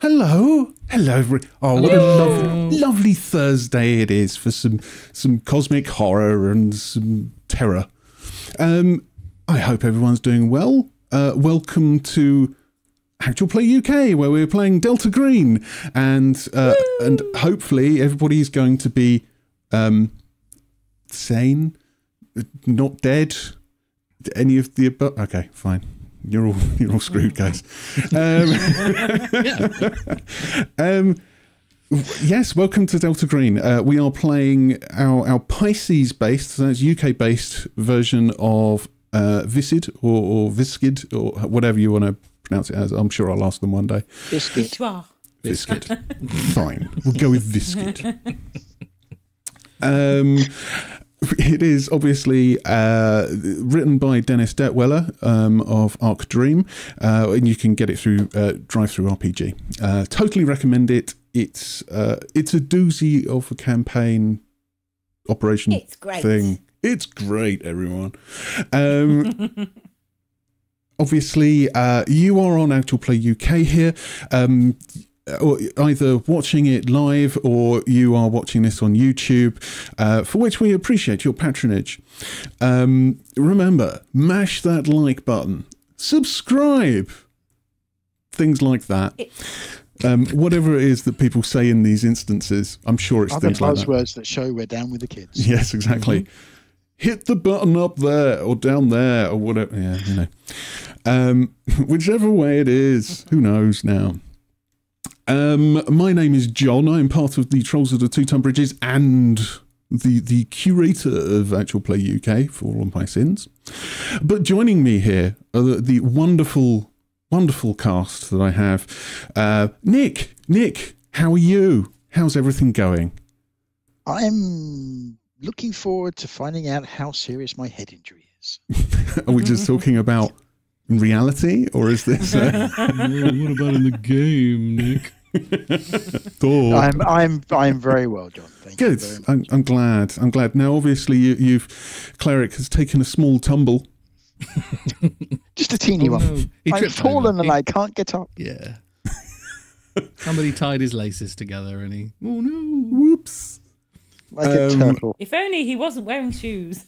Hello. Oh, what a lovely Thursday it is for some cosmic horror and some terror. I hope everyone's doing well. Welcome to Actual Play UK, where we're playing Delta Green, and hopefully everybody's going to be sane, not dead. Any of the above? Okay, fine. You're all screwed, guys. Yes, welcome to Delta Green. We are playing our Pisces based, so that's UK based version of Viscid or Viscid or whatever you want to pronounce it as. I'm sure I'll ask them one day. Viscid. Fine, we'll go with Viscid. It is obviously written by Dennis Detweller of Arc Dream, and you can get it through Drive-Thru RPG. Totally recommend it. It's a doozy of a campaign operation It's great. thing. It's great, everyone. Obviously, you are on Actual Play UK here. Or either watching it live or you are watching this on YouTube, for which we appreciate your patronage. Remember, mash that like button, subscribe, things like that. Whatever it is that people say in these instances, I'm sure it's things like that. Buzzwords that show we're down with the kids. Yes, exactly. Hit the button up there or down there or whatever. Yeah, you know. Whichever way it is, who knows now. My name is John. I'm part of the Trolls of the Two Ton Bridges and the curator of Actual Play UK for all of my sins. But joining me here are the wonderful cast that I have. Nick, how are you? How's everything going? I'm looking forward to finding out how serious my head injury is. Are we just talking about in reality, or is this? What about in the game, Nick? I'm very well, John. Thank Good. you very much. I'm glad. Now, obviously, Cleric has taken a small tumble. Just a teeny one. No. I've fallen and I can't get up. Yeah. Somebody tied his laces together and he... Oh, no. Whoops. Like a turtle. If only he wasn't wearing shoes.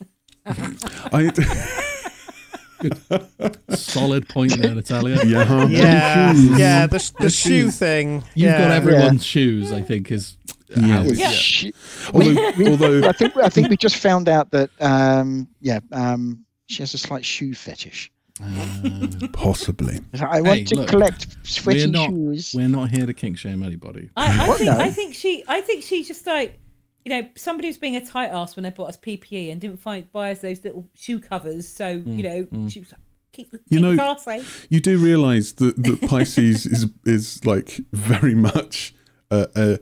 Solid point there, Natalia. Yeah, the shoe thing. You've got everyone's shoes, I think, is... Although I think we just found out that she has a slight shoe fetish. Possibly. I want to collect sweaty shoes. We're not here to kink shame anybody. I think she's just like, you know, somebody was being a tight ass when they bought us PPE and didn't buy us those little shoe covers. So, you know, she was like, keep the car safe. You do realise that Pisces is like very much a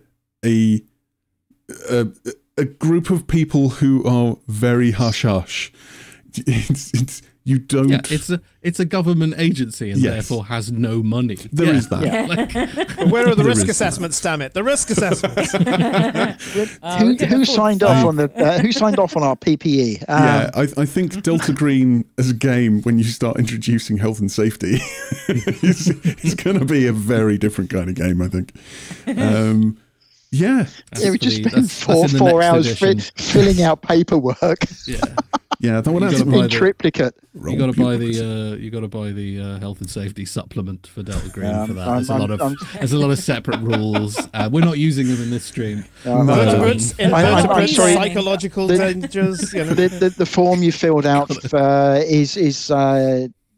group of people who are very hush hush. You don't. Yeah, it's a government agency and therefore has no money. There is that. Yeah. Where are the risk assessments? Damn it, the risk assessments. Who signed off on who signed off on our PPE? I think Delta Green as a game, when you start introducing health and safety, it's going to be a very different kind of game. I think. We just spent four hours filling out paperwork. Yeah, that one has in triplicate. You got to buy the health and safety supplement for Delta Green for that. There's a lot of separate rules. We're not using them in this stream. I'm sorry. Psychological dangers. You know. The form you filled out is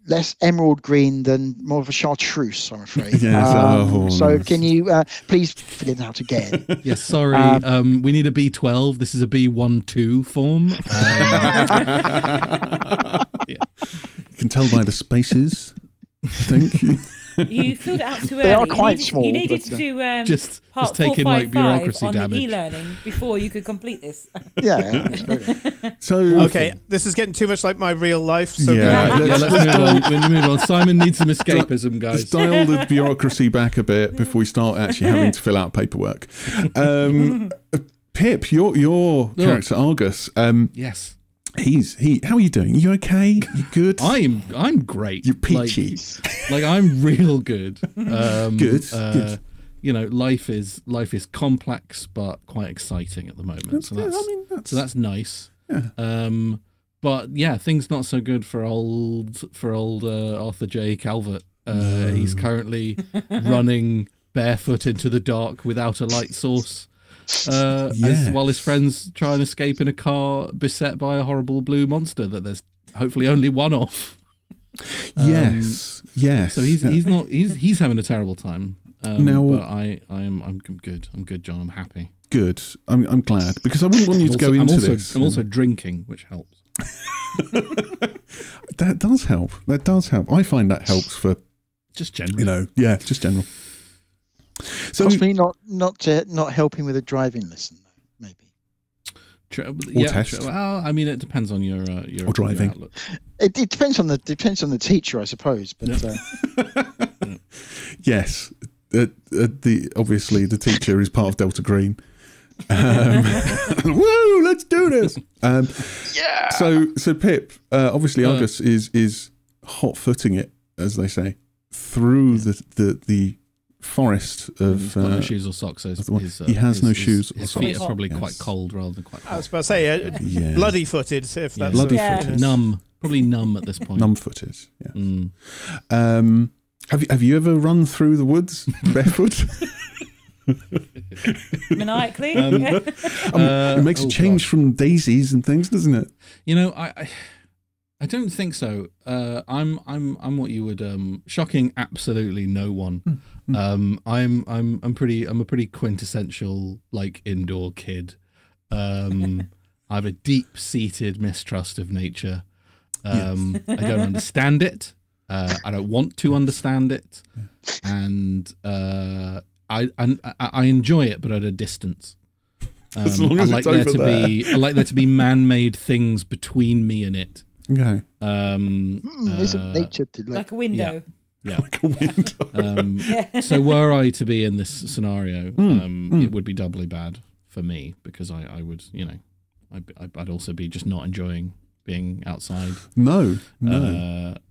less emerald green than more of a chartreuse, I'm afraid. Yes, so can you please fill it out again? Yes, sorry. We need a B12. This is a B12 form. You can tell by the spaces, I think. You filled it out too early. They are quite small. You needed to do just take in like 455 bureaucracy on damage. the e-learning before you could complete this. So okay, this is getting too much like my real life. So let's move on. Simon needs some escapism, guys. Just dial the bureaucracy back a bit before we start actually having to fill out paperwork. Pip, your character Argus. Yes. How are you doing? You okay? You good? I'm great. You're peachy. Like I'm real good. Good. you know, life is complex but quite exciting at the moment. So that's nice. Yeah. But yeah, things not so good for old Arthur J. Calvert. He's currently running barefoot into the dark without a light source, while his friends try and escape in a car beset by a horrible blue monster that there's hopefully only one of. Yes. So he's having a terrible time. Now, but I'm good. I'm good, John. I'm happy. Good. I'm glad, because I wouldn't want you to go into this. I'm also drinking, which helps. That does help. That does help. I find that helps for just general. You know, yeah, just general. So possibly not helping with a driving lesson, maybe. Well, I mean, it depends on your driving. Your outlook. It depends on the teacher, I suppose. But yes, obviously the teacher is part of Delta Green. Woo! Let's do this. Yeah. So Pip, obviously Argus is hot-footing it, as they say, through the forest of. He's got no shoes or socks. He has no shoes or his socks. feet are probably quite cold rather than quite hot. I was about to say, bloody-footed. If that's bloody-footed. Numb. Probably numb at this point. Numb-footed, yeah. Have you ever run through the woods barefoot? Maniacally. It makes a change from daisies and things, doesn't it? You know, I don't think so. I'm what you would shocking absolutely no one. I'm a pretty quintessential like indoor kid. I have a deep-seated mistrust of nature. I don't understand it. I don't want to understand it, and I enjoy it, but at a distance. As long as I like it's I like there to be man-made things between me and it. Okay. Isn't nature like a window? Yeah. Like a window. So were I to be in this scenario, it would be doubly bad for me, because I would, you know, I'd also be just not enjoying being outside. No.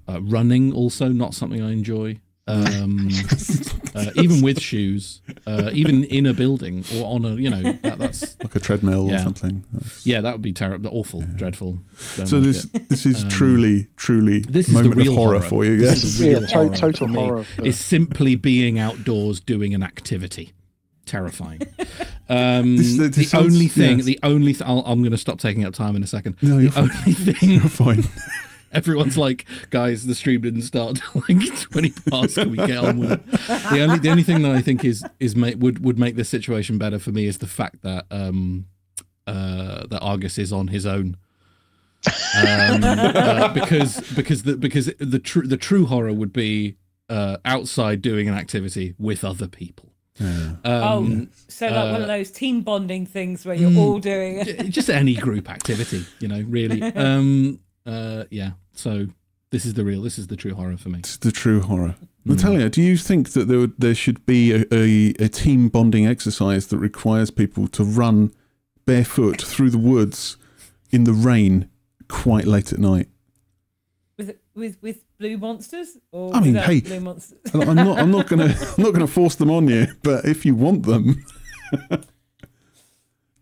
Running also not something I enjoy. Even with shoes, even in a building or on a, you know, that's like a treadmill or something. Yeah, that would be terrible, awful, dreadful. So this is truly this is moment the real of horror for you. Yes, total horror. Is simply being outdoors doing an activity. Terrifying. The only thing. I'm going to stop taking up time in a second. No, you're fine. Only thing. You're fine. Everyone's like, guys, the stream didn't start till like 20 past. Can we get on with it? The only thing that I think would make this situation better for me is the fact that that Argus is on his own. Because the true horror would be outside doing an activity with other people. Yeah. So like one of those team bonding things where you're all doing it. Just any group activity, you know, really. Yeah. So this is the true horror for me. It's the true horror. Natalia, do you think that there should be a team bonding exercise that requires people to run barefoot through the woods in the rain quite late at night? With blue monsters, or I mean, hey, blue monsters? I'm not gonna force them on you, but if you want them,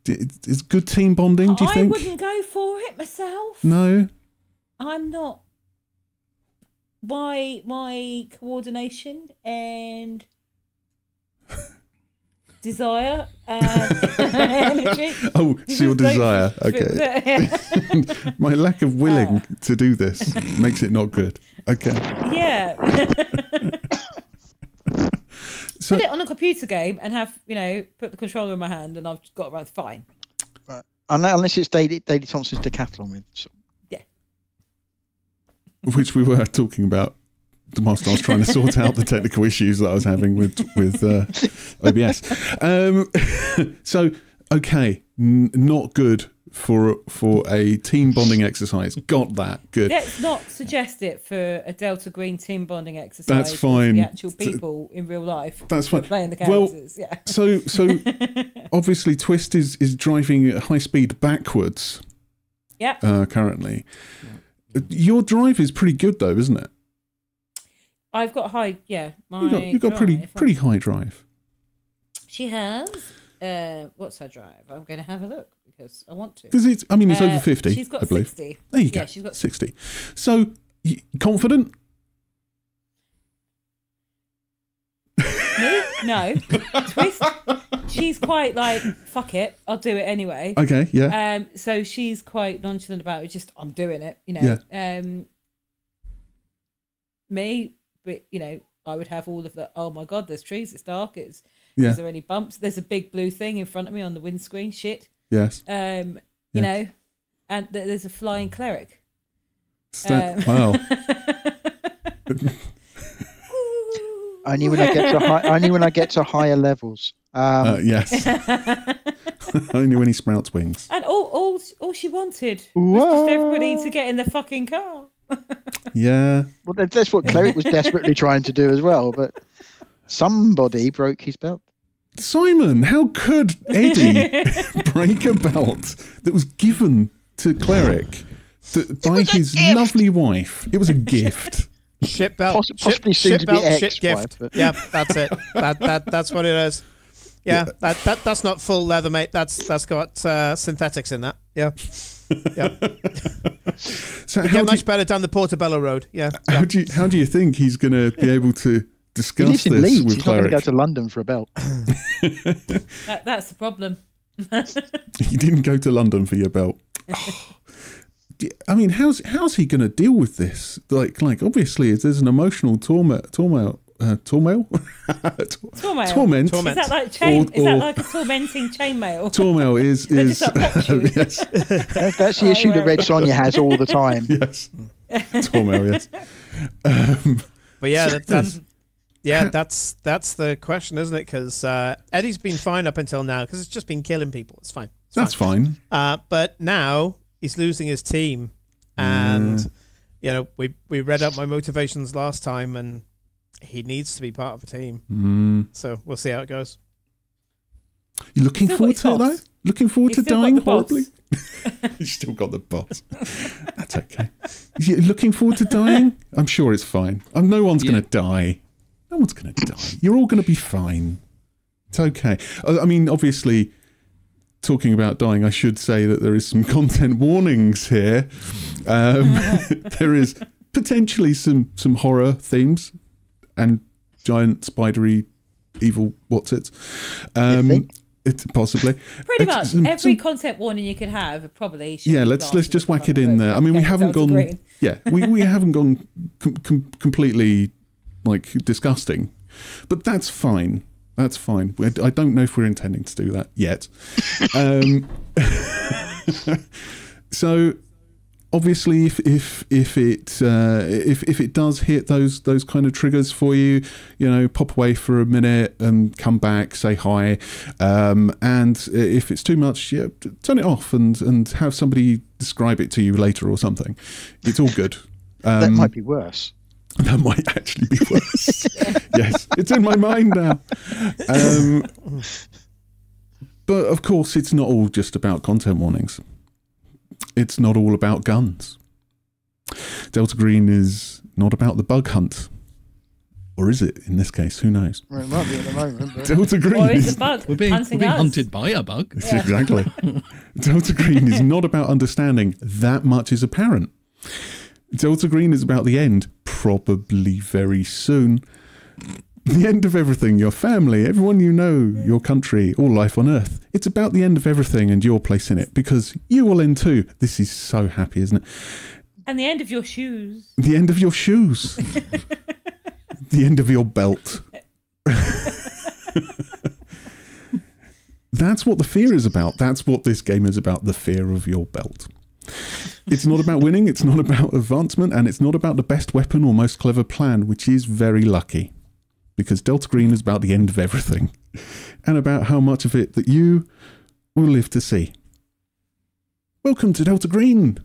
it's good team bonding. Do you think? I wouldn't go for it myself. No, I'm not. My coordination and desire and energy. Oh, it's your desire. Okay. My lack of willing to do this makes it not good. Okay. Yeah. So, put it on a computer game and have, you know, put the controller in my hand and I've got it right. Fine. Right. Unless it's Daley Thompson's decathlon with. Yeah. Which we were talking about whilst I was trying to sort out the technical issues that I was having with OBS. So, okay, not good for a team bonding exercise. Got that. Good. Let's not suggest it for a Delta Green team bonding exercise. That's fine. The actual people in real life. That's fine. Playing the characters. Well, yeah. So obviously Twist is driving at high speed backwards. Yeah. Currently, your drive is pretty good though, isn't it? I've got high. Yeah. You got pretty high drive. She has. What's her drive? I'm going to have a look because I want to. Because it's over 50. She's got I believe. 60. There you go. Yeah, she's got 60. So confident? Me? No. Twist. She's quite like, fuck it, I'll do it anyway. Okay, yeah. So she's quite nonchalant about it. Just I'm doing it, you know. Yeah. Me, but you know, I would have all of the. Oh my god, there's trees. It's dark. Is there any bumps? There's a big blue thing in front of me on the windscreen. Shit. Yes. You know, and there's a flying cleric. Wow. Only when I get to higher levels. Yes. Only when he sprouts wings. And all she wanted was just everybody to get in the fucking car. Yeah. Well, that's what Cleric was desperately trying to do as well, but somebody broke his belt. Simon, how could Eddie break a belt that was given to Cleric by his lovely wife? It was a gift. Ship belt, possibly soon to be ship gift. But... Yeah, that's it. That's what it is. Yeah, that's not full leather, mate. That's got synthetics in that. Yeah. Yeah. So you get much better down the Portobello Road. Yeah. How do you think he's going to be able to discuss he lives in this Leeds. with He's not going Cleric? to go to London for a belt. That's the problem. You didn't go to London for your belt. I mean, how's he going to deal with this? Like obviously, there's an emotional torment. Torment. Is that like is that like a tormenting chainmail? Tormail is yes. That's the issue that Red Sonja has all the time. Yes. Tormail, yes. But yeah, that's the question, isn't it? Because Eddie's been fine up until now because it's just been killing people. It's fine. That's fine. But now he's losing his team, and you know we read out my motivations last time, and he needs to be part of a team. So we'll see how it goes. You looking forward to it though? Looking forward to dying horribly? You still got the boss. That's okay. You looking forward to dying? I'm sure it's fine. No one's going to die. No one's going to die. You're all going to be fine. It's okay. I mean, obviously, talking about dying, I should say that there is some content warnings here. There is potentially some horror themes and giant spidery evil what's-its. It's possibly pretty much every content warning you could have probably should let's just whack it in there. I mean, we haven't gone we haven't gone completely like disgusting, but that's fine. That's fine. I don't know if we're intending to do that yet. So obviously, if it does hit those kind of triggers for you, you know, pop away for a minute and come back, say hi, and if it's too much, turn it off and have somebody describe it to you later or something. It's all good. That might be worse. That might actually be worse. Yes, it's in my mind now. But of course, it's not all just about content warnings. It's not all about guns. Delta Green is not about the bug hunt. Or is it, in this case? Who knows? Well, it might be at the moment. But... Delta Green is a bug. We're being hunted by a bug. Yeah. Exactly. Delta Green is not about understanding. That much is apparent. Delta Green is about the end, probably very soon. The end of everything, your family, everyone you know, your country, all life on Earth. It's about the end of everything and your place in it, because you will end too. This is so happy, isn't it? And the end of your shoes. The end of your shoes. The end of your belt. That's what the fear is about. That's what this game is about, the fear of your belt. It's not about winning, it's not about advancement, and it's not about the best weapon or most clever plan, which is very lucky. Because Delta Green is about the end of everything, and about how much of it that you will live to see. Welcome to Delta Green!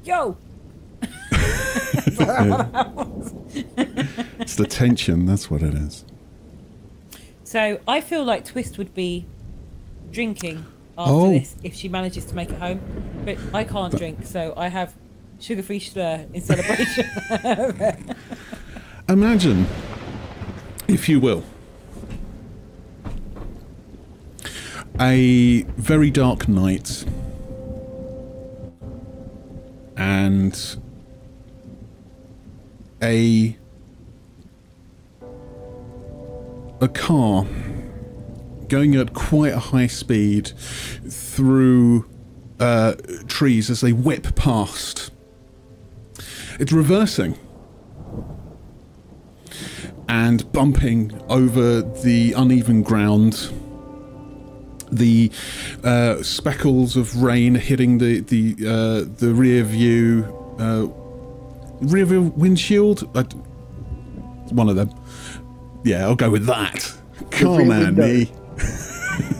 yo. It's the tension, that's what it is. So I feel like Twist would be drinking after this if she manages to make it home. But I can't drink, so I have sugar-free Schlur in celebration. Imagine, if you will, a very dark night and a car going at quite a high speed through trees as they whip past. It's reversing and bumping over the uneven ground. The speckles of rain hitting the rear view windshield. One of them. Yeah, I'll go with that. Come on, me.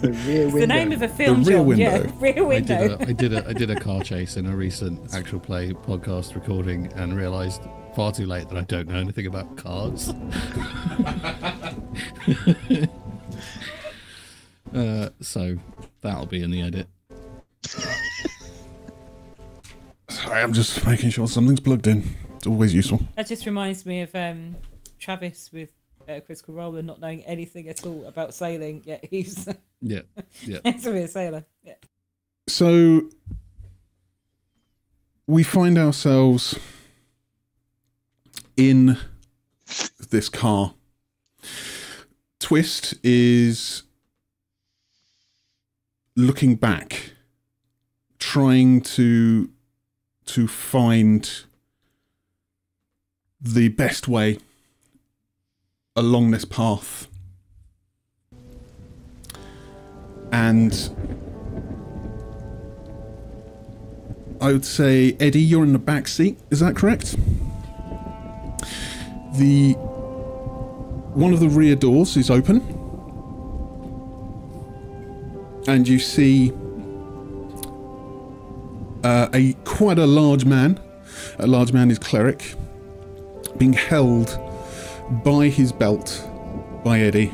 The rear window. The name of a film, The rear John. window. Yeah, rear window. I did a car chase in a recent actual play podcast recording and realised far too late that I don't know anything about cars. So that'll be in the edit. Sorry, I'm just making sure something's plugged in. It's always useful. That just reminds me of Travis with Critical Role and not knowing anything at all about sailing. Yeah, he's Yeah. he's to be a sailor. Yeah. So we find ourselves in this car. Twist is looking back, trying to find the best way along this path. And I would say, Eddie, you're in the back seat. Is that correct? One of the rear doors is open, and you see quite a large man. A large man is Cleric, being held by his belt by Eddie.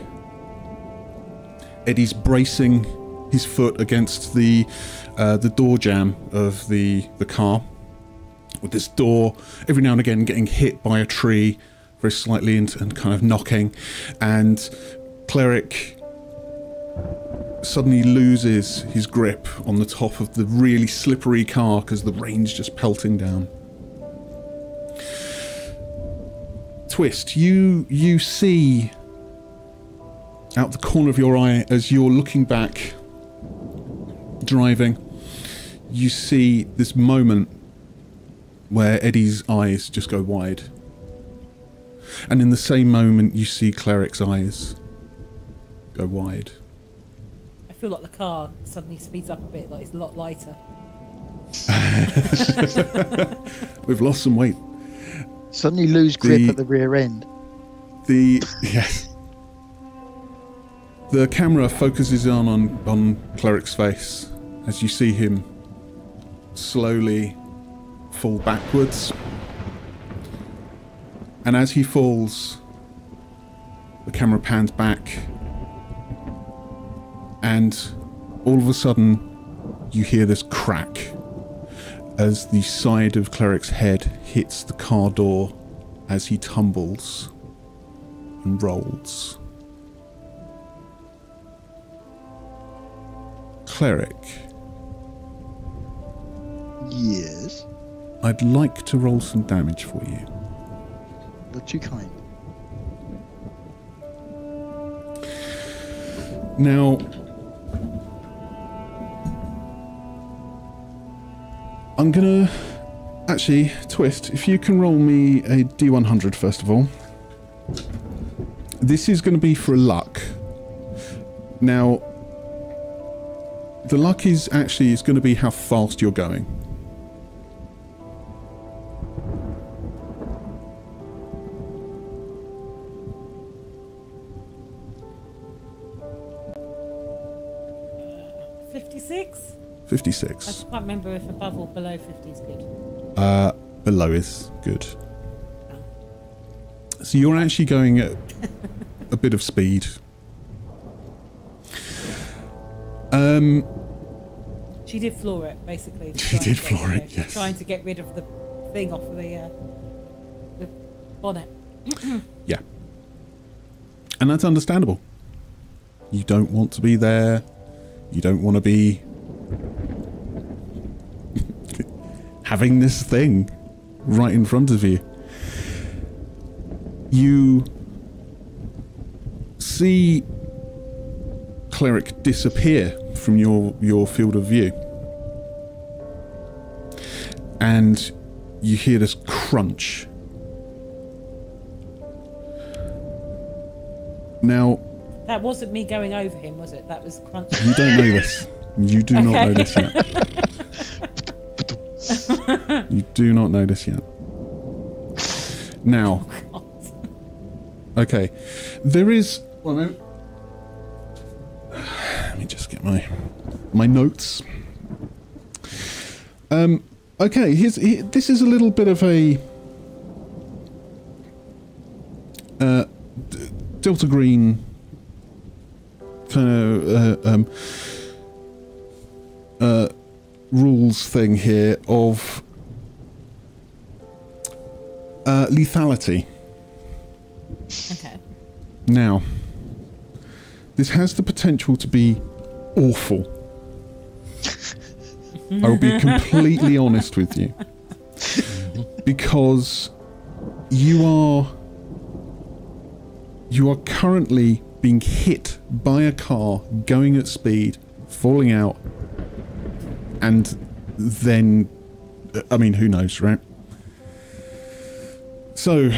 Eddie's bracing his foot against the door jamb of the car, with this door every now and again getting hit by a tree very slightly and kind of knocking, and Cleric suddenly loses his grip on the top of the really slippery car because the rain's just pelting down. Twist, you see out the corner of your eye as you're looking back, driving, you see this moment where Eddie's eyes just go wide. And in the same moment, you see Cleric's eyes go wide. I feel like the car suddenly speeds up a bit, like it's a lot lighter. We've lost some weight. Suddenly lose grip at the rear end. Yes. The camera focuses on Cleric's face as you see him slowly fall backwards. And as he falls, the camera pans back, and all of a sudden you hear this crack as the side of Cleric's head hits the car door as he tumbles and rolls. Cleric. Yes. I'd like to roll some damage for you. You're too kind. Now, I'm gonna actually, Twist, if you can roll me a D100 first of all. This is going to be for luck. Now, the luck is going to be how fast you're going. 56. I just can't remember if above or below 50 is good. Below is good. So you're actually going at a bit of speed. She did floor it, basically. She did floor it, yes. Trying to get rid of the thing off of the bonnet. Yeah. And that's understandable. You don't want to be there. You don't want to be having this thing right in front of you. You see Cleric disappear from your field of view. And you hear this crunch. Now, that wasn't me going over him, was it? That was crunch. You don't know this. You do not know this yet. You do not know this yet. Now, okay, there is. Well, no. Let me just get my notes. Okay, this is a little bit of a Delta Green kind of rules thing here of lethality. Okay. Now, this has the potential to be awful. I will be completely honest with you. Because you are currently being hit by a car going at speed, falling out, and then, I mean, who knows, right? So,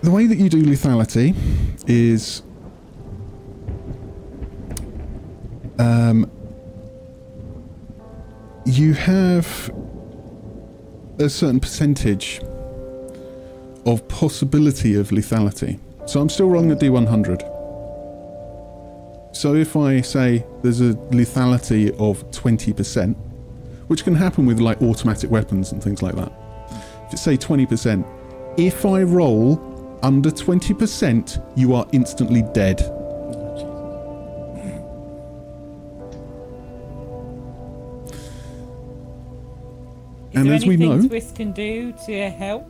the way that you do lethality is you have a certain percentage of possibility of lethality. So I'm still rolling a D100. So if I say there's a lethality of 20%, which can happen with like automatic weapons and things like that. If it's say 20%, if I roll under 20%, you are instantly dead. Is there anything Twist can do to help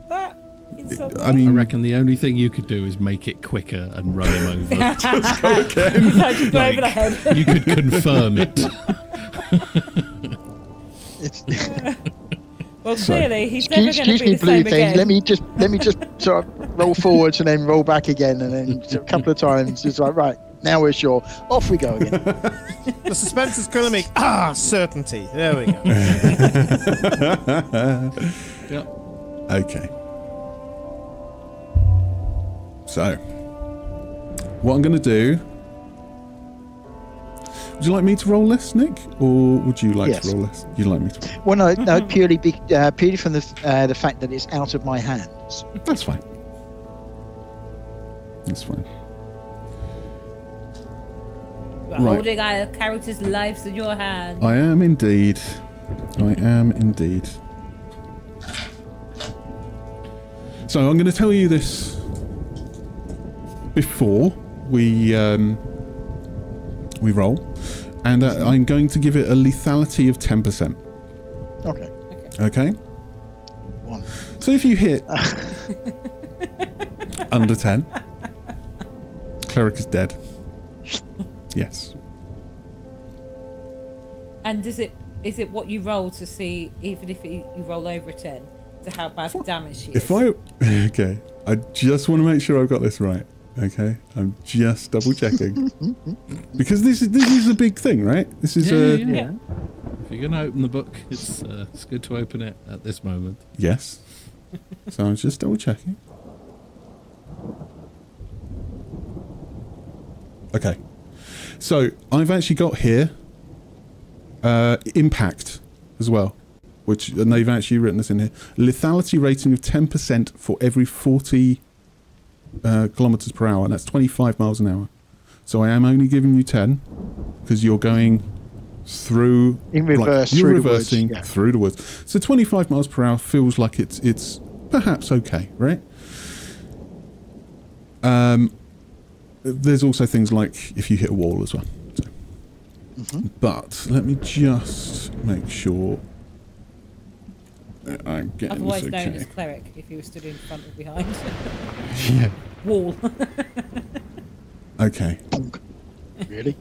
that? I mean, I reckon the only thing you could do is make it quicker and run him over. Just go again. Just go over the head. You could confirm it. Well, clearly he's never going to be the blue same thing. again. Let me just sort of roll forwards and then roll back again, and then a couple of times it's like, right, now we're sure. Off we go again. The suspense is killing me. Certainty. There we go. Yep. Okay. So, what I'm going to do... Would you like me to roll this, Nick? Or would you like to roll this? You'd like me to roll? Well, no, purely from the fact that it's out of my hands. That's fine. That's fine. You're holding our characters' lives in your hand. I am indeed. I am indeed. So I'm going to tell you this before we roll, and I'm going to give it a lethality of 10%. Okay. Okay. 1. So if you hit under 10, cleric is dead. Yes. And is it what you roll to see, even if you roll over a 10, to how bad the damage she is? Okay, I just want to make sure I've got this right. Okay, I'm just double checking because this is a big thing, right? This is yeah. If you're gonna open the book, it's good to open it at this moment. Yes. So I'm just double checking. Okay. So I've actually got here impact as well, and they've actually written this in here. Lethality rating of 10% for every 40 kilometers per hour, and that's 25 miles an hour. So I am only giving you 10 because you're going through in reverse you're through reversing the woods. Yeah. through the woods. So 25 miles per hour feels like it's perhaps okay, right? There's also things like if you hit a wall as well. So. But let me just make sure that I'm getting Otherwise this known okay. as cleric, if he was stood in front or behind. Yeah. Wall. Okay. Really?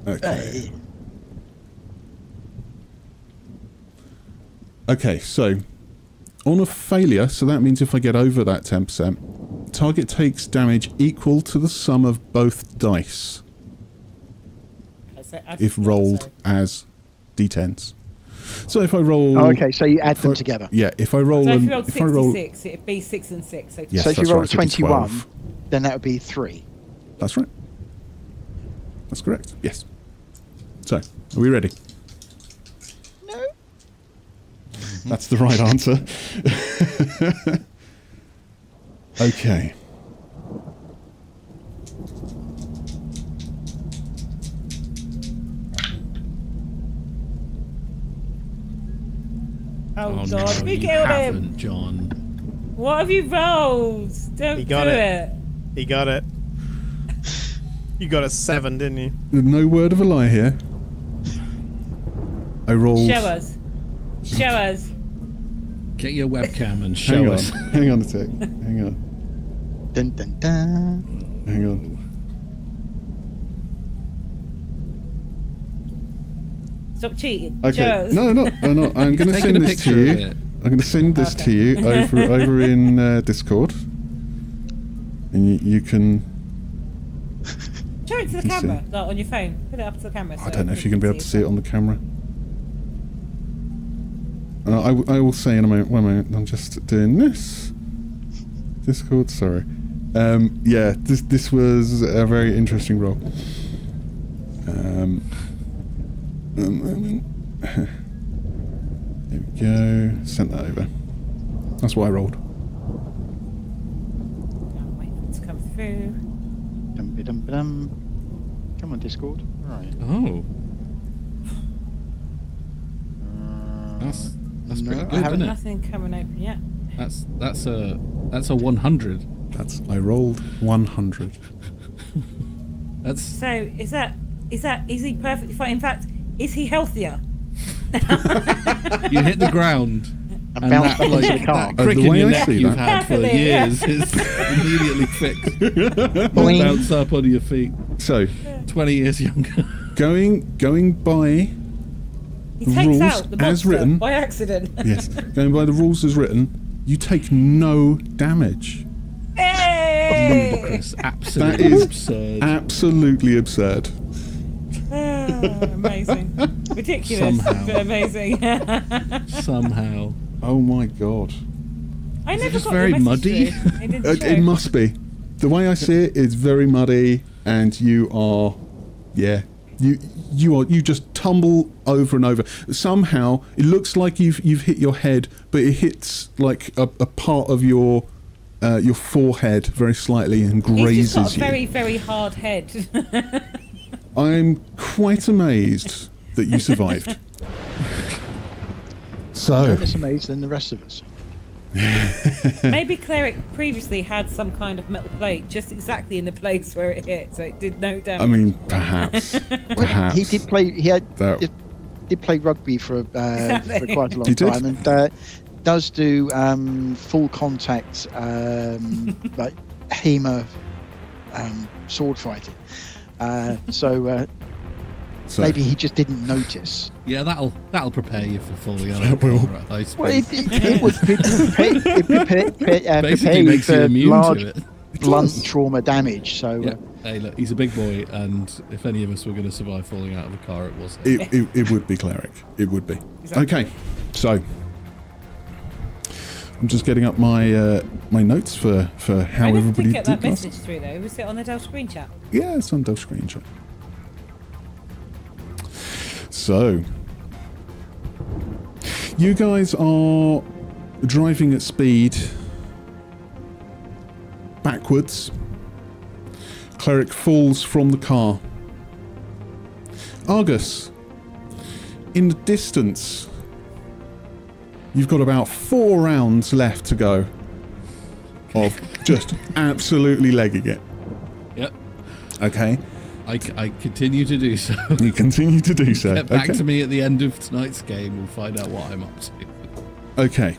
Okay. Okay, so on a failure, so that means if I get over that 10%, target takes damage equal to the sum of both dice if rolled as d10s. So if I roll... Oh, okay, so you add them together. Yeah, if I roll... So if you rolled 66, it'd be 6 and 6. So, Yes, so if you that's roll right, so it'd be 21, 12. then that would be 3. That's right. That's correct. Yes. So, are we ready? No. That's the right answer. Okay. oh God, no, we you killed him! haven't, John. What have you rolled? Don't He do got it. He got it. You got a 7, didn't you? No word of a lie here. I rolled... Show us. Show us. Get your webcam and Hang show on. us. Hang on a tick. Hang on. Dun, dun, dun. Hang on. Stop cheating. Okay. Show us. No, no. I'm going to Taking send a this picture to of you. it. I'm going to send this to you over in Discord. And you can... Show it to the You can camera, like on your phone. Put it up to the camera. I don't know if you're going to be able to see it on the camera. I will say in a moment. 1 moment. I'm just doing this. Discord. Sorry. Yeah. This was a very interesting roll. A moment. There we go. Sent that over. That's what I rolled. I'll wait for it to come through. Dum-ba-dum-ba-dum. Come on, Discord. Right. Oh. That's No, pretty I good, haven't. isn't it? Nothing coming open yet. That's a 100. I rolled 100. That's So is he perfectly fine? In fact, is he healthier? you hit the ground And bounce back into the car. that crick The in way your I neck see you've that- had for Perfectly, years is immediately fixed. Boing. Bounce up on your feet. So 20 years younger. going by He takes rules out the as monster written. by accident. yes, going by the rules as written, you take no damage. Hey! Ludicrous. That Absolutely is absurd. absolutely absurd. Amazing. Ridiculous, Somehow. but amazing. Somehow. Oh my god. I Is it never just got very the message muddy? through. It didn't show. It must be. The way I see it, it's very muddy, and you are, yeah, you just tumble over and over. Somehow it looks like you've hit your head, but it hits like a part of your forehead very slightly and He's grazes just got a you. very, very hard head. I'm quite amazed that you survived. So, No less amazed than the rest of us. Maybe Cleric previously had some kind of metal plate just exactly in the place where it hit, so it did no damage. I mean, perhaps. Well, he did play. He had That- did play rugby for Exactly. quite a long He did? time, and does do full contact like HEMA sword fighting. So So, maybe he just didn't notice. Yeah, that'll prepare you for falling out It of will. car at high speed. Well, it would prepare Basically you makes you for immune large to it. blunt trauma damage. So Yeah. Hey, look, he's a big boy, and if any of us were going to survive falling out of a car, it was him. it would be cleric. It would be. Exactly. Okay, so I'm just getting up my my notes for how I never everybody did get that did last. message through though. Was it on the Dell screen chat? Yeah, it's on Dell screenshot. So, you guys are driving at speed backwards. Cleric falls from the car Argus, in the distance, you've got about 4 rounds left to go of just absolutely legging it. Yep. Okay. I continue to do so. You continue to do so. Get back to me at the end of tonight's game. We'll find out what I'm up to. Okay.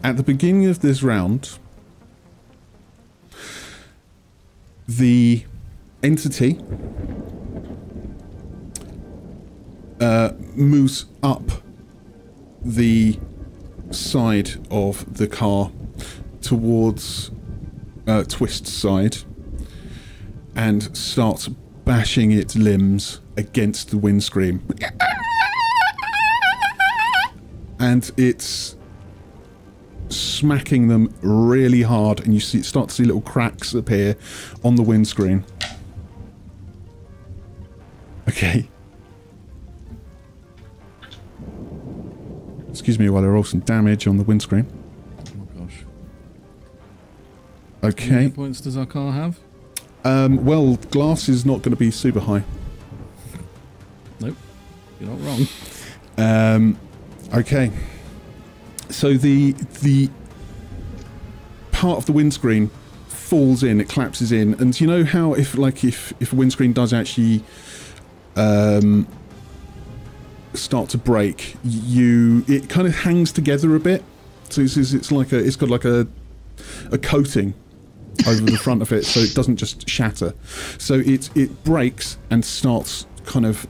At the beginning of this round, the entity moves up the side of the car towards Twist's side and starts bashing its limbs against the windscreen. And it's smacking them really hard, and you start to see little cracks appear on the windscreen. Okay. Excuse me while I roll some damage on the windscreen. Oh gosh. Okay. How many points does our car have? Well, glass is not going to be super high. Nope. You're not wrong. Okay. So the part of the windscreen falls in, it collapses in, and you know how if a windscreen does actually start to break, it kind of hangs together a bit. So it's got like a coating over the front of it, so it doesn't just shatter. So it breaks and starts kind of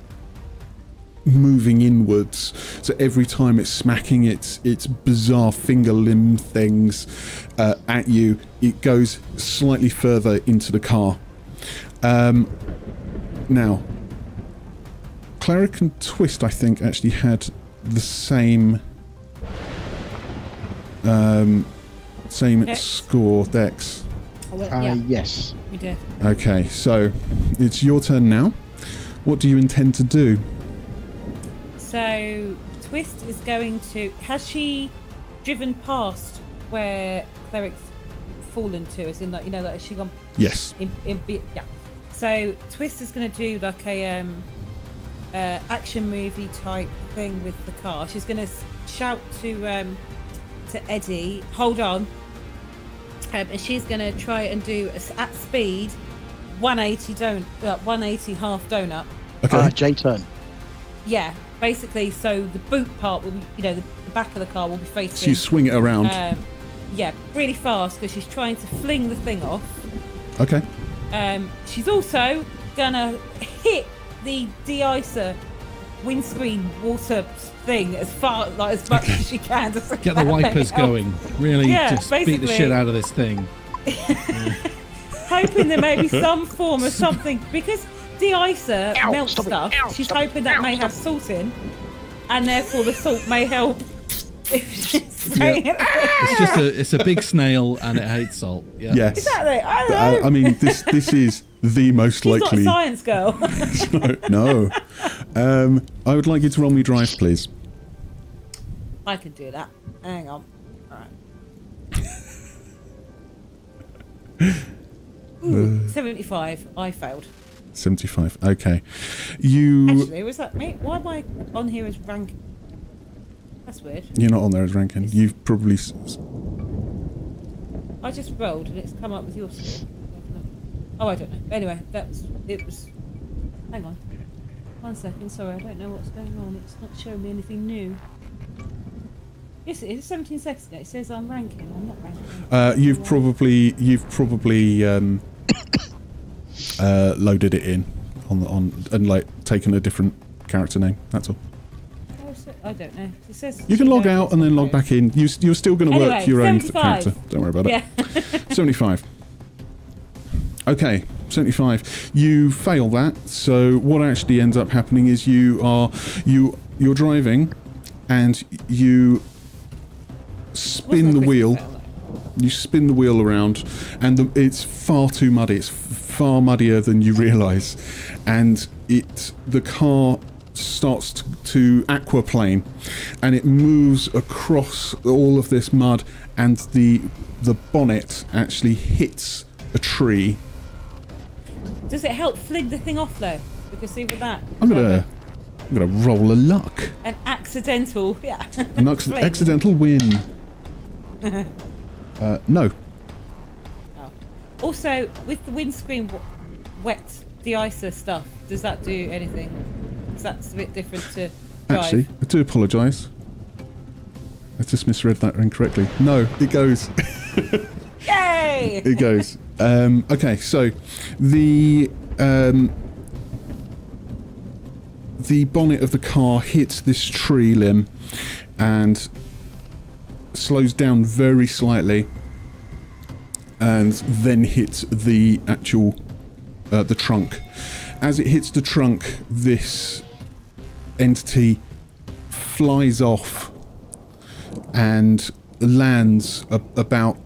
moving inwards. So every time it's smacking its bizarre finger limb things at you, it goes slightly further into the car. Now, Cleric and Twist, I think, actually had the same score, Dex. Yeah, Yes. we did. Okay, so it's your turn now. What do you intend to do? So Twist is going to. Has she driven past where Cleric's fallen to? As in, like, has she gone? Yes. Yeah. So Twist is going to do like a action movie type thing with the car. She's going to shout to Eddie, hold on, and she's going to try and do at speed 180 half donut. Okay. J turn. Yeah, basically. So the boot part will be, the back of the car will be facing. So you swing it around. Yeah, really fast because she's trying to fling the thing off. Okay. She's also gonna hit the de-icer windscreen water thing as much as she can to get the wipers going. Really, just beat the shit out of this thing. Hoping there may be some form of something, because de-icer melts stuff. She's hoping that may have salt in, and therefore the salt may help. It's a big snail and it hates salt. Yeah. Yes. Exactly. I know. I mean, this is the most She's likely. not a science girl. No. I would like you to roll me drive, please. I can do that. Hang on. All right. 75. I failed. 75. Okay. You. Actually, was that me? Why am I on here as rank? That's weird. You're not on there as ranking. You've probably. I just rolled and it's come up with your score. Oh, I don't know. Anyway, it was. Hang on. 1 second. Sorry, I don't know what's going on. It's not showing me anything new. Yes, it is 17 seconds ago. It says I'm ranking. I'm not ranking. You've probably loaded it in on and like taken a different character name. That's all. I don't know. It says You can log out and then log back in. You're still going to work your own character. Don't worry about it. 75. Okay, 75. You fail that. So what actually ends up happening is you're driving, and you spin the wheel. You spin the wheel around, and it's far too muddy. It's far muddier than you realise, and the car starts to aquaplane, and it moves across all of this mud, and the bonnet actually hits a tree. Does it help fling the thing off though? because even that. I'm gonna roll a luck. An accidental, An accidental win. No. Oh. Also, with the windscreen wet de-icer stuff, does that do anything? Because that's a bit different to drive. Actually, I do apologise. I just misread that incorrectly. No, it goes. Yay! It goes. Okay, so the bonnet of the car hits this tree limb and slows down very slightly, and then hits the actual the trunk. As it hits the trunk, this entity flies off and lands about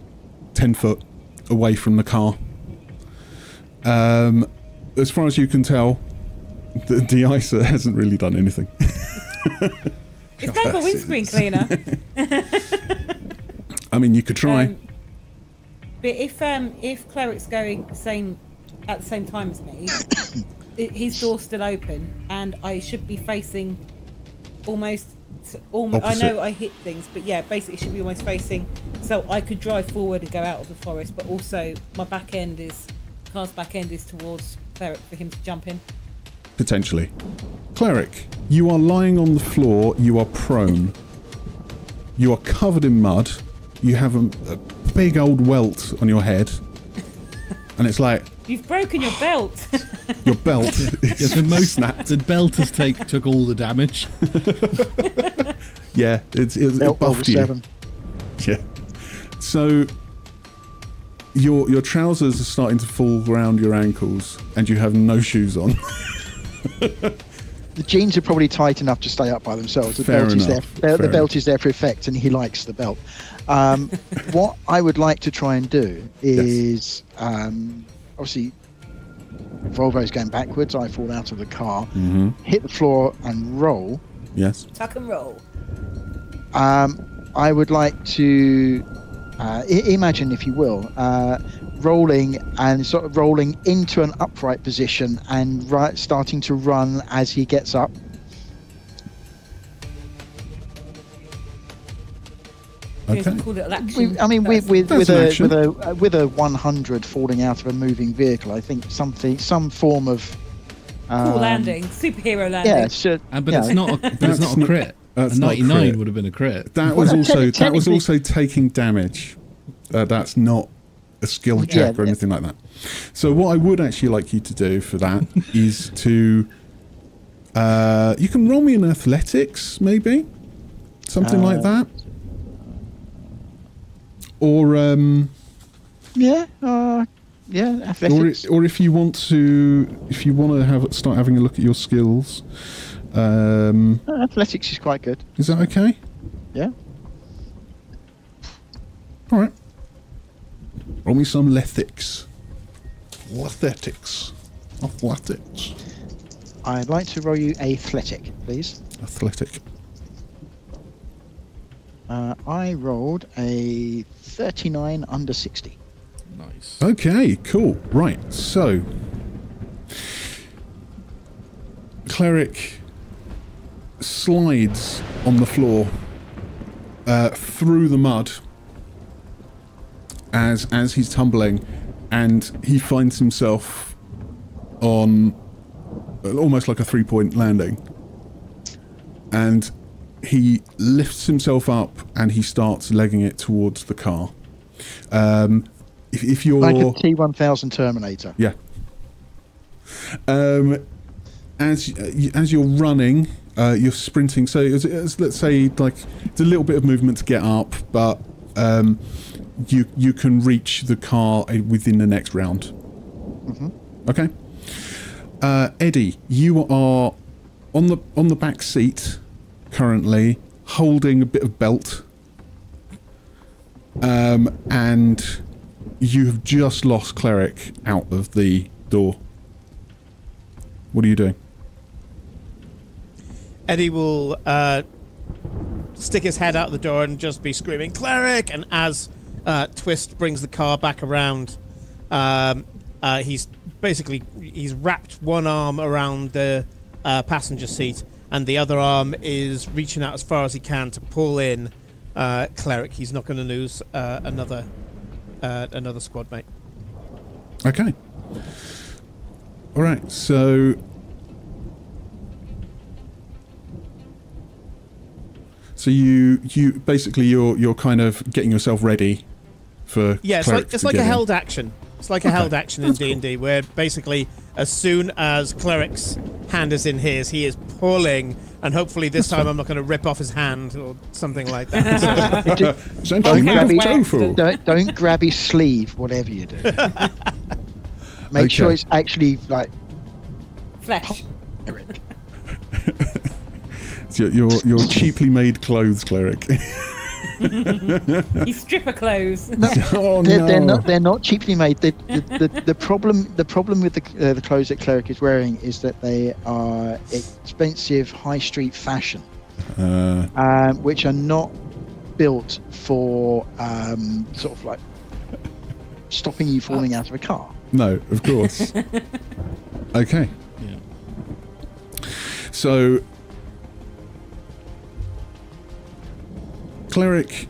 10 foot away from the car. As far as you can tell, the de-icer hasn't really done anything. It's kind of a windscreen cleaner. I mean, you could try. But if Cleric's going at the same time as me, his door's still open, and I should be facing almost. I know I hit things, but yeah, basically it should be almost facing, so I could drive forward and go out of the forest, but also my car's back end is towards Cleric for him to jump in. Potentially. Cleric, you are lying on the floor, you are prone. You are covered in mud, you have a big old welt on your head, and it's like... You've broken your belt! Your belt is snapped. The belt took all the damage. Yeah, it buffed you. 7. Yeah. So your trousers are starting to fall around your ankles, and you have no shoes on. The jeans are probably tight enough to stay up by themselves. The Fair belt is enough. there. The belt is there for effect, and he likes the belt. What I would like to try and do is, obviously, Volvo's going backwards. I fall out of the car, hit the floor, and roll. Yes. Tuck and roll. I would like to imagine, if you will, rolling into an upright position and starting to run as he gets up. Okay. Cool little action. With a 100 falling out of a moving vehicle, I think some form of cool landing, superhero landing. Yeah, sure. But it's not a crit. A 99 would have been a crit. That was also taking damage. That's not a skill check or anything like that. So what I would actually like you to do for that is to you can roll me in athletics, maybe something like that, or athletics. Or if you want to start having a look at your skills. Athletics is quite good. Is that okay? Yeah. All right. Roll me some athletics. Athletics. I'd like to roll you athletic, please. Athletic. I rolled a 39 under 60. Nice. Okay, cool. Right, so Cleric slides on the floor through the mud as he's tumbling, and he finds himself on almost like a 3-point landing, and he lifts himself up and he starts legging it towards the car. If you're like a T-1000 Terminator. Yeah. As you're running, you're sprinting. So let's say like it's a little bit of movement to get up, but you can reach the car within the next round. Okay. Eddie, you are on the back seat currently, holding a bit of belt, and you have just lost Cleric out of the door. What are you doing? Eddie will stick his head out the door and just be screaming, "Cleric!" And as Twist brings the car back around, He's wrapped one arm around the passenger seat, and the other arm is reaching out as far as he can to pull in Cleric. He's not going to lose another squad mate. Okay. All right. So you basically you're kind of getting yourself ready for it's like a held action. It's like a held action in D&D, where basically as soon as Cleric's hand is in his, he is pulling, and hopefully this time I'm not going to rip off his hand or something like that. So. Don't grab his sleeve, whatever you do. Make sure it's actually like flesh. It's your cheaply made clothes, Cleric. His stripper clothes. They're not cheaply made. The problem with the clothes that Cleric is wearing is that they are expensive high street fashion, which are not built for sort of like stopping you falling out of a car. No, of course. Okay. Yeah. So, Cleric,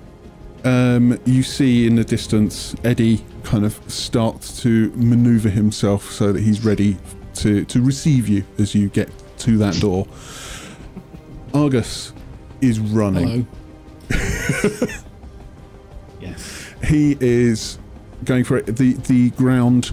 you see in the distance Eddie kind of start to maneuver himself so that he's ready to receive you as you get to that door. Argus is running. Hello. Yes. He is going for it. The ground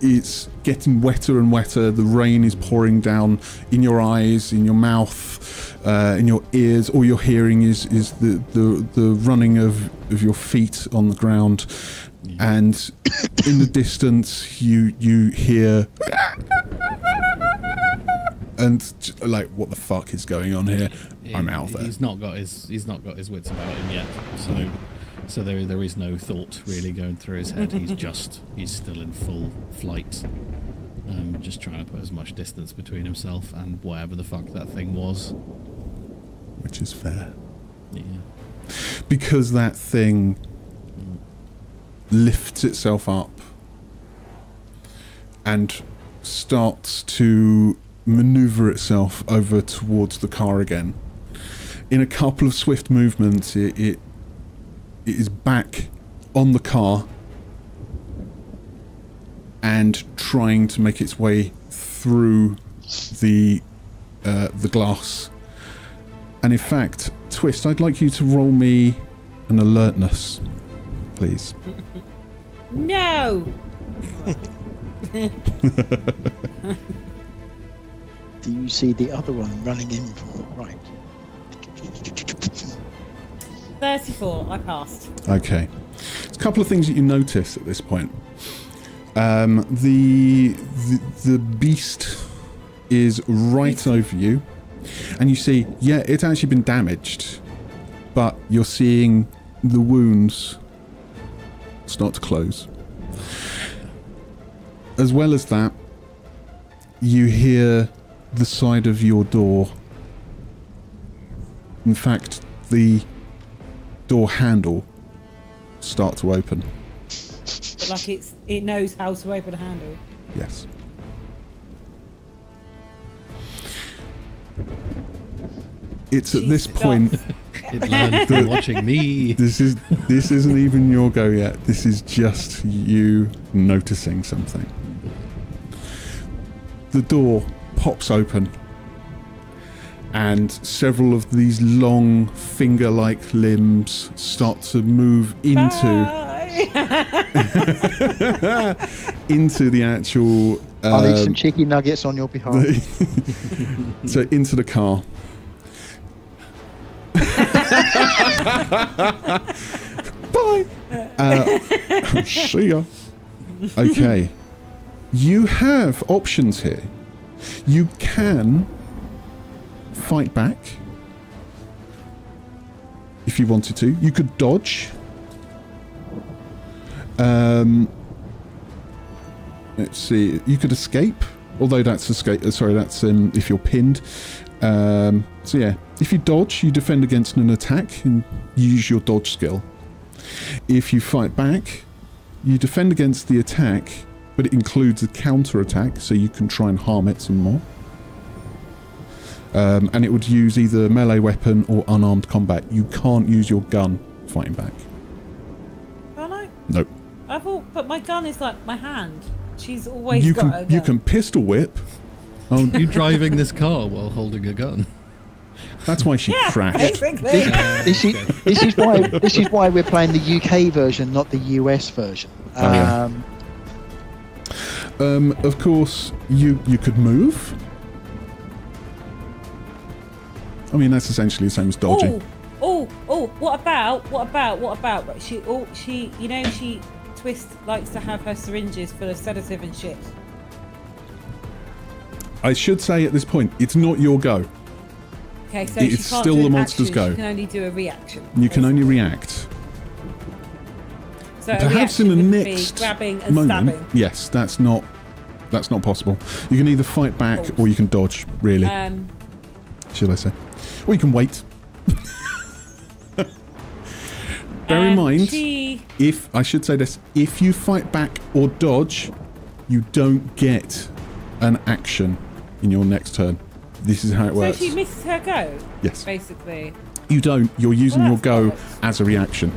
is getting wetter and wetter. The rain is pouring down in your eyes, in your mouth, in your ears. All you're hearing is the running of your feet on the ground, and in the distance you hear and like, what the fuck is going on here? I'm out there. He's not got his wits about him yet, so there is no thought really going through his head. He's still in full flight, just trying to put as much distance between himself and whatever the fuck that thing was. Which is fair. Yeah. Because that thing lifts itself up and starts to maneuver itself over towards the car again. In a couple of swift movements, it is back on the car and trying to make its way through the glass. And in fact, Twist, I'd like you to roll me an alertness, please. No! Do you see the other one running in from the right? 34, I passed. Okay. There's a couple of things that you notice at this point. The beast is right over you, and you see, yeah, it's actually been damaged, but you're seeing the wounds start to close. As well as that, you hear the side of your door. In fact, the door handle start to open. But like it knows how to open a handle. Yes. It's at this point. It learned from watching me. This isn't even your go yet. This is just you noticing something. The door pops open, and several of these long finger-like limbs start to move into into the actual. I'll leave some chicken nuggets on your behalf. So into the car. Bye. See ya. Okay. You have options here. You can fight back if you wanted to. You could dodge. Let's see. You could escape, although that's escape. Sorry, that's if you're pinned. So yeah, if you dodge, you defend against an attack and use your dodge skill. If you fight back, you defend against the attack but it includes a counter attack, so you can try and harm it some more. And it would use either melee weapon or unarmed combat. You can't use your gun fighting back. Can't I? Nope. I thought, but my gun is like my hand. She's always You got can a gun. you can pistol whip. Oh, You driving this car while holding a gun? that's why she crashed. basically. This is why we're playing the UK version, not the US version. Oh, yeah. Of course, you could move. I mean, that's essentially the same as dodging. Oh! What about? But she, you know, Twist likes to have her syringes full of sedative and shit. I should say at this point, it's not your go. Okay, so It's she can't still do the an monster's action, go. She can only do a reaction. You can only react. So a Perhaps in the reaction would be next grabbing and moment. stabbing. Yes, that's not possible. You can either fight back or you can dodge. Really, should I say? Or you can wait. Bear in mind, if I should say this, if you fight back or dodge, you don't get an action in your next turn. This is how it works. So she misses her go. Yes. Basically. You don't. You're using your that's go bollocks. as a reaction.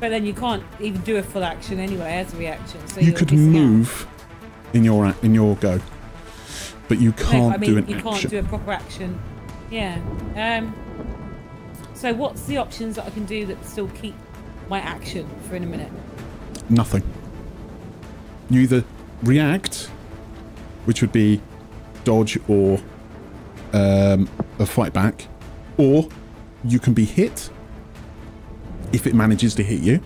But then you can't even do a full action anyway as a reaction. So You you're could missing out. move in your go, but you No, can't I mean, do an you action. can't do a proper action. Yeah. So what's the options that I can do that still keep my action for in a minute? Nothing. You either react, which would be dodge or a fight back, or you can be hit if it manages to hit you,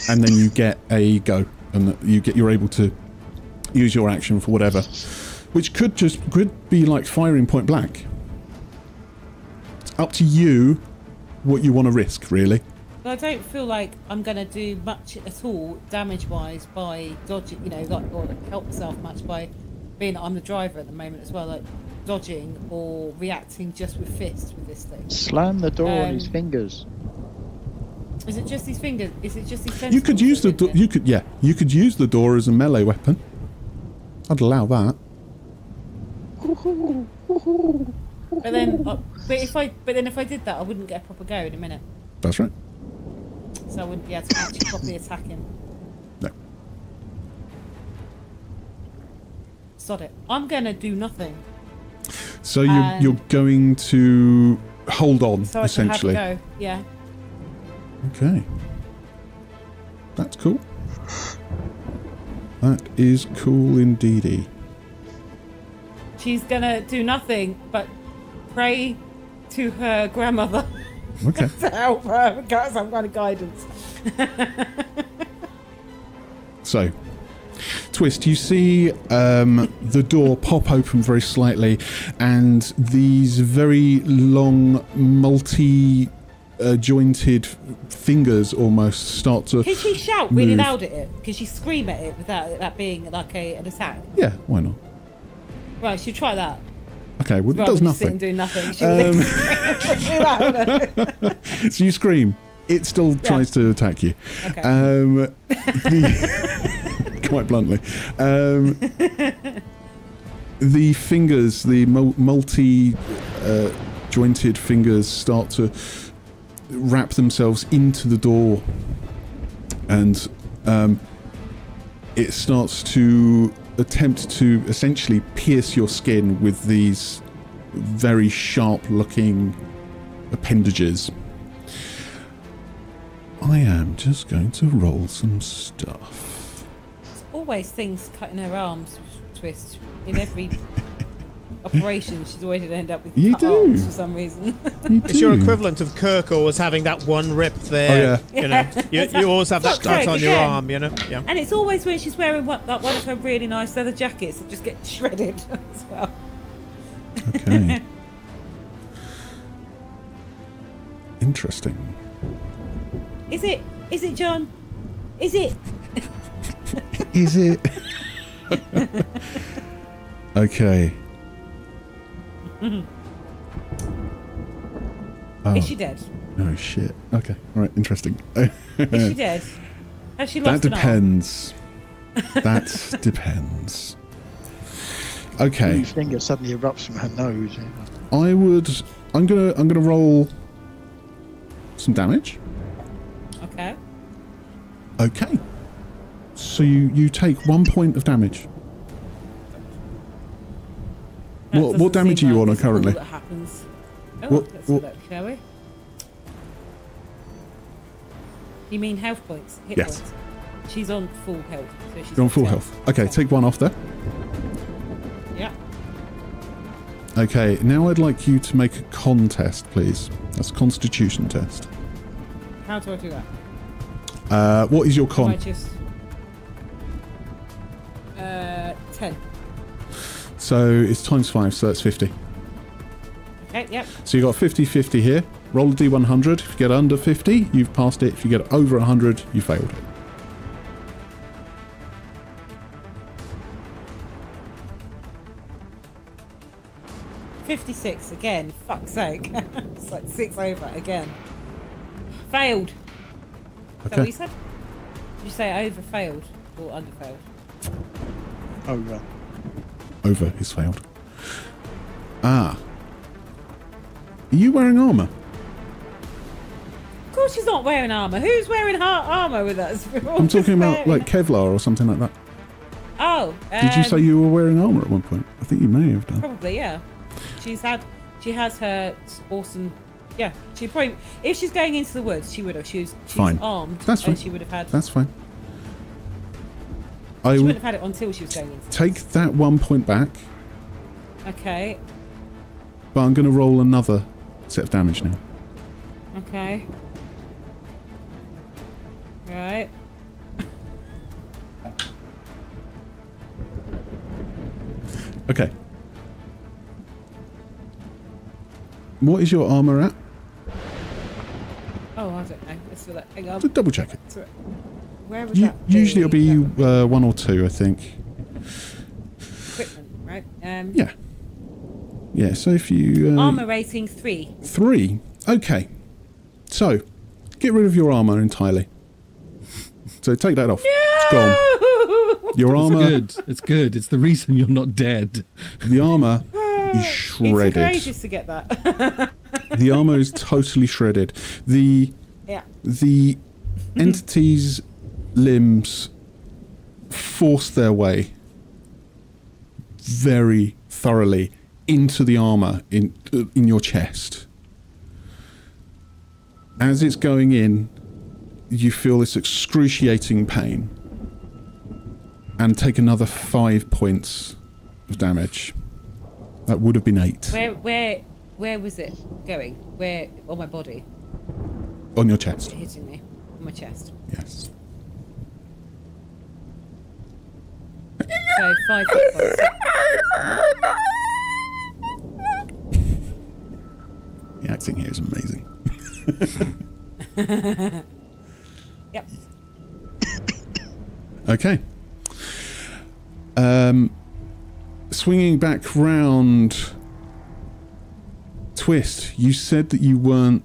and then you get a go, and you're able to use your action for whatever, which could be like firing point blank. It's up to you what you want to risk, really. But I don't feel like I'm going to do much at all damage-wise by dodging, you know, like, or help myself much by being that I'm the driver at the moment as well, like dodging or reacting just with fists with this thing. Slam the door on his fingers. Is it just these fingers? Is it just these You could use the you could use the door as a melee weapon. I'd allow that. But then, if I did that, I wouldn't get a proper go in a minute. That's right. So I wouldn't be able to actually properly attack him. No. Sod it. I'm gonna do nothing. So you're going to hold on, So essentially. I can have a go. Yeah. Okay. That's cool. That is cool indeedy. She's gonna do nothing but pray to her grandmother Okay. to help her get some kind of guidance. So, Twist, you see the door pop open very slightly, and these very long, multi-jointed fingers almost start to Can she shout really move. loud at it? Can she scream at it without that being like an attack? Yeah, why not? Right, she'll try that. Okay, well, it Rather does than just sit and nothing. do nothing. She'll scream louder. So you scream. It still tries to attack you. Okay. Quite bluntly. The fingers, the multi-jointed fingers start to wrap themselves into the door, and it starts to attempt to essentially pierce your skin with these very sharp-looking appendages. I am just going to roll some stuff. There's always things cutting her arms, Twist. In every operation, she's always going to end up with cut arms for some reason. It's your equivalent of Kirk always having that one rip there. Oh, yeah. You know, you always have that cut on your again. arm, you know? Yeah. And it's always when she's wearing one of her really nice leather jackets that just get shredded as well. Okay. Interesting. Is it, John? Is it? Is it? Okay. Oh, Is she dead? no shit. Okay. All right. Interesting. Is she dead? Has she That lost an arm? depends. That depends. Okay. Her finger suddenly erupts from her nose. I'm gonna roll some damage. Okay. Okay. So you take 1 point of damage. That What doesn't damage seem are you like on it's all currently? that happens. Oh, What- let's what- look, shall we? You mean health points? Hit Yes. points. She's on full health. So she's You're on full 10. health. Okay, take 1 off there. Yeah. Okay, now I'd like you to make a con test, please. That's a constitution test. How do I do that? What is your Do I con? just 10. So it's times 5, so that's 50. Okay, yep. So you got 50-50 here. Roll a d100. If you get under 50, you've passed it. If you get over 100, you failed it. $56 again. Fuck's sake. It's like 6 over again. Failed. Is that what Okay. you said? Did you say over failed or under failed? Over. Over is failed. Ah. Are you wearing armor? Of course she's not wearing armour. Who's wearing armour with us? I'm talking about like Kevlar or something like that. Oh. Did you say you were wearing armor at one point? I think you may have done. Probably, yeah. She has her awesome. Yeah, she probably. If she's going into the woods, she would have. She's Fine. armed. That's fine. And she would have had. That's fine. She I wouldn't will have had it until she was going into. take that 1 point back, Okay. but I'm going to roll another set of damage now. Okay. Right. Okay. What is your armor at? Oh, I don't know. Let's do that. Hang on. Just double check it. Where would that Usually it'll be That 1 or 2, I think. equipment, right? Yeah. Yeah, so if you... Armor rating 3. 3. Okay. So, get rid of your armor entirely. So take that off. It's gone. Your It's armor... good. It's good. It's the reason you're not dead. The armor is It's shredded. courageous to get that. The armor is totally shredded. The Yeah. entity's limbs force their way very thoroughly into the armor in your chest. As it's going in, you feel this excruciating pain and take another 5 points of damage. That would have been 8 Where was it going? Where on my body? on your chest. Hitting me on my chest. Yes. So 5 hit points. The acting here is amazing. Yep. Okay. Swinging back round, Twist, you said that you weren't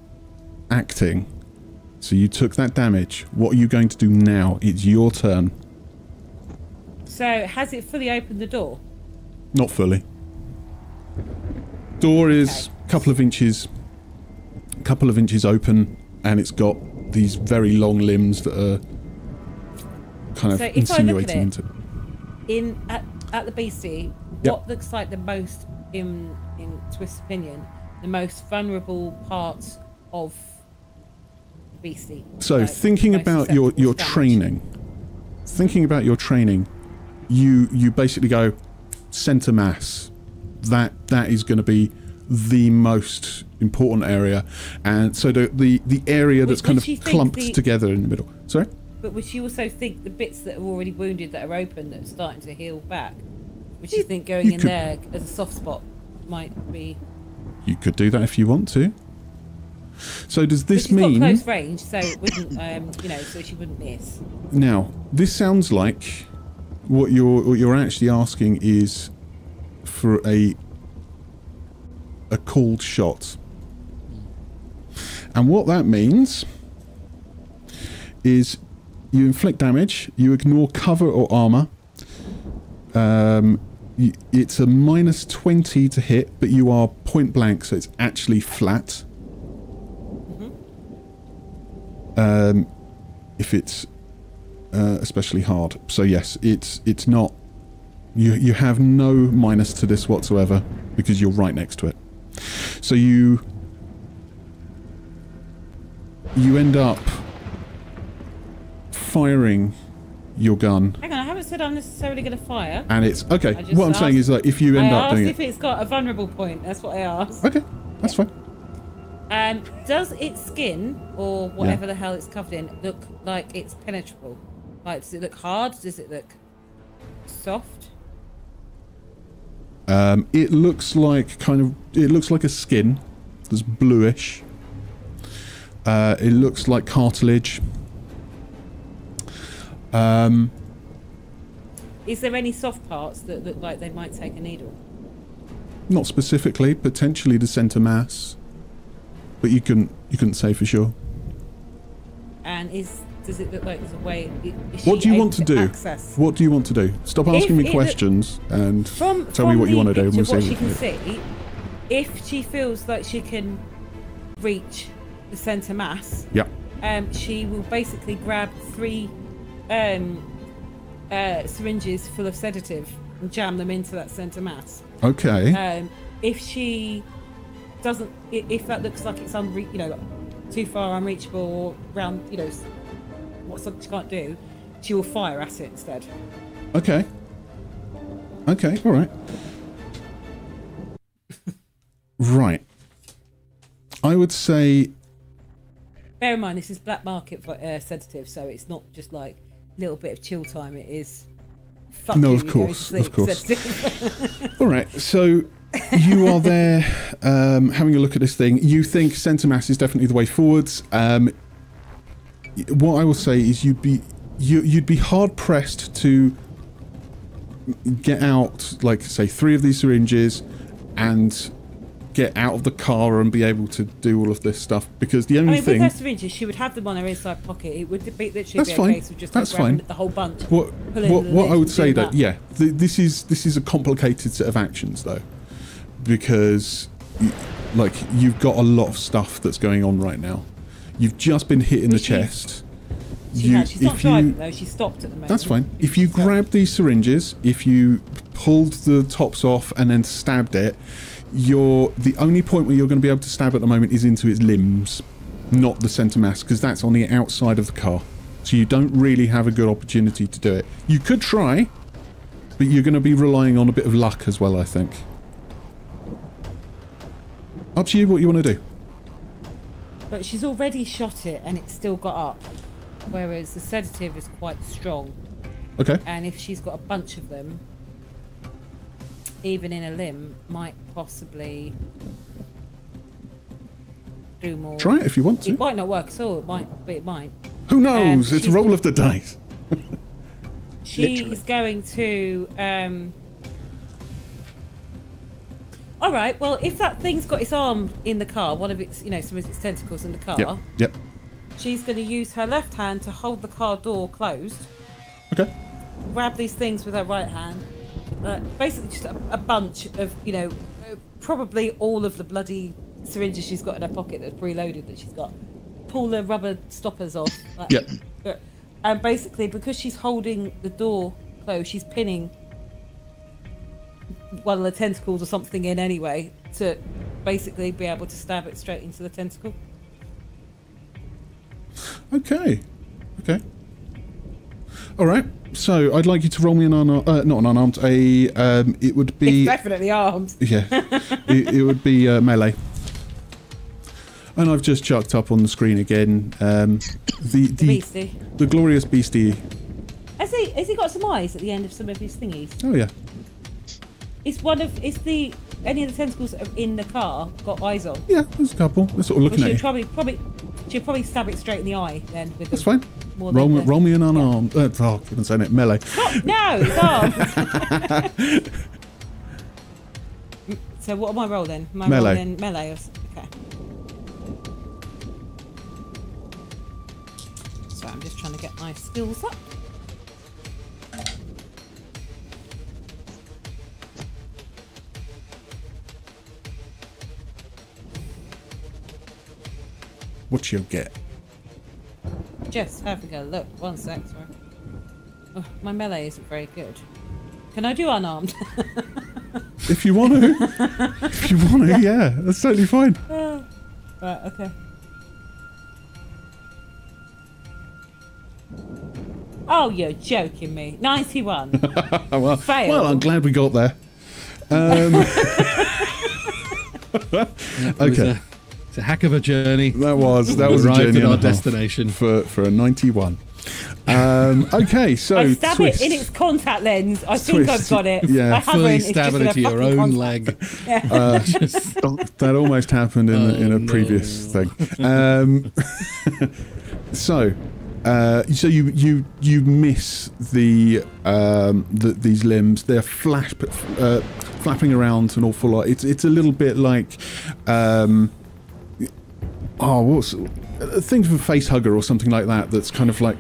acting, so you took that damage. What are you going to do now? It's your turn. So has it fully opened the door? Not fully. Door is a couple of inches open, and it's got these very long limbs that are kind of So if I look at insinuating it, into. At the BC, Yep. what looks like the most, in Twist's opinion, the most vulnerable parts of the BC? So like, thinking most about susceptible your to damage? training, you basically go center mass. That is going to be the most important area, and so the area that's Would kind of she think clumped together in the middle. Sorry. But would she also think the bits that are already wounded, that are open, that are starting to heal back, would she think going you in could- there as a soft spot might be? You could do that if you want to. So does But this she's got mean close range, so it wouldn't, so she wouldn't miss. now? This sounds like what you're actually asking is for a called shot, and what that means is You inflict damage. You ignore cover or armor. It's a -20 to hit, but you are point blank, so it's actually flat. If it's especially hard. So yes, it's not. You have no minus to this whatsoever because you're right next to it. So you end up firing your gun. Hang on, I haven't said I'm necessarily going to fire. And it's okay. What I'm saying is that if you end up doing I asked if it's got a vulnerable point. That's what I asked. Okay, that's fine. And does its skin or whatever the hell it's covered in look like it's penetrable? Like, does it look hard? Does it look soft? It looks like it looks like a skin that's bluish. It looks like cartilage. Is there any soft parts that look like they might take a needle? Not specifically, potentially the center mass, but you couldn't say for sure. And does it look like there's a way? What do you want to do? Access? What do you want to do? Stop asking me questions and tell me what you want to do. And we'll see what she can see. If she feels like she can reach the center mass, she will basically grab 3 syringes full of sedative and jam them into that center mass. Okay. If she doesn't, if that looks like it's too far unreachable or round, what something she can't do, she will fire at it instead. Okay. Okay. All right. Right. I would say. Bear in mind, this is black market for sedative, so it's not just like a little bit of chill time. It is. No, of course, of course. All right, so you are there, having a look at this thing. You think center mass is definitely the way forwards. What I will say is you'd be hard pressed to get out, like say 3 of these syringes, and get out of the car and be able to do all of this stuff, because the only thing with her syringes, she would have them on her inside pocket. It would be literally that's be fine. A case of just that's fine. the whole bunch. What I would say that this is a complicated set of actions though, because you've got a lot of stuff that's going on right now. You've just been hit in the chest. She's not driving though. She stopped at the moment. That's fine. If you grab these syringes, if you pulled the tops off and then stabbed it, the only point where you're going to be able to stab at the moment is into its limbs, not the center mass, because that's on the outside of the car. So you don't really have a good opportunity to do it. You could try, but you're going to be relying on a bit of luck as well, I think. Up to you what you want to do. But she's already shot it and it's still got up, whereas the sedative is quite strong. Okay. And if she's got a bunch of them, even in a limb, might possibly do more. Try it if you want to. It might not work at all, but it might. Who knows? It's a roll of the dice. She is going to... All right, well, if that thing's got its arm in the car, one of its, some of its tentacles in the car, Yep. She's going to use her left hand to hold the car door closed. Okay. Grab these things with her right hand. Basically just a bunch of, probably all of the bloody syringes she's got in her pocket that's preloaded that she's got. Pull the rubber stoppers off. And basically, because she's holding the door closed, she's pinning one of the tentacles or something in anyway to basically be able to stab it straight into the tentacle. Okay. All right. So I'd like you to roll me an unarmed, not an unarmed. It would be. It's definitely armed. Yeah. it would be melee. And I've just chucked up on the screen again. The beastie. The glorious beastie. Has he got some eyes at the end of some of his thingies? Oh yeah. Any of the tentacles that are in the car got eyes on? Yeah, there's a couple. They're sort of looking at you. She'll probably stab it straight in the eye then. That's fine. Roll me an unarmed. Yeah. Oh, I keep on saying it. Melee. No, it's armed. So what am I rolling? Am I melee. Rolling melee? Okay. So I'm I'm just trying to get my skills up. What you'll get? Just having a look. One sec, sorry. Oh, my melee isn't very good. Can I do unarmed? If you want to. If you want to, yeah. That's totally fine. Right, okay. Oh, you're joking me. 91. well, Fail. well, I'm glad we got there. Okay. It's a heck of a journey. That was a Arrived journey at and our a half destination for a 91. Okay, so I stab twist. it in its contact lens. I think Twist. I've got it. Yeah. I Fully haven't. It's stab just it in a into your fucking own contact. leg. Just, That almost happened in a no. previous thing. So you miss these limbs. They're flapping around an awful lot. It's a little bit like what's think of a face hugger or something like that. That's kind of like,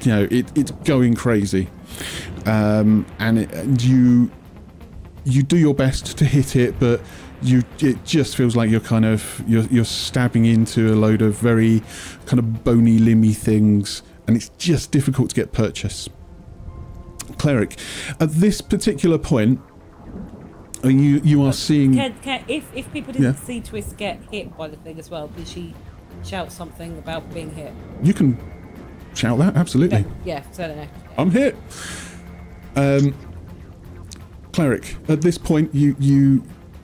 you know, it's going crazy, and you do your best to hit it, but it just feels like you're stabbing into a load of very kind of bony, limby things, and it's just difficult to get purchase. Cleric, at this particular point, you are seeing. If people didn't see Twist get hit by the thing as well, did she shout something about being hit? You can shout that, absolutely. Yeah, so I don't know. I'm hit. Cleric, at this point, you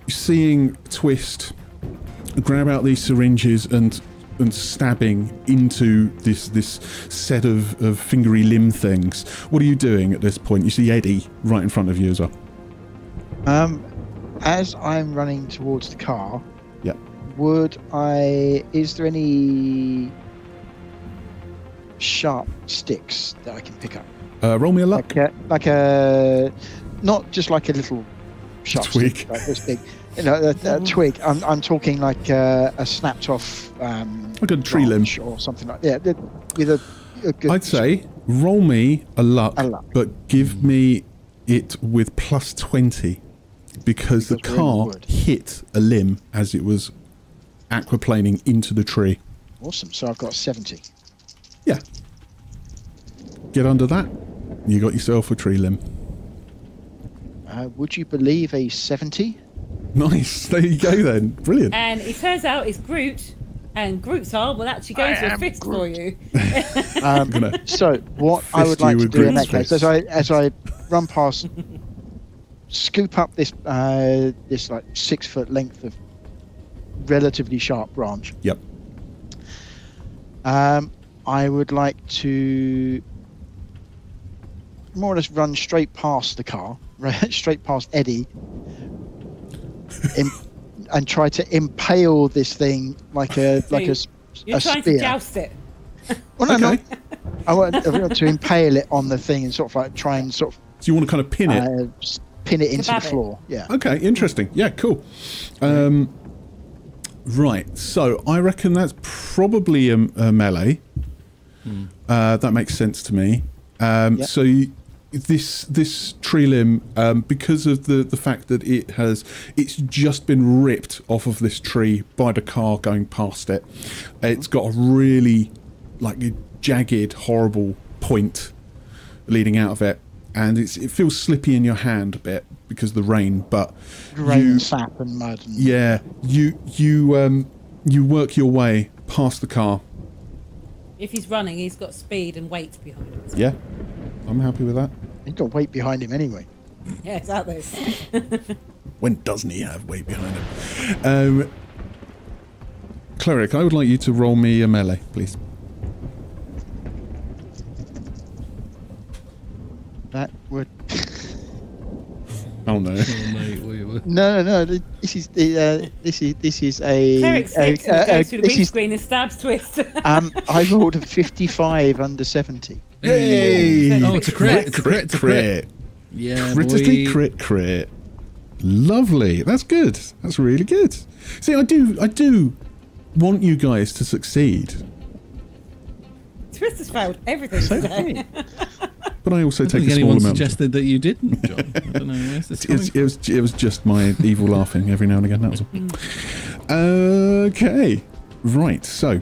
seeing Twist grab out these syringes and stabbing into this set of fingery limb things. What are you doing at this point? You see Eddie right in front of you as well. As I'm running towards the car, Yeah. is there any sharp sticks that I can pick up? Roll me a luck. Like a, not just like a little sharp Twig. stick, like this big, you know, a twig. I'm talking like a snapped off, like a tree limb or something like that. Yeah, with a good. I'd say roll me a luck, A luck. but give me it with plus 20 because the Because we're in the car wood. hit a limb as it was aquaplaning into the tree. Awesome. So I've got 70. Yeah. Get under that. You got yourself a tree limb. Would you believe a 70? Nice. There you go then. Brilliant. And it turns out it's Groot, and Groot's arm will actually go into a fist for you. So what I fist would like you to with do in that Groot's case, fist. as I run past, scoop up this this like 6 foot length of relatively sharp branch. Yep. I would like to more or less run straight past the car, right, straight past Eddie, and try to impale this thing like a You're a trying spear. to joust it. Well, no, Okay. no. I want to impale it on the thing and sort of like try and sort of So you want to kind of pin it? pin it into the Kebab it. floor. Yeah. Okay, interesting. Yeah, cool. Right, so I reckon that's probably a melee. That makes sense to me. So this tree limb, because of the fact that it's just been ripped off of this tree by the car going past it. It's got a really like a jagged, horrible point leading out of it, and it feels slippy in your hand a bit because of the rain. But Rain, sap, and mud. And yeah, you work your way past the car. If he's running, he's got speed and weight behind him. Yeah, I'm happy with that. He's got weight behind him anyway. Yeah, exactly. When doesn't he have weight behind him? Cleric, I would like you to roll me a melee, please. That would. Oh no. No. This is a. Cleric slips and goes through the windscreen and stabs Twist. I rolled a 55 under 70. Yay! Oh, it's a crit. It's a crit. It's a crit. Yeah, Critically boy. crit. Lovely. That's good. That's really good. See, I do want you guys to succeed. It's Chris has failed everything So today. But I also I take think a small anyone amount. suggested that you didn't, John. I don't know where's this coming from. It was just my evil laughing every now and again. That was all. Okay, right. So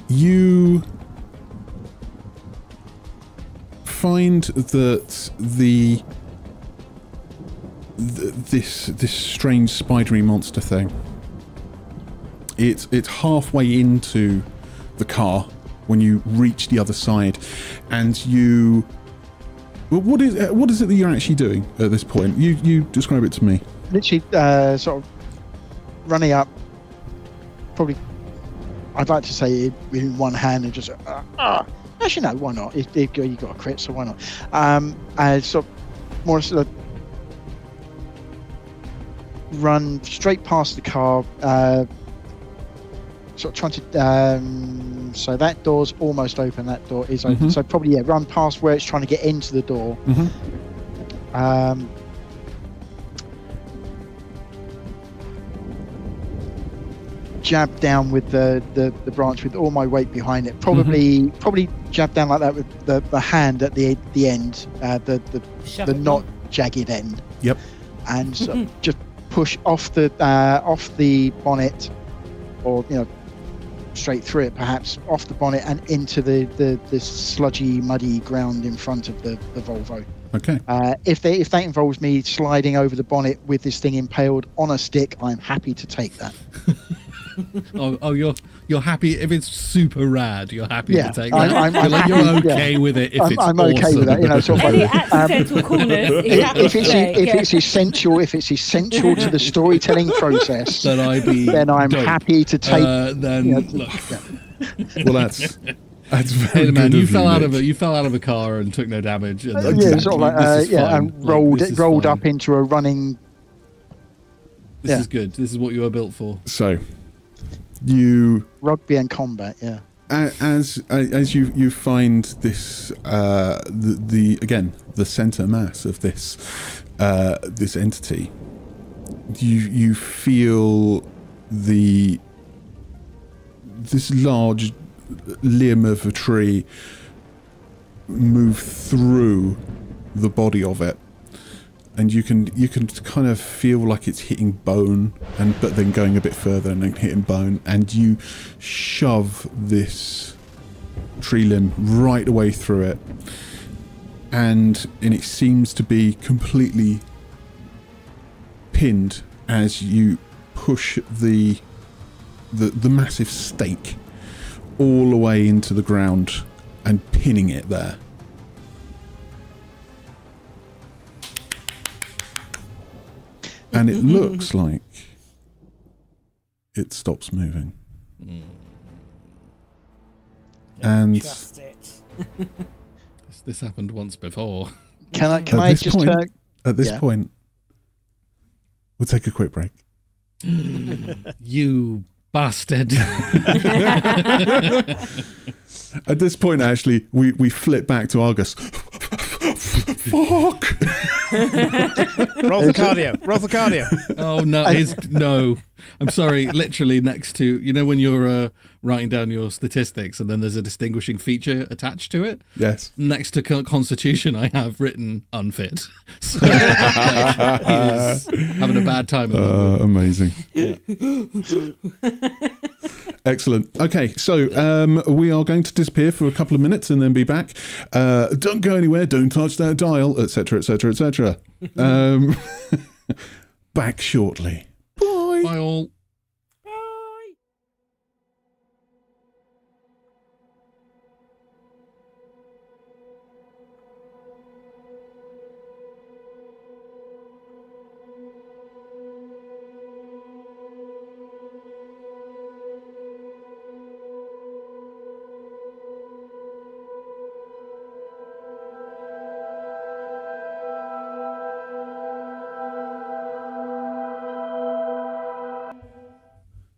you find that this strange spidery monster thing. It's halfway into the car when you reach the other side, and you. Well, what is it that you're actually doing at this point? You describe it to me. Literally, sort of running up. Probably, I'd like to say it with one hand and just. Actually, no. Why not? You got a crit, so why not? Sort of more sort of run straight past the car. Sort of trying to. So that door's almost open. That door is open. So probably run past where it's trying to get into the door. Jab down with the branch with all my weight behind it. Probably jab down like that with the hand at the end. The not jagged end. Yep. And so just push off the bonnet, or straight through it, perhaps off the bonnet and into the sludgy, muddy ground in front of the Volvo. Okay. If that involves me sliding over the bonnet with this thing impaled on a stick, I'm happy to take that. Oh, you're happy if it's super rad. You're happy to take that. You're okay with it if it's I'm awesome. okay with that. Sort of Any accidental corners. If it's essential to the storytelling process, then I'm dope. happy to take. Well, that's very hey, man, good you of fell out of Mitch. it. You fell out of a car and took no damage. And Sort of like and rolled up into a running. This is good. This is what you were built for. So, you rugby and combat, as you find this the center mass of this entity, you feel this large limb of a tree move through the body of it. And you can kind of feel like it's hitting bone, but then going a bit further and then hitting bone, and you shove this tree limb right away through it, and it seems to be completely pinned as you push the massive stake all the way into the ground and pinning it there. And it looks like it stops moving. And Trust it. This happened once before. Can I just at this point, we'll take a quick break. You bastard. At this point, actually, we flip back to Argus. Fuck! Roll for cardio. Oh no, no. I'm sorry. Literally next to when you're writing down your statistics and then there's a distinguishing feature attached to it. Yes. Next to Constitution, I have written unfit. So he is having a bad time. Amazing. Excellent. Okay, so we are going to disappear for a couple of minutes and then be back. Don't go anywhere. Don't touch that dial, etc., etc., etc. Back shortly. Bye. Bye all.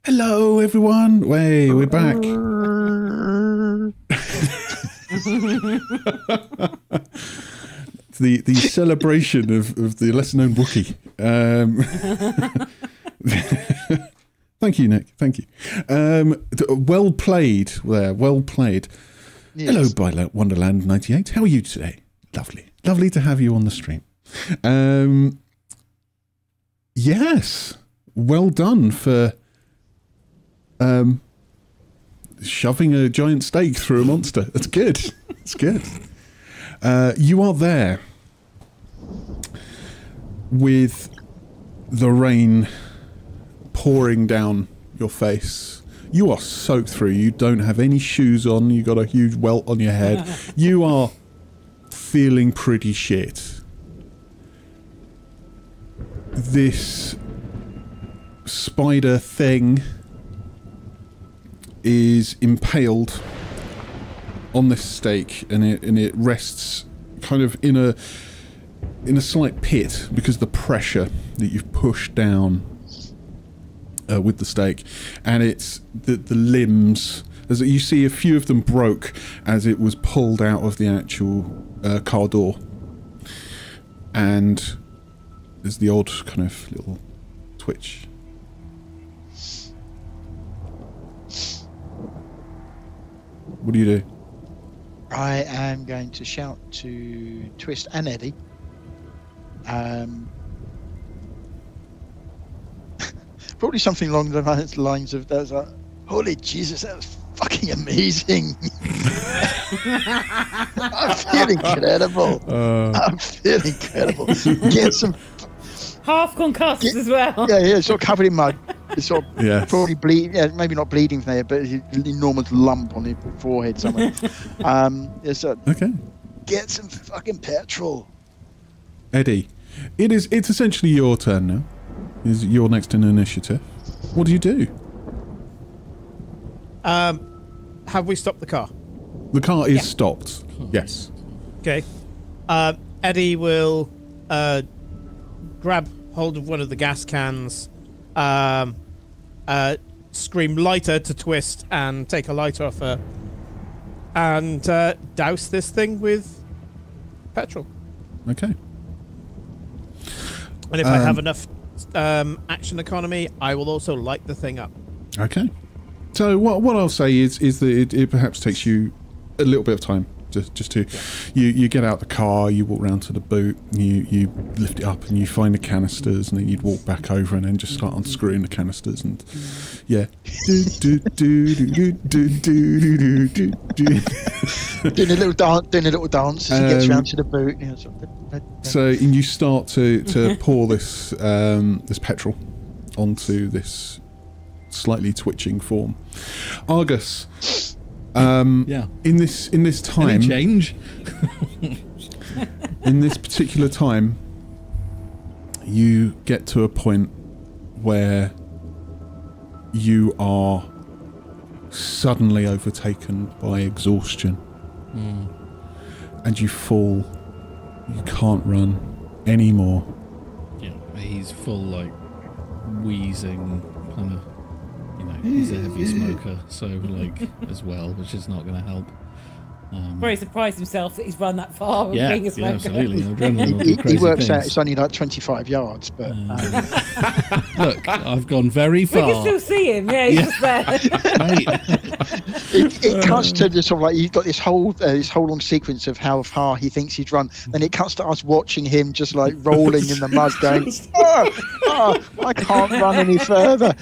Hello, everyone. We're back. the celebration of the lesser known Wookiee. Thank you, Nick. Thank you. Well played there. Well played. Yes. Hello, by Wonderland 98. How are you today? Lovely. Lovely to have you on the stream. Yes. Well done for shoving a giant stake through a monster. That's good. It's good. You are there with the rain pouring down your face. You are soaked through. You don't have any shoes on. You got a huge welt on your head. You are feeling pretty shit. This spider thing is impaled on this stake, and it rests kind of in a slight pit because of the pressure that you've pushed down with the stake, and it's the limbs, as you see a few of them broke as it was pulled out of the actual car door, and there's the odd kind of little twitch. What do you do? I am going to shout to Twist and Eddie. Probably something along the lines of that. Like, holy Jesus, that was fucking amazing. I feel incredible. I feel incredible. Get some Half concussed as well. Yeah, sort of covered in mud. It's sort of probably bleed. Yeah, maybe not bleeding from there, but an enormous lump on the forehead somewhere. Okay. Get some fucking petrol. Eddie, it's essentially your turn now. You're next in initiative. What do you do? Have we stopped the car? The car is stopped. Yes. Okay. Eddie will grab hold of one of the gas cans, scream lighter to Twist and take a lighter off her, and douse this thing with petrol. Okay. And if I have enough action economy, I will also light the thing up. Okay. So what I'll say is that it perhaps takes you a little bit of time just to you get out the car, you walk round to the boot, you lift it up and you find the canisters, and then you'd walk back over and then just start unscrewing the canisters, and doing a little dance as he gets round to the boot. So and you start to pour this this petrol onto this slightly twitching form. Argus, in this time, any change? in this particular time, you get to a point where you are suddenly overtaken by exhaustion, and you fall. You can't run anymore. Yeah, he's full like wheezing kind of. He's a heavy smoker, so like as well, which is not going to help. Very surprised himself that he's run that far. Being a smoker. Absolutely. He works out it's only like 25 yards, but look, I've gone very far. We can still see him. Yeah, he's just there. it cuts to the sort of like you've got this whole long sequence of how far he thinks he's run, then it cuts to us watching him just like rolling in the mud, going, I can't run any further.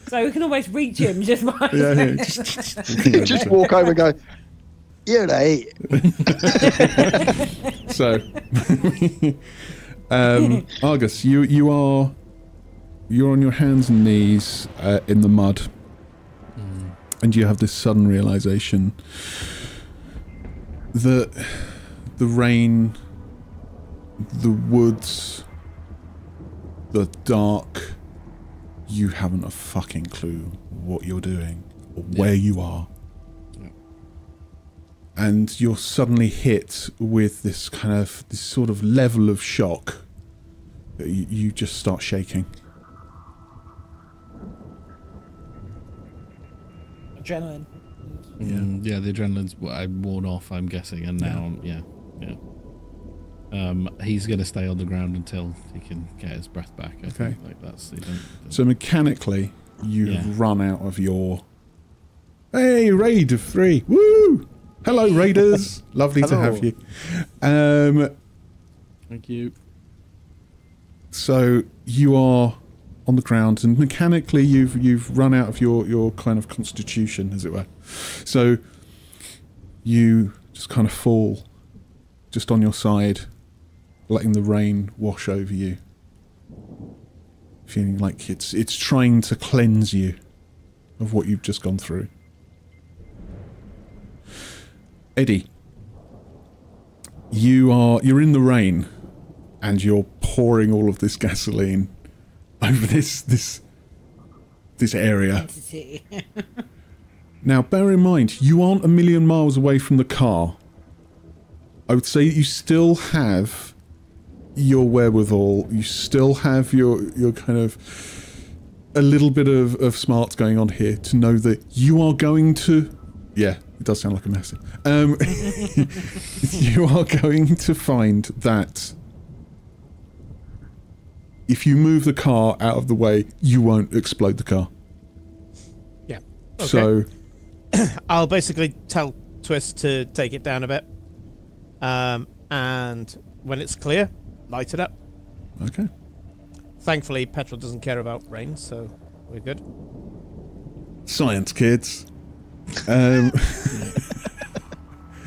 So we can almost reach him just by just walk over and go, you're late. So, Argus, you're on your hands and knees in the mud, and you have this sudden realization that the rain, the woods, the dark, you haven't a fucking clue what you're doing or where you are. And you're suddenly hit with this sort of level of shock that you just start shaking. Adrenaline. The adrenaline's worn off, I'm guessing, and now He's going to stay on the ground until he can get his breath back. I think. Like that's. So mechanically, you've run out of your. Hey, raid of 3! Woo! Hello, raiders. Lovely to have you. Thank you. So you are on the ground, and mechanically you've run out of your kind of constitution, as it were. So you just kind of fall, just on your side, letting the rain wash over you, feeling like it's trying to cleanse you of what you've just gone through. Eddie, you're in the rain, and you're pouring all of this gasoline over this area. Now, bear in mind, you aren't a million miles away from the car. I would say you still have your wherewithal. You still have your kind of a little bit of smarts going on here to know that you are going to. Yeah, it does sound like a mess. You are going to find that if you move the car out of the way, you won't explode the car. Yeah. Okay. So I'll basically tell Twist to take it down a bit. And when it's clear, light it up. Okay. Thankfully, petrol doesn't care about rain, so we're good. Science, kids. If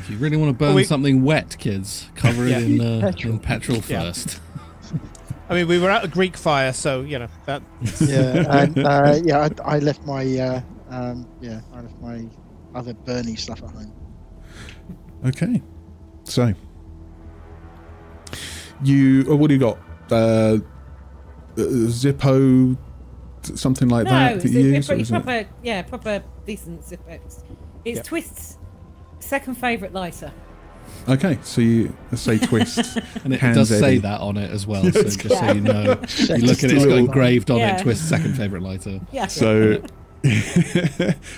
you really want to burn something wet, kids, cover it in petrol first. I mean, we were at a Greek fire, so you know that. Yeah, and I left my I left my other Bernie stuff at home. Okay. So what do you got? Zippo, something like that you use? It's proper decent Zippo. It's Twist's second favourite lighter. Okay, so you say Twist. And it does say that on it as well, so just so you know. You look at it, it's got engraved on it, Twist's second favourite lighter. Yeah. So,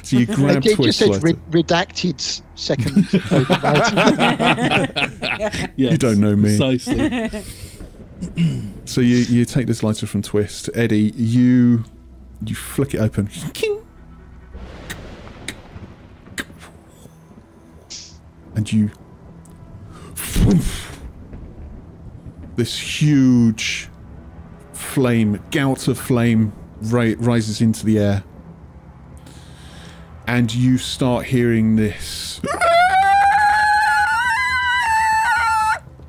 so you grab Twist. It just says redacted second favourite lighter. You don't know me. Precisely. So you take this lighter from Twist. Eddie, you flick it open. And you... This huge flame, gout of flame rises into the air. And you start hearing this...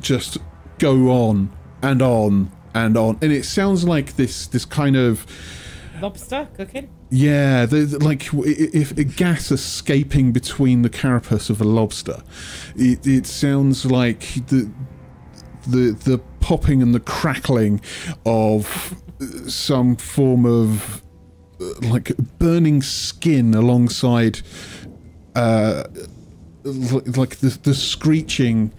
just go on and on and on. And it sounds like this kind of... Lobster cooking? Yeah, like if a gas escaping between the carapace of a lobster. It sounds like the popping and the crackling of some form of like burning skin alongside like the screeching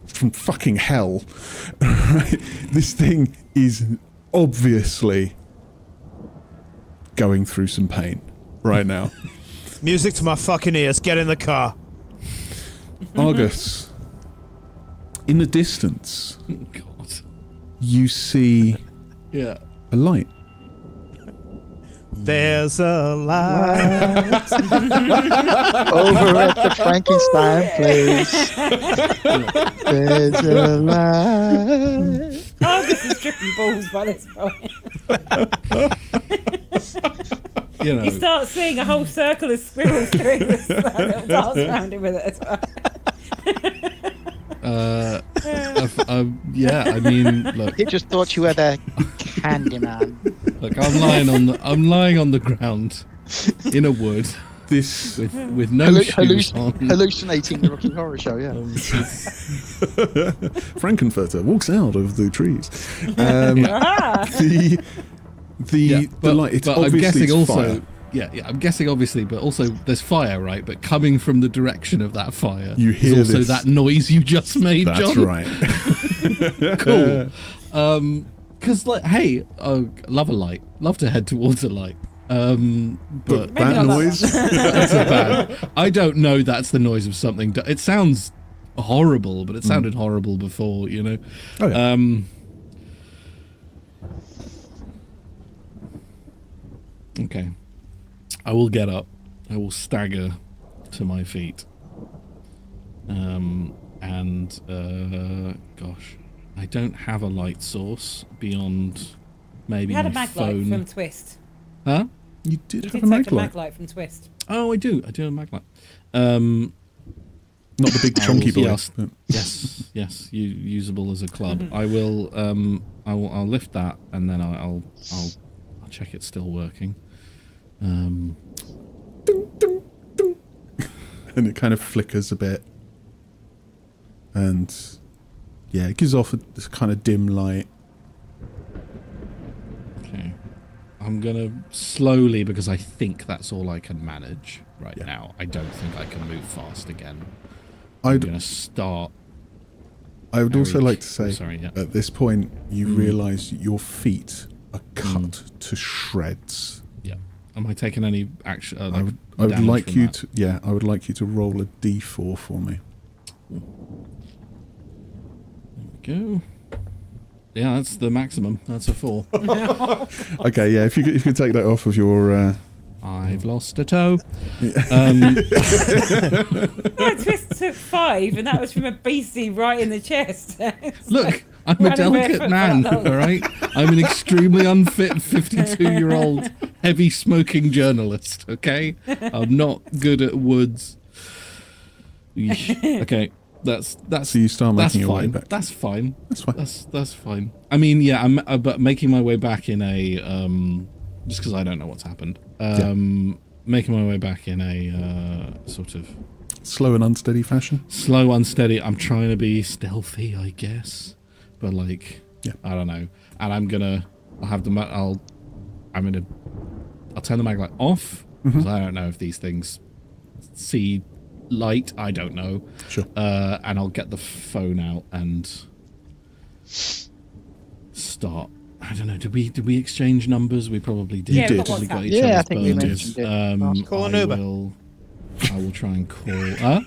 from fucking hell. Right? This thing is obviously going through some pain right now. Music to my fucking ears. Get in the car. Argus, in the distance, God, you see a light. There's a light over at the Frankenstein place. There's a light. Argus is tripping balls by this point. You know, He starts seeing a whole circle of squirrels doing this little dance around him with it as well. yeah, I mean, look. He just thought you were the Candyman. Look, I'm lying on the ground in a wood. This with no shoes on. Hallucinating the Rocky Horror Show, yeah. Frankenfurter walks out of the trees. The light. It's obviously I'm guessing also. fire. Yeah, I'm guessing obviously, but also there's fire, right? But coming from the direction of that fire, you hear is also this. that noise you just made, That's John. right. Cool. Because like, hey, love a light, love to head towards a light. But that noise. That's a bad. I don't know. That's the noise of something. It sounds horrible, but it sounded horrible before, you know. Oh, yeah. Okay. I will get up. I will stagger to my feet. Gosh, I don't have a light source beyond maybe You had a my mag light phone. from Twist. Huh? You did You have did a mag take a light. mag light from Twist. Oh, I do. I do have a mag light. Not the big I chunky will- boy. yes. but- Yes, usable as a club. I will. I'll lift that, and then I'll check it's still working. and it kind of flickers a bit. And yeah, it gives off this kind of dim light. Okay. I'm gonna slowly, because I think that's all I can manage right now. I don't think I can move fast again. I'm gonna start. I would also Eric. like to say, Sorry, yeah. at this point, you realise your feet are cut to shreds. Yeah. Am I taking any action? I would like you to, I would like you to roll a d4 for me. There we go. Yeah, that's the maximum. That's a 4. Okay, yeah, if you could take that off of your. I've lost a toe. No, Twist took 5, and that was from a beastie right in the chest. Look, I'm a running delicate barefoot man, for that long. all right? I'm an extremely unfit 52-year-old heavy smoking journalist, okay? I'm not good at woods. Yeesh. Okay, that's So you start that's making your way fine. back. That's fine. That's fine. That's fine. I mean, yeah, I'm but making my way back in a just because I don't know what's happened. Making my way back in a sort of Slow and unsteady fashion. slow, unsteady. I'm trying to be stealthy, I guess, but like, I don't know. And I'll turn the mag light off because I don't know if these things see light. I don't know. Sure. And I'll get the phone out and start. I don't know. Did we exchange numbers? We probably did. Yeah, did. we've got Probably got WhatsApp. each Yeah, I other's think we burners. mentioned it. Call an Uber. I will try and call. Huh?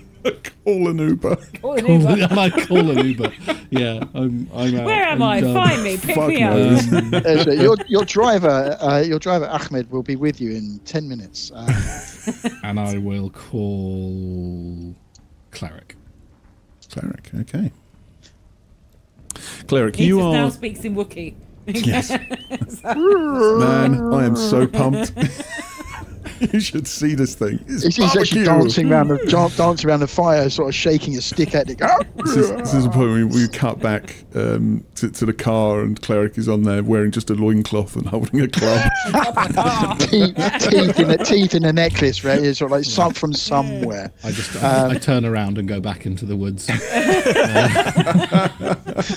Call an Uber. Call an Uber. I might call an Uber. Yeah, I'm out. Where am I? and, Find me. Pick fuck me up. knows. Your driver Ahmed will be with you in 10 minutes. And I will call Cleric. Cleric, okay. Cleric, He you just now are. speaks in Wookiee. Yes. Man, I am so pumped. You should see this thing. It's He's actually barbecue. dancing around the fire, sort of shaking a stick at it. This is the point where we cut back to the car, and Cleric is on there wearing just a loincloth and holding a club. teeth in a necklace, right? It's sort of like some from somewhere. I turn around and go back into the woods.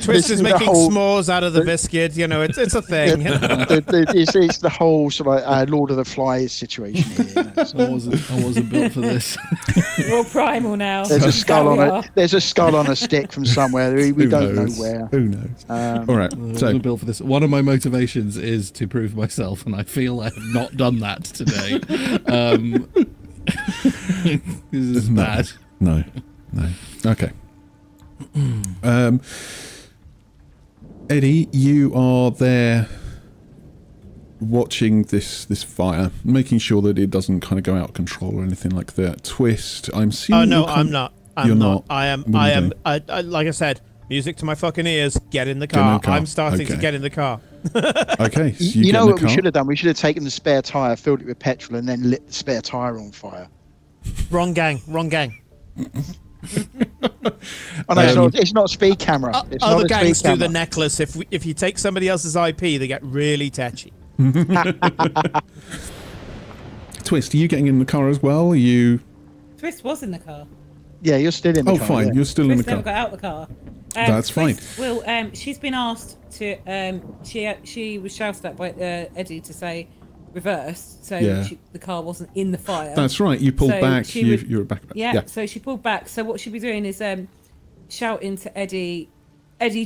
Twist is the making whole- s'mores out of the Viscid. You know, it's a thing. It's the whole sort of Lord of the Flies situation here. You know, so. I wasn't built for this. We're all primal now. There's a skull There we on are. there's a skull on a stick from somewhere. We Who don't knows? know where. Who knows? Um, All right. I So wasn't built for this. One of my motivations is to prove myself, and I feel I have not done that today. This is bad. no. Okay. Eddie, you are there watching this fire, making sure that it doesn't kind of go out of control or anything like that. Twist, I'm seeing. Oh no, I'm not. You're I'm not. not. I am. What are I you am. doing? I like I said, music to my fucking ears. Get in the in the car. car. I'm starting to Okay. get in the car. Okay. So you get know in the what we car. should have done? We should have taken the spare tire, filled it with petrol, and then lit the spare tire on fire. Wrong gang. Wrong gang. Oh no, it's not a speed camera. It's not Other a gangs speed do the camera. necklace. If you take somebody else's IP, they get really tetchy. Twist, are you getting in the car as well? Are you? Twist was in the car. Yeah, you're still in the Oh, car. fine. yeah. You're still in Twist the never car. got out the car. That's fine. Twist will. She's been asked to. She was shouted at by Eddie to say reverse, so Yeah. the car wasn't in the fire. That's right. You pulled So back. she You would- were back. Yeah, so she pulled back. So what she'll be doing is shouting to Eddie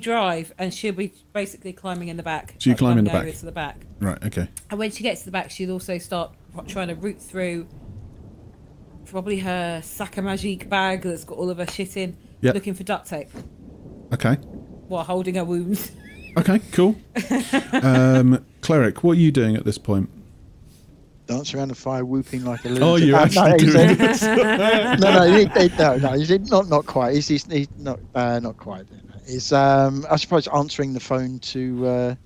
drive, and she'll be basically climbing in the back. So you climb in the climbing back. over to the back. Right. Okay. And when she gets to the back, she'll also start trying to root through probably her sac à magique bag that's got all of her shit in, looking for duct tape Okay. while holding her wounds. Okay, cool. Cleric, what are you doing at this point? Dance around the fire, whooping like a lunatic. Oh, you're actually doing this. No, he's not quite. He's not quite. He's I suppose answering the phone to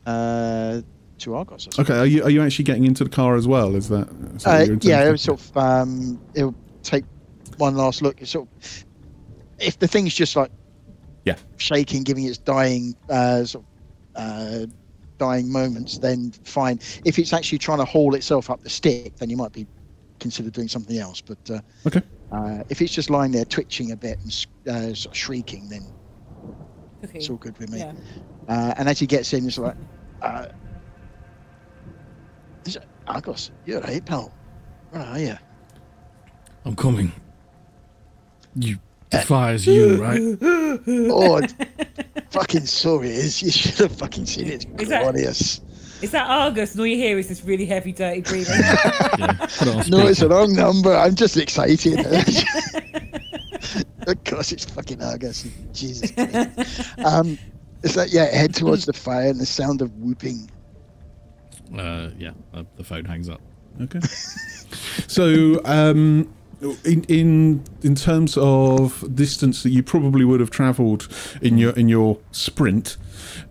Argos. Okay, are you actually getting into the car as well? Is that your intention? Yeah, sort of. It'll take one last look. Sort of, if the thing's just like shaking, giving its dying dying moments, then fine. If it's actually trying to haul itself up the stick, then you might be consider doing something else. But okay. If it's just lying there twitching a bit and sort of shrieking, then it's all good with me. Yeah. And as he gets in, it's like, Argos, you're right, pal. Where are you? I'm coming. The fire's you, right? Oh, fucking saw it is. You should have fucking seen it. It's glorious. Is that Argus? And all you hear is this really heavy, dirty breathing. No, it's a wrong number. I'm just excited. Of course, it's fucking Argus. Jesus Christ. It's like, head towards the fire and the sound of whooping. The phone hangs up. Okay. So, in terms of distance that you probably would have travelled in your sprint,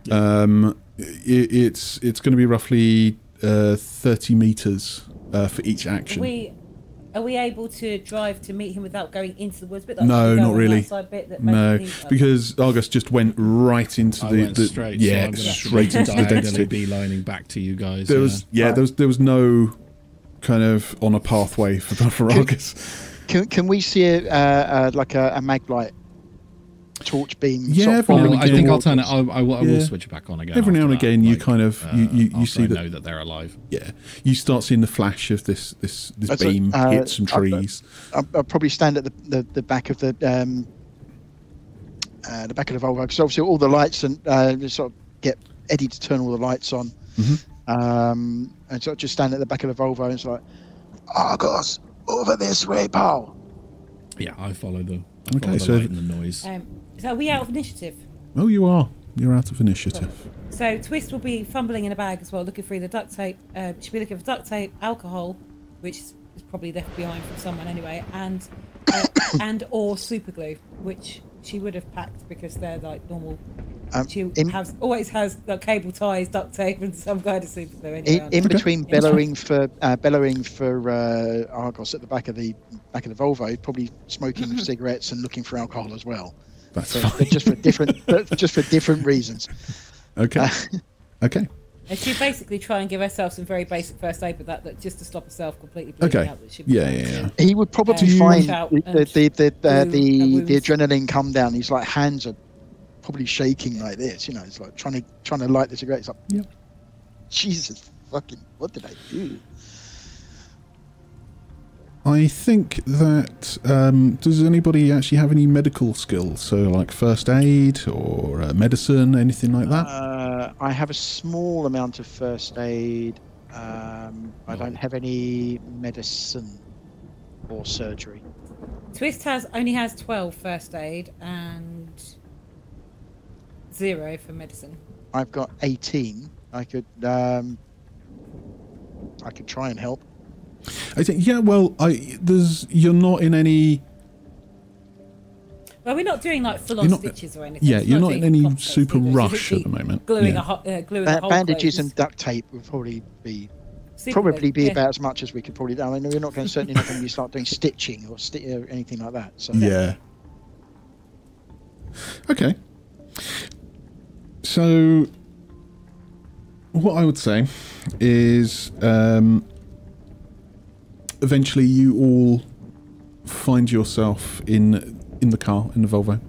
it's going to be roughly 30 meters for each action. Are we able to drive to meet him without going into the woods? Bit No, not really. Bit No, because Argus just went right into straight. Yeah, so straight into the density. beelining back to you guys. There was no kind of on a pathway for Argus. Can we see a mag light torch beam? Yeah, I think I'll turn it. I will switch it back on again. Every now and again, you kind of you see that. Know that they're alive. Yeah, you start seeing the flash of this beam hit some trees. I'll probably stand at the back of the back of the Volvo, because obviously all the lights and sort of get Eddie to turn all the lights on, and sort of just stand at the back of the Volvo and it's like, Argos, over this way, pal. Yeah, I follow the. So light and the noise. So are we out of initiative? Oh, you are. You're out of initiative. So Twist will be fumbling in a bag as well, looking through the duct tape. She'll be looking for duct tape, alcohol, which is probably left behind from someone anyway, and or super glue, which she would have packed because they're like normal. She always has like, cable ties, duct tape, and some kind of super glue. Anyway, in between bellowing for Argos at the back of the Volvo, probably smoking cigarettes and looking for alcohol as well. That's fine. Just for different reasons. Okay. Okay. And she'd basically try and give herself some very basic first aid with that just to stop herself completely bleeding out. That Yeah. He would probably find the adrenaline come down. He's like, hands are probably shaking like this, it's like trying to light the cigarette. It's like, Jesus fucking, what did I do? I think that does anybody actually have any medical skills? So like first aid or medicine, anything like that? I have a small amount of first aid. I don't have any medicine or surgery. Twist only has 12 first aid and 0 for medicine. I've got 18. I could try and help. I think you're not in any. Well, we're not doing like full-on stitches or anything. Yeah, you're not in any super rush at the moment. Gluing a whole bandages clothes. and duct tape would probably be about as much as we could probably do. I mean, we're not going to start doing stitching or anything like that. So. Yeah. Okay. So, what I would say is, eventually you all find yourself in the car, in the Volvo.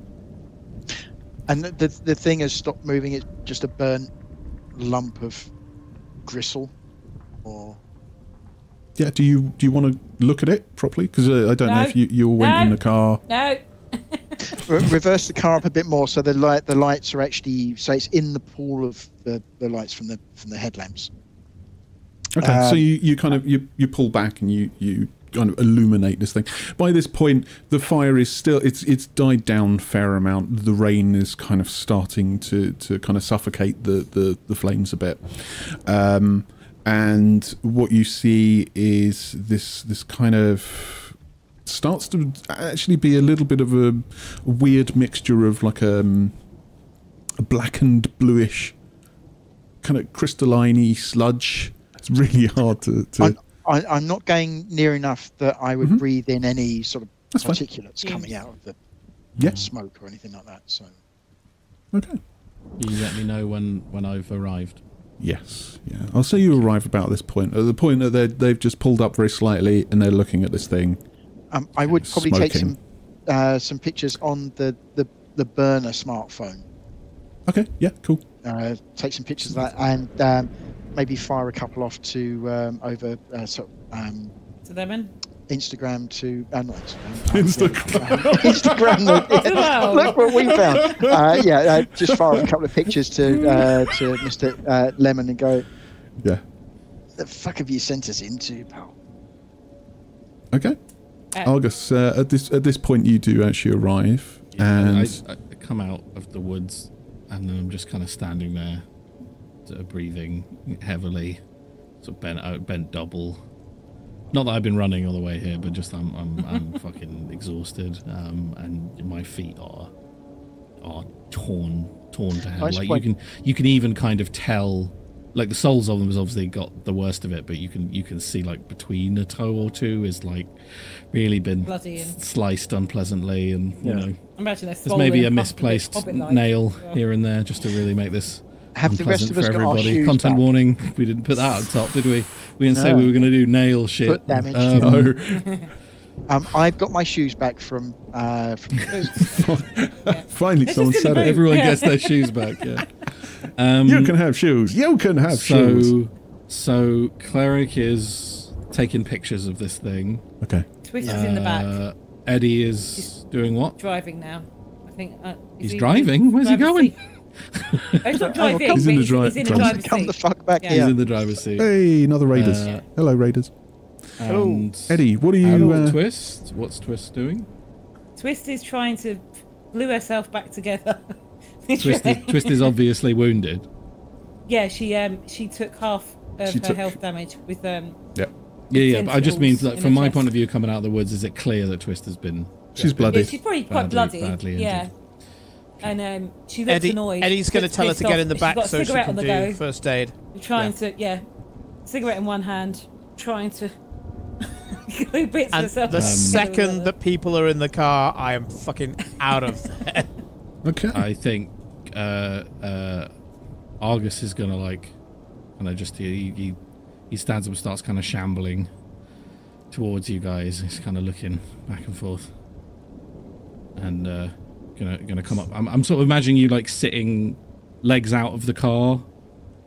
And the thing has stopped moving. It's just a burnt lump of gristle, or. Yeah. Do you want to look at it properly? Because I don't know if you all went in the car. No. Reverse the car up a bit more so the lights are actually it's in the pool of the lights from the headlamps. Okay, so you kind of you pull back and you kind of illuminate this thing. By this point, the fire is still, it's died down a fair amount. The rain is kind of starting to kind of suffocate the flames a bit. And what you see is this kind of starts to actually be a little bit of a weird mixture of like a blackened bluish kind of crystalline-y sludge. It's really hard to... I'm not going near enough that I would breathe in any sort of particulates coming out of the smoke or anything like that. So, okay. You let me know when I've arrived. Yes, yeah. I'll say you arrive about this point. At the point that they've just pulled up very slightly and they're looking at this thing. I would probably take some pictures on the burner smartphone. Okay, yeah, cool. Take some pictures of that and maybe fire a couple off to over to them in? Instagram to not Instagram. Look what we found. Just fire a couple of pictures to Mr. Lemon and go. Yeah. The fuck have you sent us into, pal? Okay. Argus, at this point you do actually arrive, and I come out of the woods, and then I'm just kind of standing there, sort of breathing heavily, sort of bent double. Not that I've been running all the way here, but just I'm fucking exhausted, and my feet are torn to hell. Like you can even kind of tell, like the soles of them has obviously got the worst of it, but you can see like between a toe or two is like really been sliced unpleasantly, and you know, there's maybe a misplaced nail here and there just to really make this have the rest of us got our shoes Content back? warning. We didn't put that on top, did we? We didn't say we were going to do nail shit. Foot damage. no. I've got my shoes back from Finally, someone said it. Everyone gets their shoes back. Yeah. You can have shoes. You can have shoes. So Cleric is taking pictures of this thing. Okay. Twist is in the back. Eddie is doing what? Driving now. I think he's driving. Where's he going? He's not driving. He's in the driver's seat. Come the fuck back He's here. in the driver's seat. Hey, another Raiders. Hello, Raiders. And Eddie, what are you... Twist? What's Twist doing? Twist is trying to glue herself back together. Twist is obviously wounded. Yeah, she took half of her health damage with Yeah, but I just mean like, from my point of view, coming out of the woods, is it clear that Twist has been? She's bloody. Yeah, she's probably quite bloody. Yeah. And she looks annoyed. Eddie's going to tell her to get in the back so she can do first aid. Trying to, cigarette in one hand, trying to glue bits of herself. The second that people are in the car, I am fucking out of there. Okay. I think Argus is going to like, and I just he stands up and starts kind of shambling towards you guys. He's kind of looking back and forth, and gonna come up. I'm sort of imagining you like sitting legs out of the car,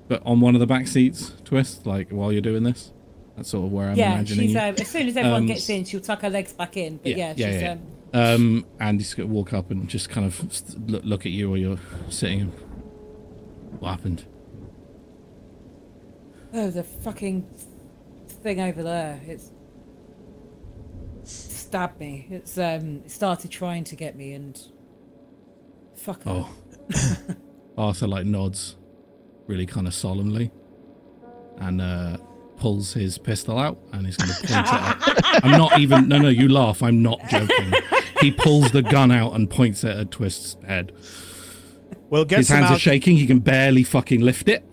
but on one of the back seats, Twist, like while you're doing this. That's sort of where I'm imagining. Yeah, as soon as everyone gets in, she'll tuck her legs back in. But she's and he's gonna walk up and just kind of look at you while you're sitting. What happened? Oh, the fucking thing over there. It's stabbed me. It's it started trying to get me and fuck her. Arthur like nods really kind of solemnly and pulls his pistol out and he's going to point it at... I'm not even... No, you laugh. I'm not joking. He pulls the gun out and points it at Twist's head. Well, his hands are shaking. He can barely fucking lift it.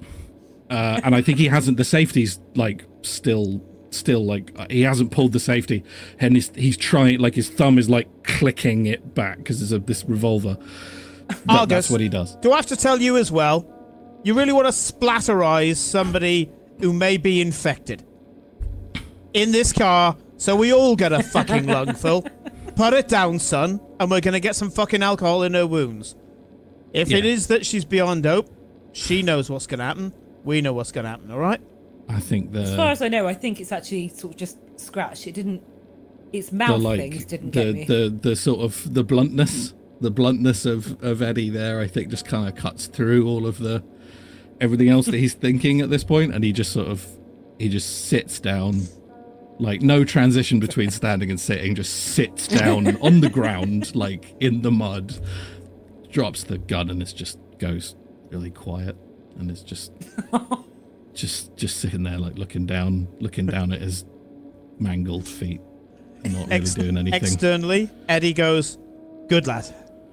And I think he hasn't... The safety's like still like... He hasn't pulled the safety. And he's trying... Like his thumb is like clicking it back because there's this revolver. Argus, that's what he does. Do I have to tell you as well? You really want to splatterize somebody who may be infected in this car, so we all get a fucking lungful. Put it down, son, and we're gonna get some fucking alcohol in her wounds. If it is that she's beyond dope, she knows what's gonna happen. We know what's gonna happen. All right. I think as far as I know, I think it's actually sort of just scratched. It didn't. Its mouth things didn't get me. The sort of the bluntness of Eddie there, I think, just kind of cuts through all of everything else that he's thinking at this point, and he just sits down Like no transition between standing and sitting, just sits down on the ground, like in the mud, drops the gun, and it just goes really quiet, and it's just sitting there, like looking down at his mangled feet, not really doing anything. Externally, Eddie goes, "Good lad,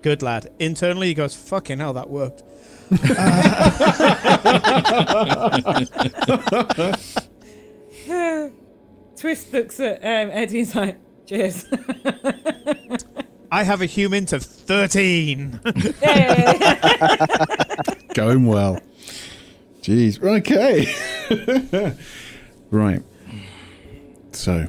good lad." Internally, he goes, "Fucking hell, that worked." Twist looks at Eddie and is like, cheers. I have a humint of 13. Going well. Jeez. Okay. Right. So.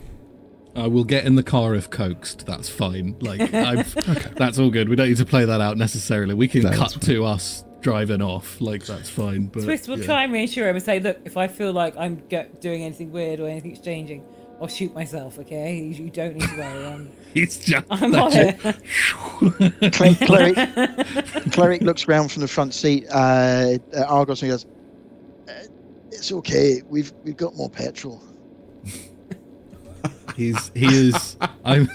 I will get in the car if coaxed. That's fine. Like, that's all good. We don't need to play that out necessarily. We can cut to us driving off. Like, that's fine. But, Twist will try and reassure him and say, look, if I feel like I'm doing anything weird or anything's changing, I'll shoot myself, okay? You don't need to worry. He's just I'm on it. Cleric looks round from the front seat at Argos and he goes, "It's okay. We've got more petrol." He is. I'm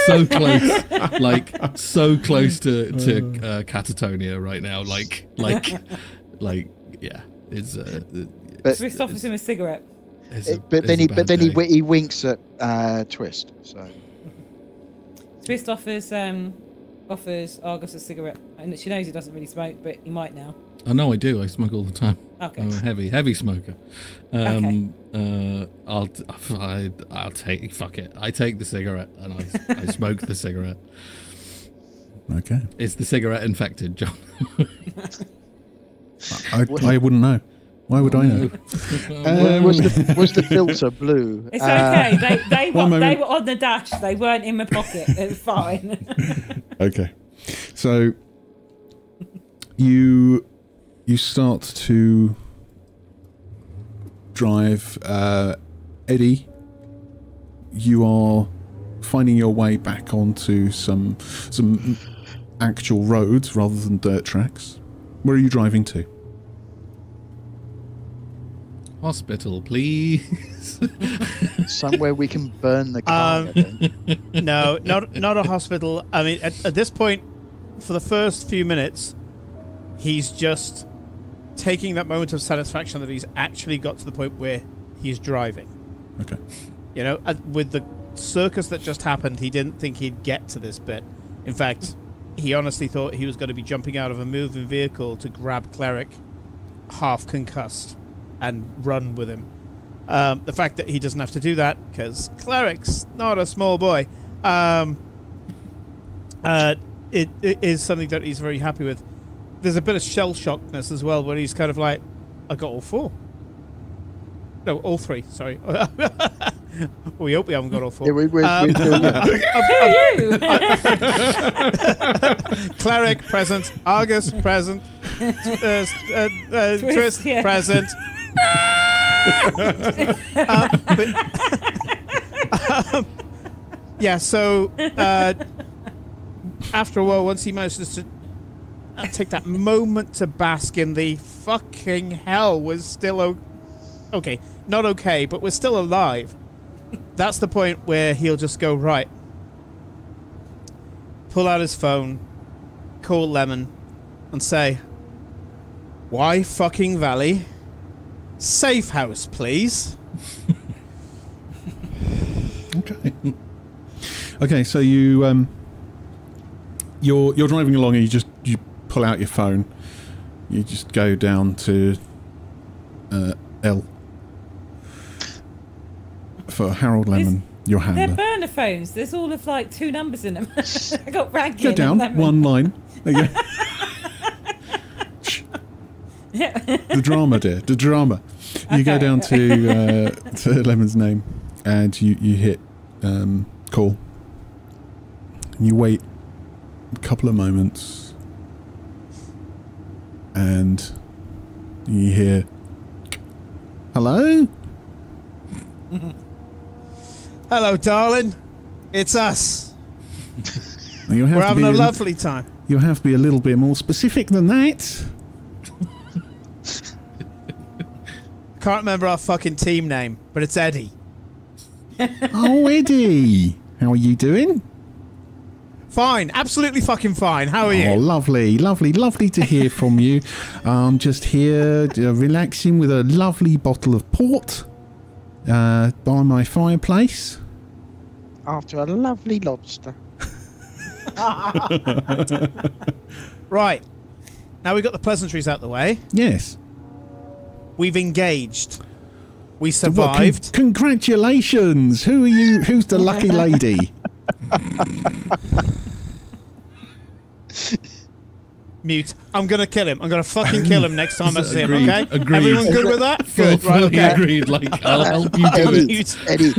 so close, like so close to catatonia right now. Like, yeah. It's. Twist offers him a cigarette. But then he winks at Twist. So Twist offers Argos a cigarette, and she knows he doesn't really smoke, but he might now. Oh no, I do. I smoke all the time. Okay. I'm a heavy smoker. Okay. I'll take. Fuck it. I take the cigarette and I smoke the cigarette. Okay. Is the cigarette infected, John? I wouldn't know. Why would I know? was the filter blue? It's okay. They were on the dash. They weren't in my pocket. It's fine. Okay. So you start to drive. Eddie, you are finding your way back onto some actual roads rather than dirt tracks. Where are you driving to? Hospital, please. Somewhere we can burn the car. No, not a hospital. I mean, at this point, for the first few minutes, he's just taking that moment of satisfaction that he's actually got to the point where he's driving. Okay. You know, with the circus that just happened, he didn't think he'd get to this bit. In fact, he honestly thought he was going to be jumping out of a moving vehicle to grab Cleric, half concussed, and run with him. The fact that he doesn't have to do that, because Cleric's not a small boy, it is something that he's very happy with. There's a bit of shell-shockedness as well, where he's kind of like, I got all four. No, all three, sorry. We hope we haven't got all four. Yeah, Cleric, present. Argus, present. Twist, yeah. present. Yeah, so after a while, once he manages to take that moment to bask in the fucking hell was still okay, not okay, but we're still alive. That's the point where he'll just go, right, pull out his phone, call Lemon, and say, "Why fucking Valley? Safe house, please." Okay. Okay, so you're driving along and you pull out your phone. You just go down to L for Harold Lemon, your handler. They're burner phones. There's all of like 2 numbers in them. I got ranking. Go down one line. There you go. The drama, dear. The drama. You go down to Lemon's name, and you hit call. And you wait a couple of moments, and you hear, "Hello." Hello, darling. It's us. We're having a lovely time. You have to be a little bit more specific than that. Can't remember our fucking team name, but it's Eddie. Oh, Eddie, how are you doing? Fine, absolutely fucking fine. How are you? Oh, lovely, lovely, lovely to hear from you. I'm just here relaxing with a lovely bottle of port by my fireplace. After a lovely lobster. Right. Now we've got the pleasantries out the way. Yes. We've engaged. We Well, survived. congratulations. Who are you? Who's the lucky lady? Mute. I'm going to kill him. I'm going to fucking kill him next time I see him, Agreed, okay? agreed. Everyone good with that? Good. Right, Fully okay. agreed. Like, I'll help you do Eddie, it. Mute. Eddie,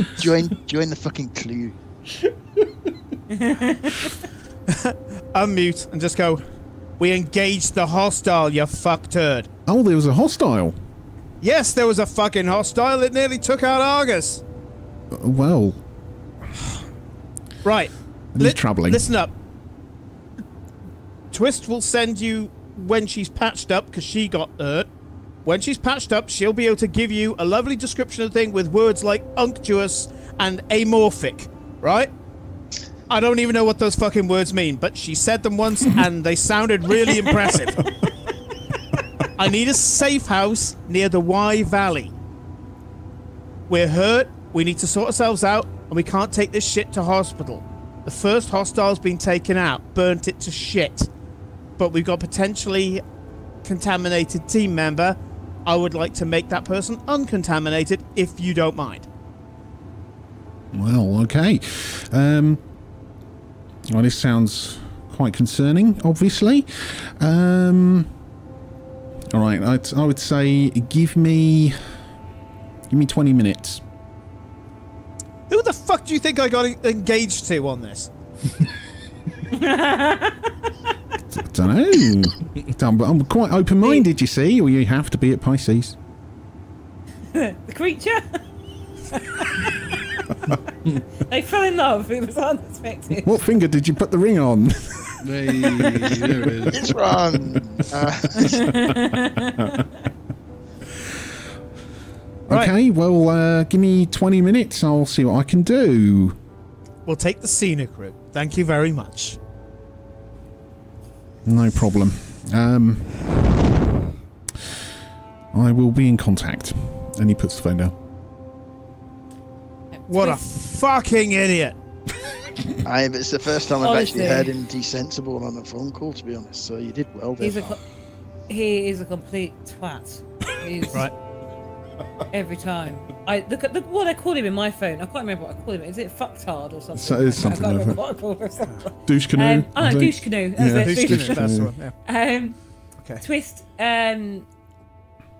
join the fucking clue. Unmute and just go, we engaged the hostile, you fuckturd. Oh, there was a hostile. Yes, there was a fucking hostile. It nearly took out Argus. Well, Right. this is troubling. Listen up. Twist will send you when she's patched up because she got hurt. When she's patched up, she'll be able to give you a lovely description of the thing with words like unctuous and amorphic, right? I don't even know what those fucking words mean, but she said them once and they sounded really impressive. I need a safe house near the Y Valley. We're hurt, we need to sort ourselves out, and we can't take this shit to hospital. The first hostile's been taken out, burnt it to shit. But we've got potentially contaminated team member. I would like to make that person uncontaminated, if you don't mind. Well, okay. Well, this sounds quite concerning, obviously. All right, I would say give me 20 minutes. Who the fuck do you think I got engaged to on this? Don't know. I'm quite open-minded, you see, or you have to be at Pisces. The creature? They fell in love. It was unexpected. What finger did you put the ring on? Hey, there it is. It's wrong. Right. Okay, well, give me 20 minutes. I'll see what I can do. We'll take the scenic route. Thank you very much. No problem. I will be in contact. And he puts the phone down. What a Twist. fucking idiot. It's the first time I've Honestly. actually heard him desensible on a phone call, to be honest. So you did well there. He is a complete twat. He's Right. every time. I look at what I call him in my phone. I can't remember what I call him. Is it fucktard or something? So it's something I can't like remember what I call him. Douche canoe. Oh, I think. douche canoe. That's Yeah. it, Who's douche gonna- canoe. that's the one, yeah. Okay. Twist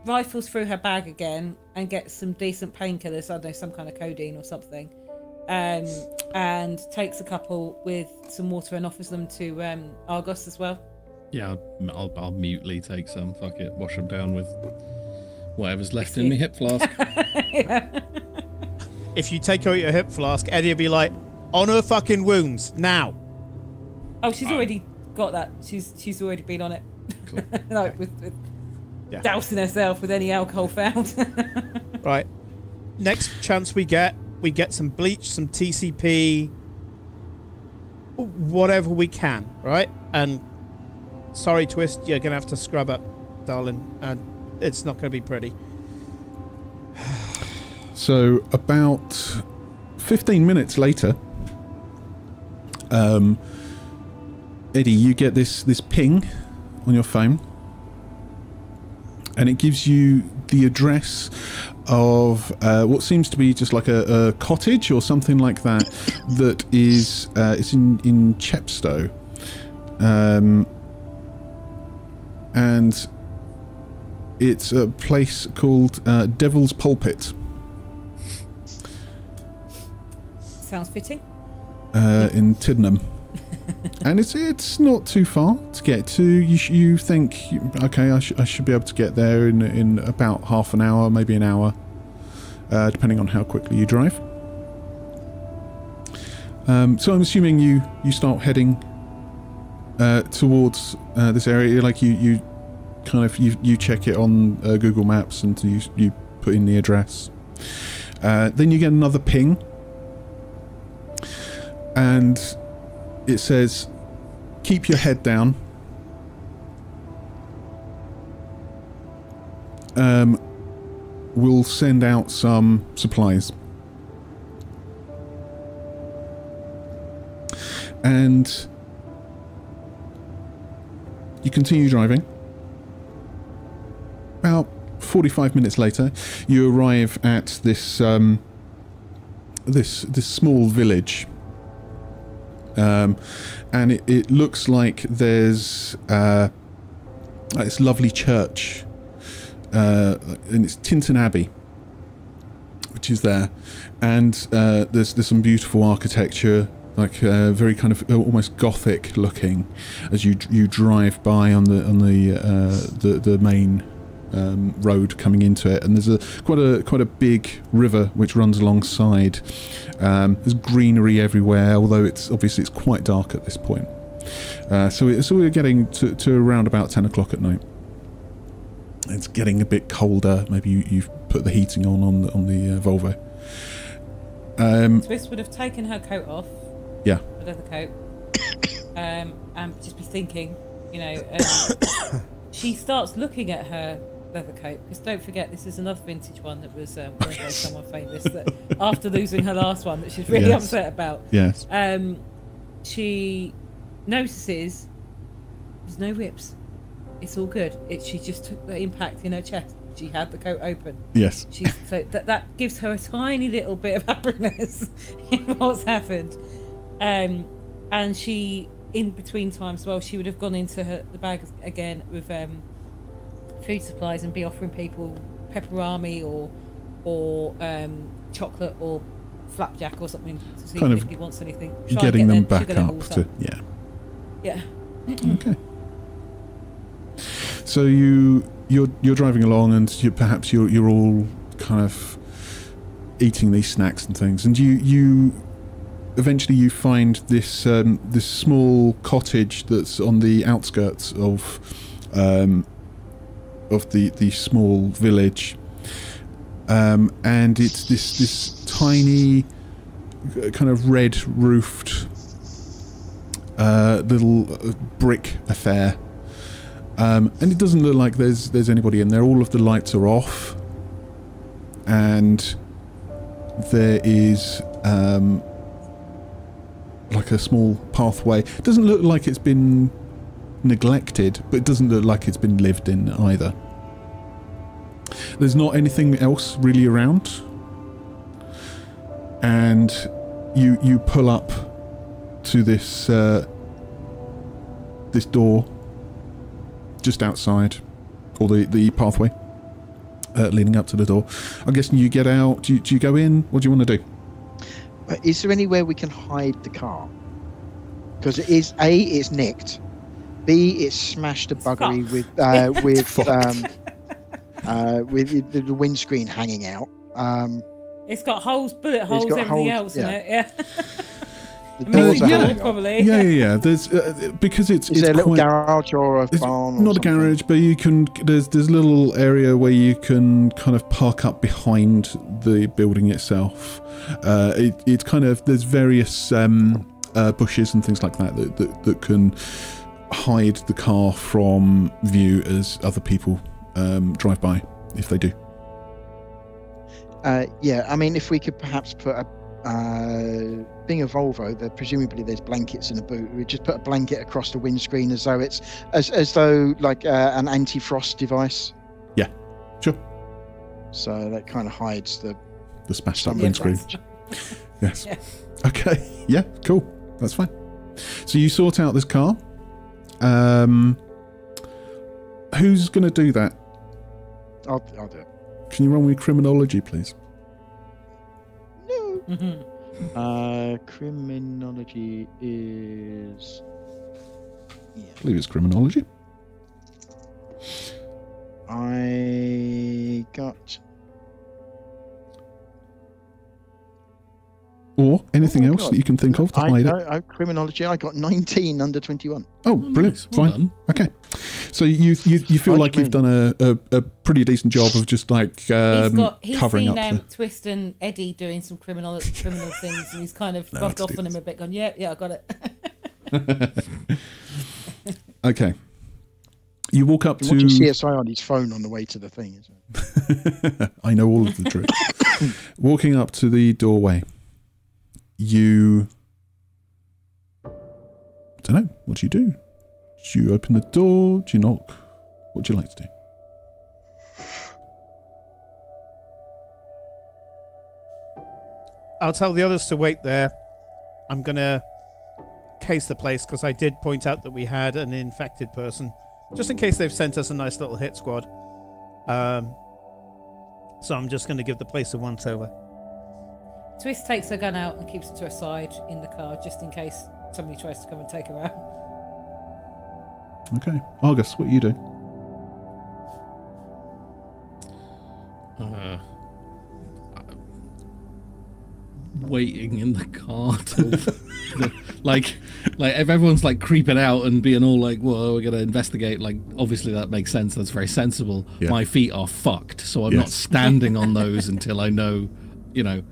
rifles through her bag again and gets some decent painkillers. I don't know, some kind of codeine or something. And takes a couple with some water and offers them to Argos as well. Yeah, I'll mutely take some. Fuck it. Wash them down with whatever's left in my hip flask. If you take out your hip flask, Eddie will be like, on her fucking wounds, now. Oh, she's already got that. She's already been on it. Cool. Like with Yeah. dousing herself with any alcohol found. Right. Next chance we get some bleach, some TCP, whatever we can, right? And sorry, Twist, you're going to have to scrub up, darling. And it's not going to be pretty. So about 15 minutes later, Eddie, you get this ping on your phone, and it gives you the address of what seems to be just like a cottage or something like that. That is it's in Chepstow, and it's a place called Devil's Pulpit. Sounds fitting. In Tiddenham. And it's not too far to get to. You think, okay, I should be able to get there in about half an hour, maybe an hour, depending on how quickly you drive. So I'm assuming you start heading towards this area. Like you kind of you check it on Google Maps and you put in the address. Then you get another ping and it says, "Keep your head down. We'll send out some supplies." And you continue driving. About 45 minutes later, you arrive at this this small village, and it looks like there's this lovely church, and it's Tinton Abbey, which is there, and there's some beautiful architecture, like very kind of almost Gothic looking, as you drive by on the main road coming into it, and there's quite a big river which runs alongside. There's greenery everywhere, although it's quite dark at this point. So we're getting to around about 10 o'clock at night. It's getting a bit colder. Maybe you've put the heating on the Volvo. Twist would have taken her coat off. Yeah. Her leather coat. And just be thinking, she starts looking at her leather coat, because don't forget, this is another vintage one that was worn by someone famous, that after losing her last one that she's really upset about. Yes. She notices there's no rips. It's all good. She just took the impact in her chest. She had the coat open. Yes. So that gives her a tiny little bit of happiness in what's happened. And she, in between times, she would have gone into the bag again with food supplies and be offering people pepperami or chocolate or flapjack or something to see if he wants anything. Getting them back up to yeah. Okay. So you're driving along, and perhaps you're all kind of eating these snacks and things, and you eventually you find this this small cottage that's on the outskirts of the small village, and it's this tiny kind of red roofed little brick affair. And it doesn't look like there's anybody in there. All of the lights are off, and there is like a small pathway. It doesn't look like it's been neglected, but it doesn't look like it's been lived in either. There's not anything else really around, and you pull up to this this door just outside, or the pathway leading up to the door. I'm guessing you get out. Do you go in? What do you want to do? Is there anywhere we can hide the car? Because it is it's nicked. B, it's smashed to buggery with the windscreen hanging out. It's got holes, bullet holes, everything else in it. Yeah. The doors are hanging probably. Yeah. There's because it's there a little quite, garage or a barn? Not a garage, but you can. There's a little area where you can kind of park up behind the building itself. It's kind of, there's various bushes and things like that can hide the car from view as other people drive by, if they do. Yeah, I mean, if we could perhaps put being a Volvo, presumably there's blankets in the boot. We just put a blanket across the windscreen as though it's as though like an anti-frost device. Yeah, sure. So that kind of hides the smashed up windscreen. Yes. Yeah. Okay. Yeah. Cool. That's fine. So you sort out this car. Who's going to do that? I'll do it. Can you roll me criminology, please? No. Criminology is. Yeah. I believe it's criminology. I got or anything Oh my else God. that you can think of to hide it. Criminology, I got 19 under 21. Oh, brilliant! Nice. Well Fine. done. Okay, so you feel What like do you you've done a pretty decent job of just like He's covering seen up. Twist and Eddie doing some criminal things, and he's kind of rubbed off on him a bit, going, "Yeah, I got it." Okay, you walk up You're to. watching CSI on his phone on the way to the thing, isn't it? I know all of the tricks. Walking up to the doorway, you. I don't know. What do you do? Do you open the door? Do you knock? What do you like to do? I'll tell the others to wait there. I'm going to case the place because I did point out that we had an infected person, just in case they've sent us a nice little hit squad. So I'm just going to give the place a once-over. Twist takes her gun out and keeps it to her side in the car, just in case somebody tries to come and take her out. Okay, Argus, what you do? Waiting in the car till like if everyone's like creeping out and being all like, well, we're gonna investigate, like obviously that makes sense, that's very sensible. Yeah. My feet are fucked, so I'm Yes. not standing on those until I know, I'm not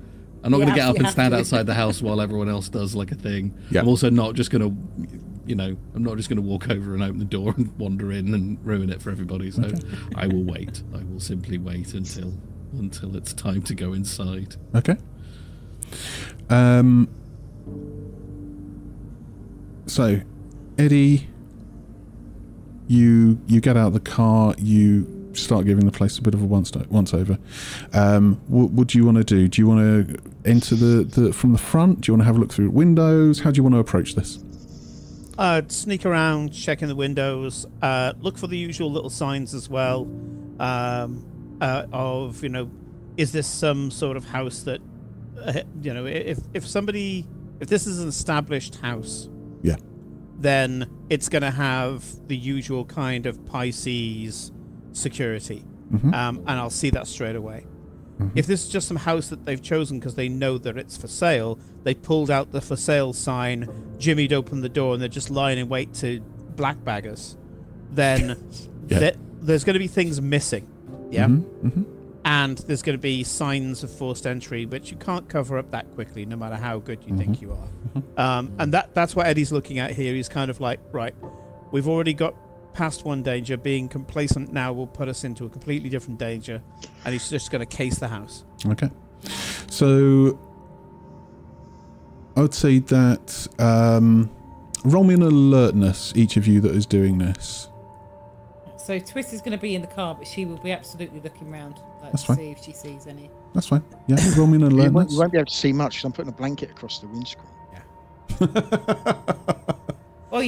You gonna get up absolutely and stand have to. outside the house while everyone else does like a thing. Yeah. I'm also not just gonna I'm not just gonna walk over and open the door and wander in and ruin it for everybody, so I will wait. I will simply wait until it's time to go inside. Okay. So, Eddie, you get out of the car, you start giving the place a bit of a once over. What do you want to do? Do you want to enter the from the front? Do you want to have a look through windows? How do you want to approach this? Sneak around, checking the windows, look for the usual little signs as well, of, is this some sort of house that, if this is an established house, Yeah. then it's going to have the usual kind of PISCES security, and I'll see that straight away. If this is just some house that they've chosen because they know that it's for sale, they pulled out the for sale sign, jimmied open the door, and they're just lying in wait to blackbag us, then Yeah. there's going to be things missing. Yeah. Mm-hmm. And there's going to be signs of forced entry, which you can't cover up that quickly, no matter how good you think you are. And that's what Eddie's looking at here. He's kind of like, right, we've already got past one danger. Being complacent now will put us into a completely different danger. And he's just going to case the house. Okay. So, I would say that roll me an alertness, each of you that is doing this. So Twist is going to be in the car, but she will be absolutely looking round That's to fine. see if she sees any. That's fine. Yeah, roll me an You alertness. won't be able to see much because I'm putting a blanket across the windscreen. Well,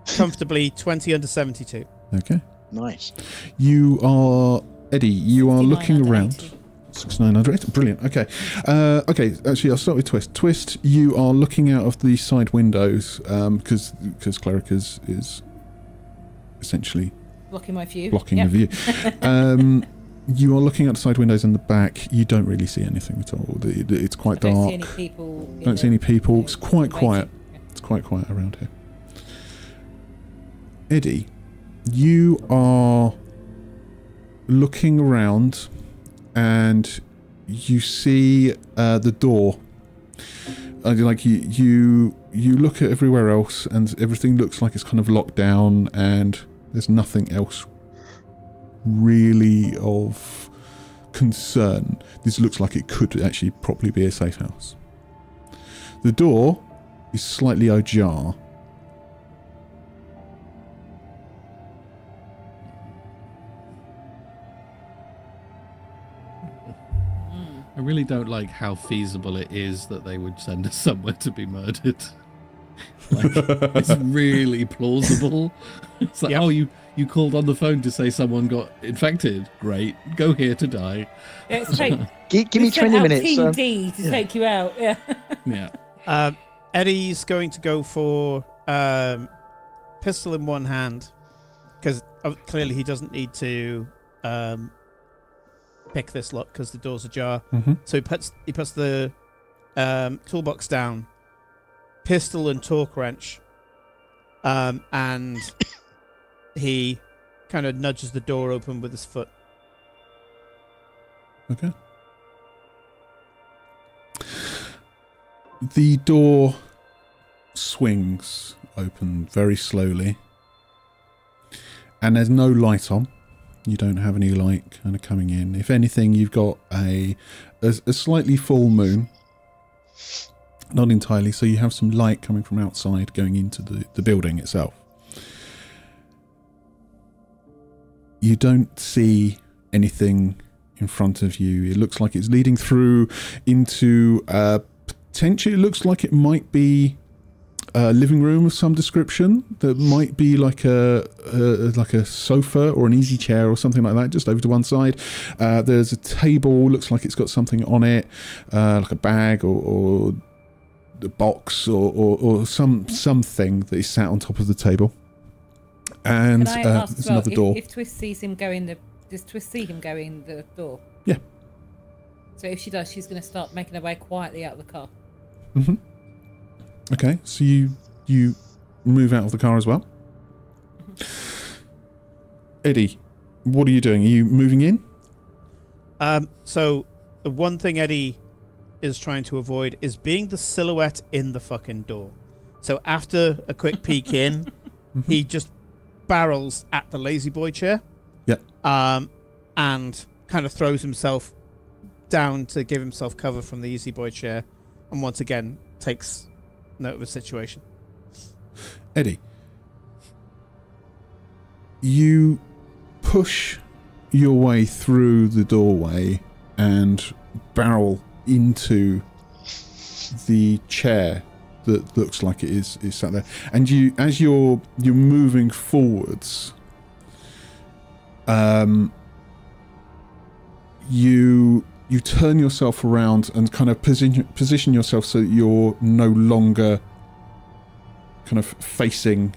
Comfortably 20 under 72. Okay. Nice. You are, Eddie, you are 69 looking under around. 80. 6900. Brilliant. Okay. Okay. Actually, I'll start with Twist. Twist, you are looking out of the side windows because Cleric is essentially Blocking my view. blocking Yep. the view. You are looking out the side windows in the back. You don't really see anything at all. It's quite I don't dark. see any people. Don't see any people. It's quite waiting. quiet. Yeah. It's quite quiet around here. Eddie, you are looking around and you see the door. Like you look at everywhere else and everything looks like it's kind of locked down and there's nothing else really of concern. This looks like it could actually probably be a safe house. The door is slightly ajar. I really don't like how feasible it is that they would send us somewhere to be murdered. Like, it's really plausible. It's like, Yep. oh, you called on the phone to say someone got infected. Great, go here to die. Yeah, it's take, Give me we sent 20 out minutes. Team D to take you out. Yeah. Yeah, Eddie's going to go for pistol in one hand because clearly he doesn't need to pick this lock because the door's ajar. Mm-hmm. So he puts the toolbox down, pistol and torque wrench, and he kind of nudges the door open with his foot. Okay. The door swings open very slowly, and there's no light on. You don't have any light kind of coming in. If anything, you've got a slightly full moon. Not entirely, so you have some light coming from outside going into the building itself. You don't see anything in front of you. It looks like it's leading through into potentially, it looks like it might be a living room of some description. That might be like a sofa or an easy chair or something like that, just over to one side. There's a table, looks like it's got something on it, like a bag or a box or something that is sat on top of the table. And Can I ask there's as well, another door. If Twist sees him go in does Twist see him go in the door? Yeah. So if she does, she's going to start making her way quietly out of the car. Mm-hmm. Okay, so you move out of the car as well. Eddie, what are you doing? Are you moving in? So the one thing Eddie is trying to avoid is being the silhouette in the fucking door. So after a quick peek in, he just barrels at the lazy boy chair. Yeah. And kind of throws himself down to give himself cover from the easy boy chair, and once again takes note of the situation. Eddie, you push your way through the doorway and barrel into the chair that looks like it is sat there. And you, as you're moving forwards, you turn yourself around and kind of position yourself so that you're no longer kind of facing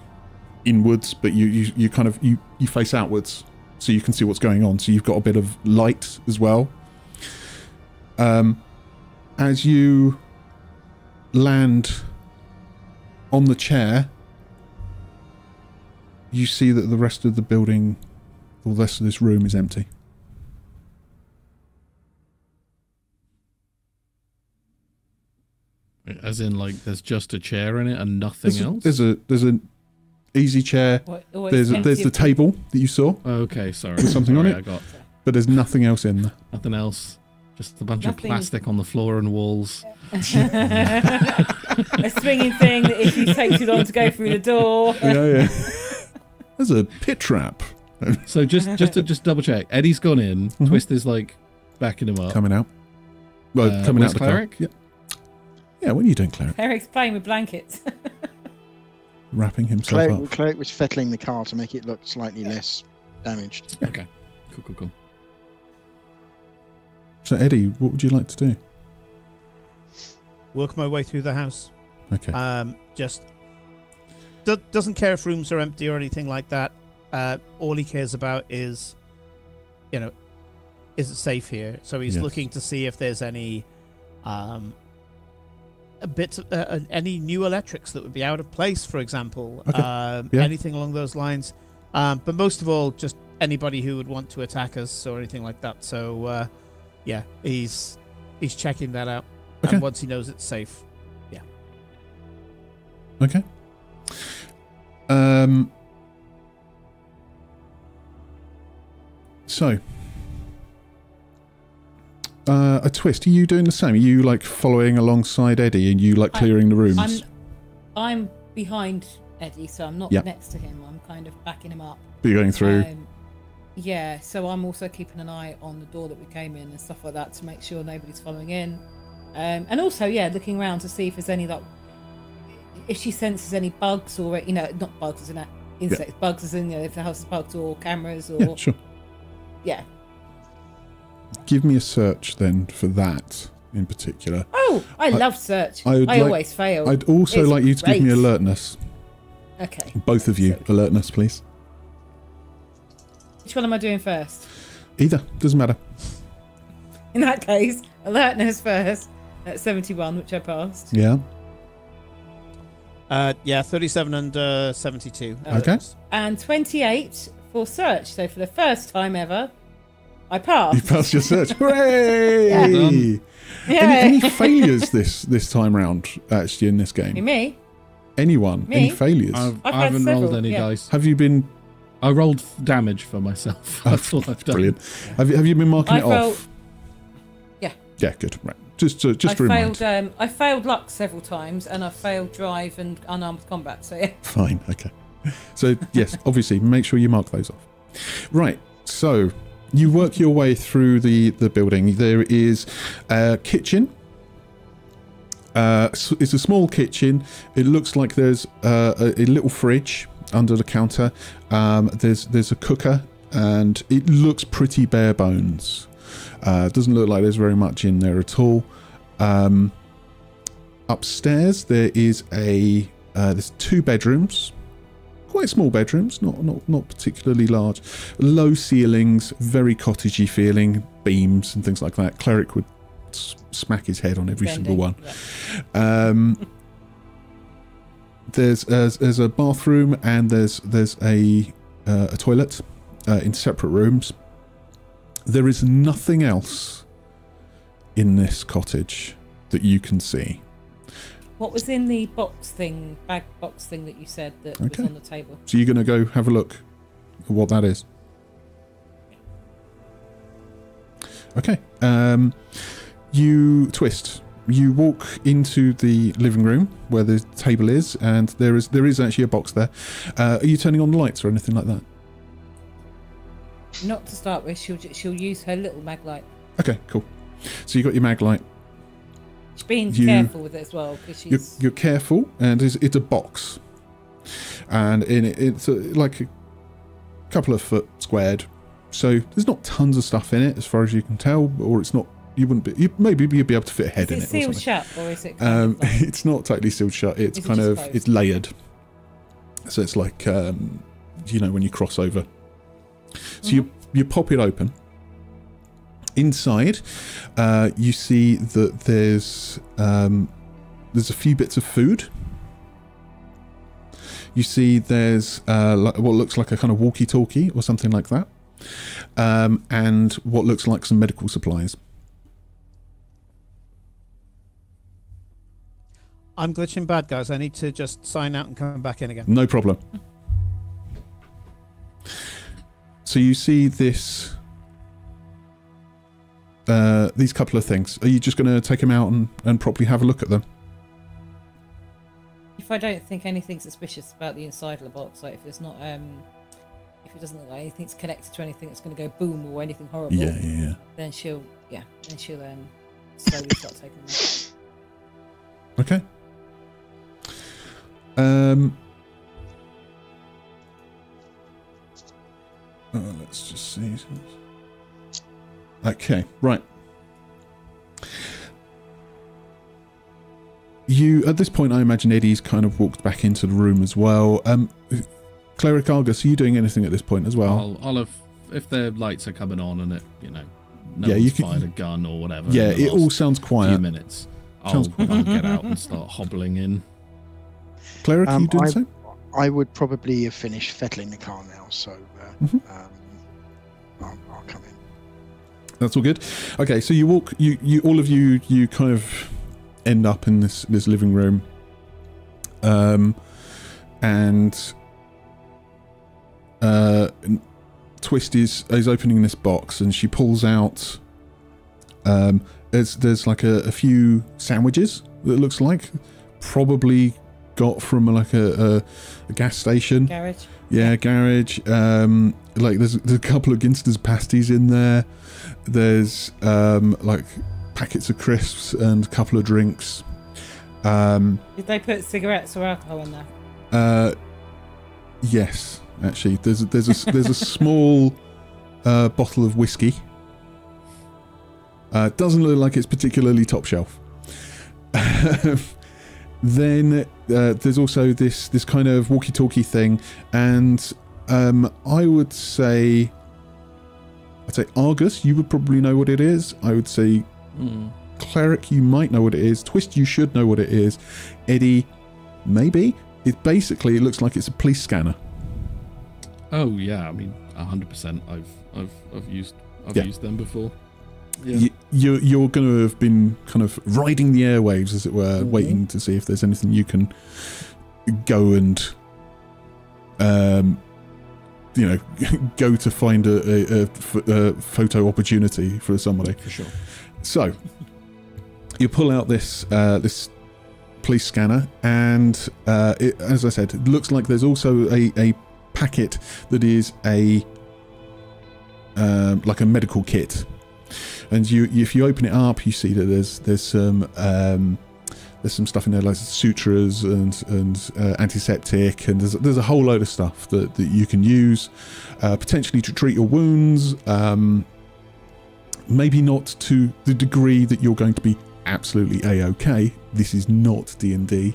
inwards, but you kind of you face outwards so you can see what's going on. So you've got a bit of light as well. As you land on the chair, you see that the rest of the building, or the rest of this room, is empty. As in, like, there's just a chair in it and nothing else? There's an easy chair. There's the table that you saw. Okay, sorry. With something on it. I got But there's nothing else in there. nothing else. Just a bunch of plastic on the floor and walls. A swinging thing that if you take too long to go through the door. Yeah. There's a pit trap. So just to double check, Eddie's gone in. Twist is like backing him up. Coming out. Well, coming out where's of the Cleric? car. Yeah, what are you doing, Cleric? Eric's playing with blankets. Wrapping himself up. Cleric was fettling the car to make it look slightly less damaged. Okay. Cool. So, Eddie, what would you like to do? Work my way through the house. Okay. Just doesn't care if rooms are empty or anything like that. All he cares about is, is it safe here? So he's looking to see if there's any any new electrics that would be out of place, for example. Okay. Anything along those lines. But most of all, just anybody who would want to attack us or anything like that. So, he's checking that out. Okay. And once he knows it's safe. Okay. So, a Twist. Are you doing the same? Are you like following alongside Eddie and you like clearing the rooms? I'm behind Eddie, so I'm not next to him. I'm kind of backing him up. But you're going through. Yeah, so I'm also keeping an eye on the door that we came in and stuff like that to make sure nobody's following in. And also, looking around to see if there's any, like, if she senses any bugs or, not bugs as in insects, bugs as in, if the house is bugged or cameras or... Yeah, sure. Yeah. Give me a search then for that in particular. Oh, I love search. I always fail. I'd also like you to give me alertness. Okay. Both of you, alertness, please. Which one am I doing first? Either. Doesn't matter. In that case, alertness first. at 71, which I passed. Yeah. Yeah, 37 and 72. Okay. And 28 for search. So for the first time ever, I passed. You passed your search. Hooray! Well Yeah. Any failures this time round, actually, in this game? Me? Anyone? Me? Any failures? I've I had haven't rolled several, any yeah. dice. Have you been... I rolled damage for myself. That's all I've done. Brilliant. Have you been marking it off? Yeah. Yeah, good. Right. Just I to remind. failed. I failed luck several times, and I failed drive and unarmed combat. So yeah. Fine. Okay. So yes, obviously, make sure you mark those off. Right. So you work your way through the building. There is a kitchen. It's a small kitchen. It looks like there's a little fridge under the counter. There's a cooker, and it looks pretty bare bones. Doesn't look like there's very much in there at all. Upstairs there is there's 2 bedrooms, quite small bedrooms, not particularly large. Low ceilings, very cottagey feeling, beams and things like that. Cleric would smack his head on every single one. Yeah. There's a bathroom, and there's a toilet in separate rooms. There is nothing else in this cottage that you can see. What was in the bag box thing that you said that was on the table? So you're going to go have a look at what that is. Okay. You walk into the living room where the table is, and there is actually a box there. Are you turning on the lights or anything like that? Not to start with. She'll use her little mag light. Okay, cool. So you got your mag light. She's being careful with it as well, because she's... You're careful, and it's a box, and in it, it's like a couple of foot squared. So there's not tons of stuff in it, as far as you can tell, or it's not. You wouldn't be. Maybe you'd be able to fit a head in it. Is it sealed shut, or is it? It's not totally sealed shut. It's kind of it's layered. So it's like when you cross over. So you pop it open. Inside, you see that there's a few bits of food. You see there's what looks like a kind of walkie-talkie or something like that, and what looks like some medical supplies. I'm glitching bad, guys. I need to just sign out and come back in again. No problem. So you see this, these couple of things. Are you just going to take them out and properly have a look at them? If I don't think anything suspicious about the inside of the box, like if there's not, if it doesn't look like anything's connected to anything that's going to go boom or anything horrible, Yeah. then she'll slowly start taking them. Okay. Let's just see. Okay, right. At this point, I imagine Eddie's kind of walked back into the room as well. Cleric Argus, are you doing anything at this point as well? I'll have, if their lights are coming on and it, no Yeah, one's fired a gun or whatever. Yeah, in the it all last sounds quiet. few minutes. I'll get out and start hobbling in. Cleric, are you doing the same? I would probably have finished fettling the car now, so I'll come in. That's all good. Okay, so you walk. You all of you kind of end up in this living room, and Twist is opening this box, and she pulls out. There's like a few sandwiches that it looks like, probably got from like a gas station. Garage. Yeah, garage. Like there's a couple of Ginster's pasties in there. There's like packets of crisps and a couple of drinks. Did they put cigarettes or alcohol in there? Yes, actually, there's a small bottle of whiskey. Doesn't look like it's particularly top shelf. Then there's also this kind of walkie-talkie thing, and I'd say Argus, you would probably know what it is. I would say Cleric, you might know what it is. Twist, you should know what it is. Eddie, maybe. It looks like it's a police scanner. Oh yeah, I mean 100%. I've used them before. Yeah. You're going to have been kind of riding the airwaves, as it were, waiting to see if there's anything you can go and, go to find a photo opportunity for somebody. For sure. So you pull out this this police scanner, and as I said, it looks like there's also a packet that is like a medical kit. And if you open it up, you see that there's some stuff in there like sutures and antiseptic, and there's a whole load of stuff that you can use potentially to treat your wounds. Maybe not to the degree that you're going to be absolutely a-okay. This is not D&D.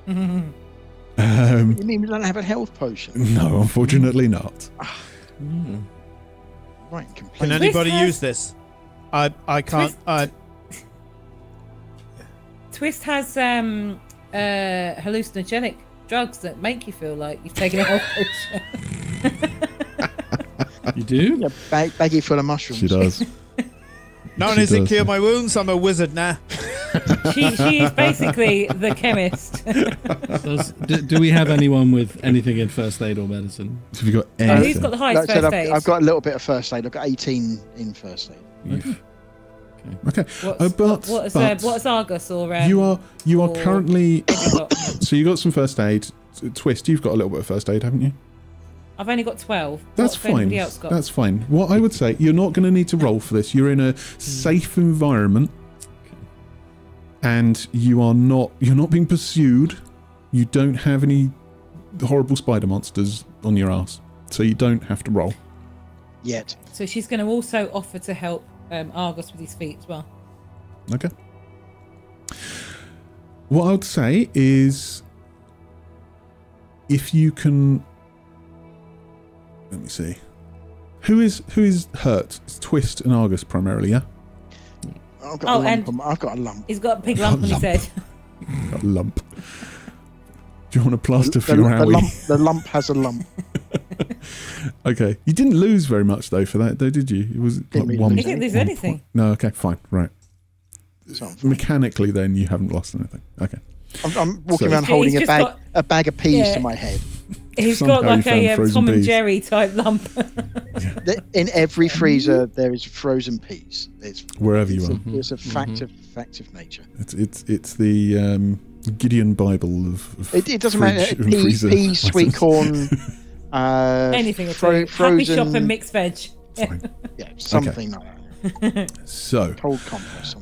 You mean we don't have a health potion? No, unfortunately not. Right, can anybody use this? I can't. Twist has hallucinogenic drugs that make you feel like you've taken a health potion. You do? Yeah, baggy full of mushrooms. She does. Not only does it cure my wounds, I'm a wizard now. She is basically the chemist. Do we have anyone with anything in first aid or medicine? Have you got anything? Who's got the highest first aid? I've got a little bit of first aid. I've got 18 in first aid. Okay. What's Argus or you are currently. got? So you got some first aid. Twist, you've got a little bit of first aid, haven't you? I've only got 12. That's What's fine. anybody else got? That's fine. What I would say, you're not going to need to roll for this. You're in a safe environment, and you're not being pursued. You don't have any horrible spider monsters on your ass, so you don't have to roll yet. So she's going to also offer to help Argus with his feet as well. Okay. What I would say is, if you can, let me see, who is hurt? It's Twist and Argus primarily, yeah. I've got a lump. He's got a big lump on his head. Got a lump. Do you want a plaster for your Howie? The lump has a lump. Okay. You didn't lose very much though for that, though, did you? It was like really one. You didn't lose anything. Point. No. Okay. Fine. Right. Mechanically, then you haven't lost anything. Okay. I'm walking around holding a bag of peas to my head. He's got like a Tom and Jerry type lump. In every freezer, there is frozen peas. It's wherever you are. It's a fact of nature. It's the Gideon Bible of it doesn't matter. Peas, sweet corn, anything at all. Happy shop and mixed veg. Yeah, something like that. So cold compost.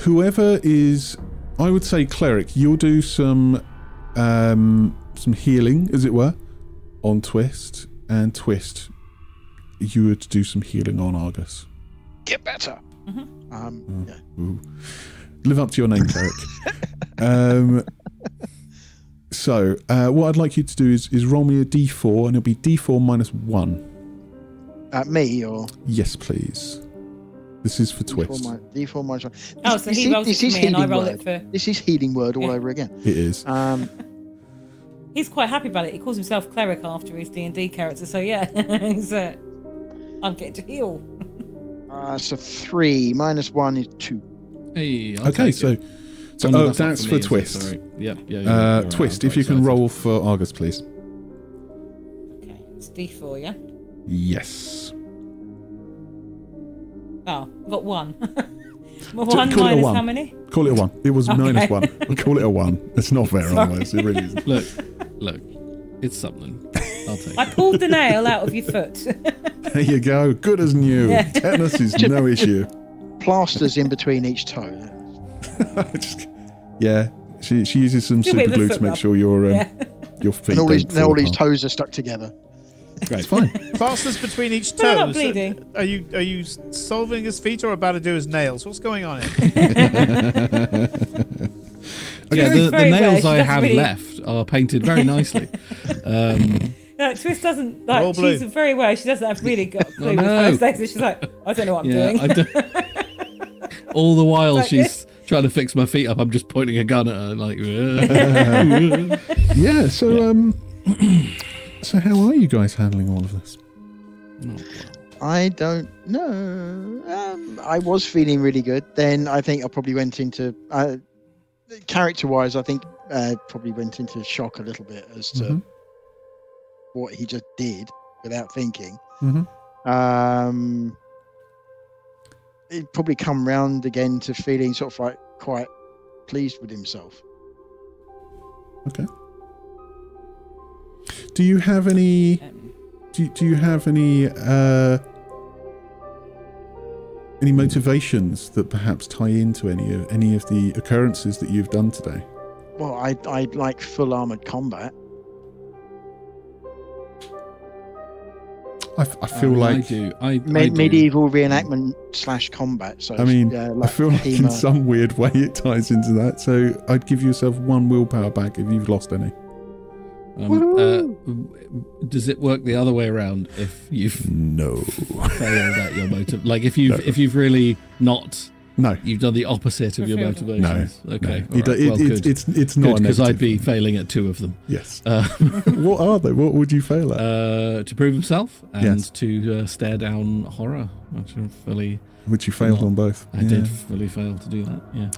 Whoever is, I would say cleric, you'll do some healing, as it were, on Twist, and Twist, you would do some healing on Argus. Get better. Ooh. Live up to your name, cleric. So what I'd like you to do is roll me a d4, and it'll be d4 minus 1. Me or? Yes, please. This is for Twist. D4 minus 1. Oh, so he rolls it for me and I roll it for... This is healing word all over again. It is. He's quite happy about it. He calls himself cleric after his D&D character, so yeah. He's, I'm getting to heal. So 3 minus 1 is 2. Hey, okay, so that's for Twist. Yeah. Twist, if you can roll for Argus, please. Okay, it's D4, yeah? Yes. Oh, I've got 1. Call 1 it a minus 1. how many? Call it a 1. It was minus 1. Call it a 1. It's not fair otherwise. It really isn't. Look, it's something. I'll take I pulled the nail out of your foot. There you go. Good as new. Yeah. Tetanus is no issue. Plasters in between each toe. Yeah, she uses some super glue to make sure your feet and all these toes are stuck together. Great. It's fine. Plasters between each toes. They're not bleeding. Are you solving his feet or about to do his nails? What's going on here? Okay, the nails I have left are painted very nicely. No, Twist doesn't like. She's very well. She doesn't have really got a clue with first aid, so she's like, I don't know what I'm doing. all the while she's trying to fix my feet up, I'm just pointing a gun at her, like. Yeah. So so how are you guys handling all of this? I don't know. I was feeling really good. Then I think I probably went into character-wise. I think probably went into shock a little bit as to what he just did without thinking. He'd probably come round again to feeling sort of like quite pleased with himself. Okay. Do you have any? Do you have any motivations that perhaps tie into any of the occurrences that you've done today? Well, I'd like full armored combat. I feel like I do. Medieval reenactment / combat. So I mean, like I feel like in some weird way it ties into that. So I'd give yourself 1 willpower back if you've lost any. Does it work the other way around if you've failed at your motive? Like if you've really not. No, you've done the opposite of your motivations. No, okay, no. Right. It's not because I'd be failing at 2 of them. Yes. What are they? What would you fail at? To prove himself and to stare down horror. Which you failed on both. I did fully fail to do that. Yeah.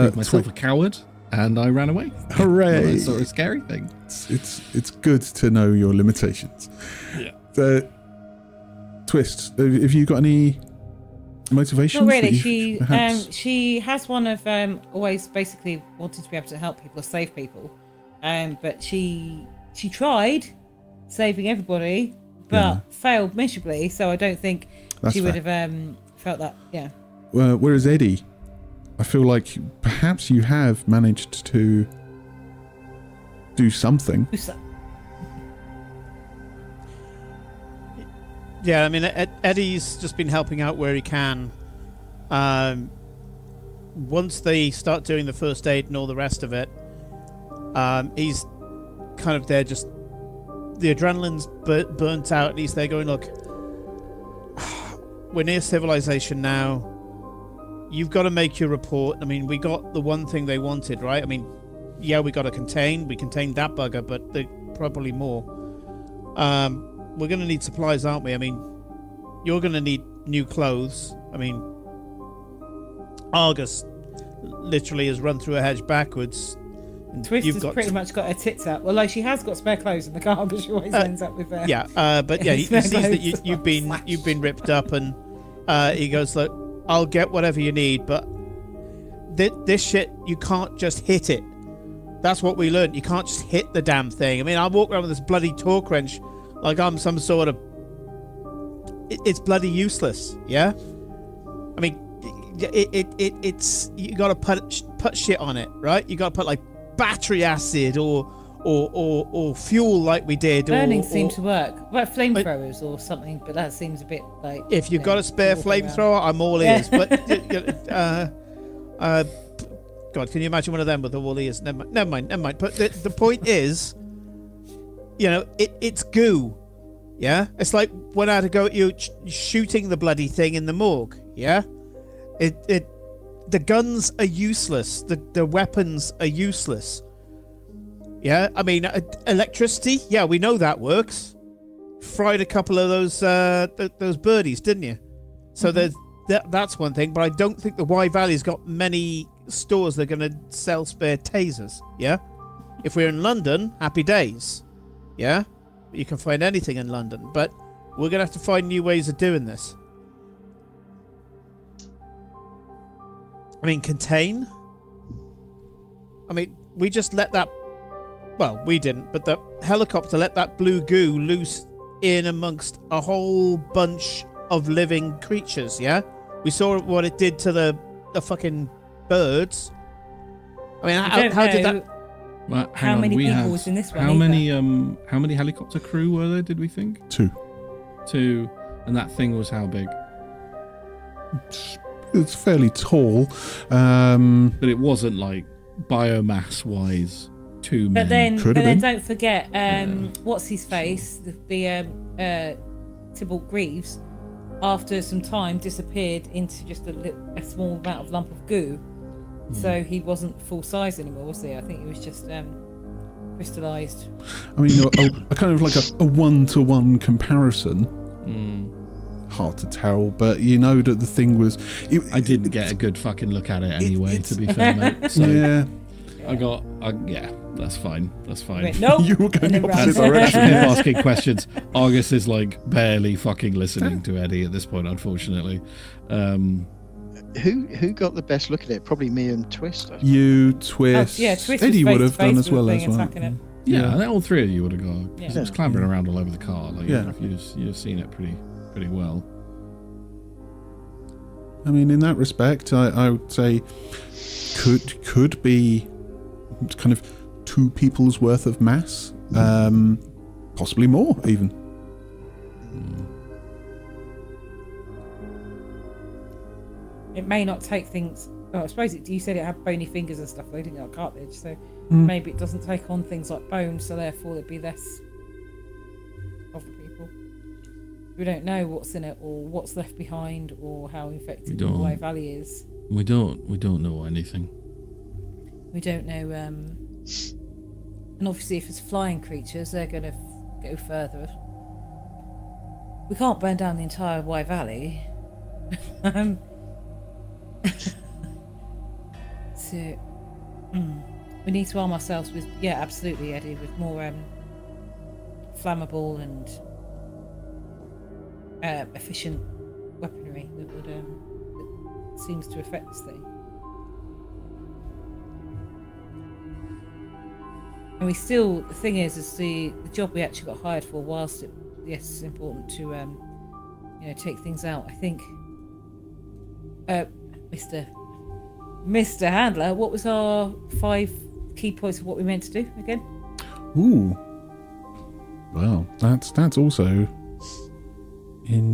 Proved myself a coward, and I ran away. Hooray! Well, that's sort of a scary thing. It's good to know your limitations. Yeah. Twist. Have you got any motivations? Not really. She has one of always basically wanting to be able to help people or save people, but she tried saving everybody but failed miserably, so I don't think she would have felt that. Whereas Eddie, I feel like perhaps you have managed to do something. Yeah, I mean, Eddie's just been helping out where he can. Once they start doing the first aid and all the rest of it, he's kind of there, just the adrenaline's burnt out, and he's there going, look, we're near civilization now. You've got to make your report. I mean, we got the one thing they wanted, right? I mean, yeah, we got to contain. We contained that bugger, but there's probably more. We're going to need supplies, aren't we? I mean, you're going to need new clothes. I mean, Argus literally has run through a hedge backwards. Twist has pretty much got her tits out. Well, like, she has got spare clothes in the car, but she always ends up with but yeah, he sees that you've been ripped up, and he goes, look, I'll get whatever you need, but this shit, you can't just hit it. That's what we learned. You can't just hit the damn thing. I mean, I walk around with this bloody torque wrench like I'm some sort of... It's bloody useless, yeah? I mean, it's... You gotta put shit on it, right? You gotta put, like, battery acid or fuel like we did. Burning seems to work. What about flamethrowers or something? But that seems a bit like... If you've got a spare flamethrower, I'm all ears. But... God, can you imagine one of them with all ears? Never mind. But the point is... You know, it's goo, yeah? It's like when I had to go at you shooting the bloody thing in the morgue, yeah? The guns are useless. The weapons are useless. Yeah? I mean, electricity, yeah, we know that works. Fried a couple of those birdies, didn't you? So that's one thing, but I don't think the Y Valley's got many stores that are going to sell spare tasers, yeah? If we're in London, happy days. Yeah, you can find anything in London, but we're gonna have to find new ways of doing this. I mean, contain. I mean, we just let that. Well, we didn't, but the helicopter let that blue goo loose in amongst a whole bunch of living creatures. Yeah, we saw what it did to the fucking birds. I mean, how did that? Well, how many people was in this one? How many helicopter crew were there, did we think? 2. 2. And that thing was how big? It's fairly tall. But it wasn't like biomass wise 2 men. But then don't forget, what's his face? The Tybalt Greaves. after some time, disappeared into just a small amount of lump of goo. So he wasn't full size anymore, was he? I think he was just crystallized. I mean, a kind of like a one-to-one comparison. Hard to tell, but you know that the thing was... I didn't get a good fucking look at it anyway, to be fair, mate. So yeah. Yeah, that's fine. That's fine. Went, nope. You were going the opposite That's direction. him asking questions. Argus is like barely fucking listening to Eddie at this point, unfortunately. Who got the best look at it? Probably me and Twist. I think. You, Twist. Yeah, Twist was Eddie would have face-to-face done as well with as the thing well. and tucking it. Yeah, all three of you would have gone. Yeah. It was clambering around all over the car. Like, Yeah. you've seen it pretty well. I mean, in that respect, I would say could be kind of 2 people's worth of mass, possibly more even. It may not take things. Oh, I suppose you said it had bony fingers and stuff. They didn't have cartilage, so maybe it doesn't take on things like bone. So therefore, there'd be less of the people. We don't know what's in it or what's left behind or how infected the Wye Valley is. We don't know anything. We don't know. And obviously, if it's flying creatures, they're going to go further. We can't burn down the entire Wye Valley. So, we need to arm ourselves with, absolutely, Eddie, with more flammable and efficient weaponry that seems to affect this thing. And the thing is the job we actually got hired for, whilst it's important to take things out. I think Mr. Handler, what was our 5 key points of what we meant to do again? Ooh. Well, that's also in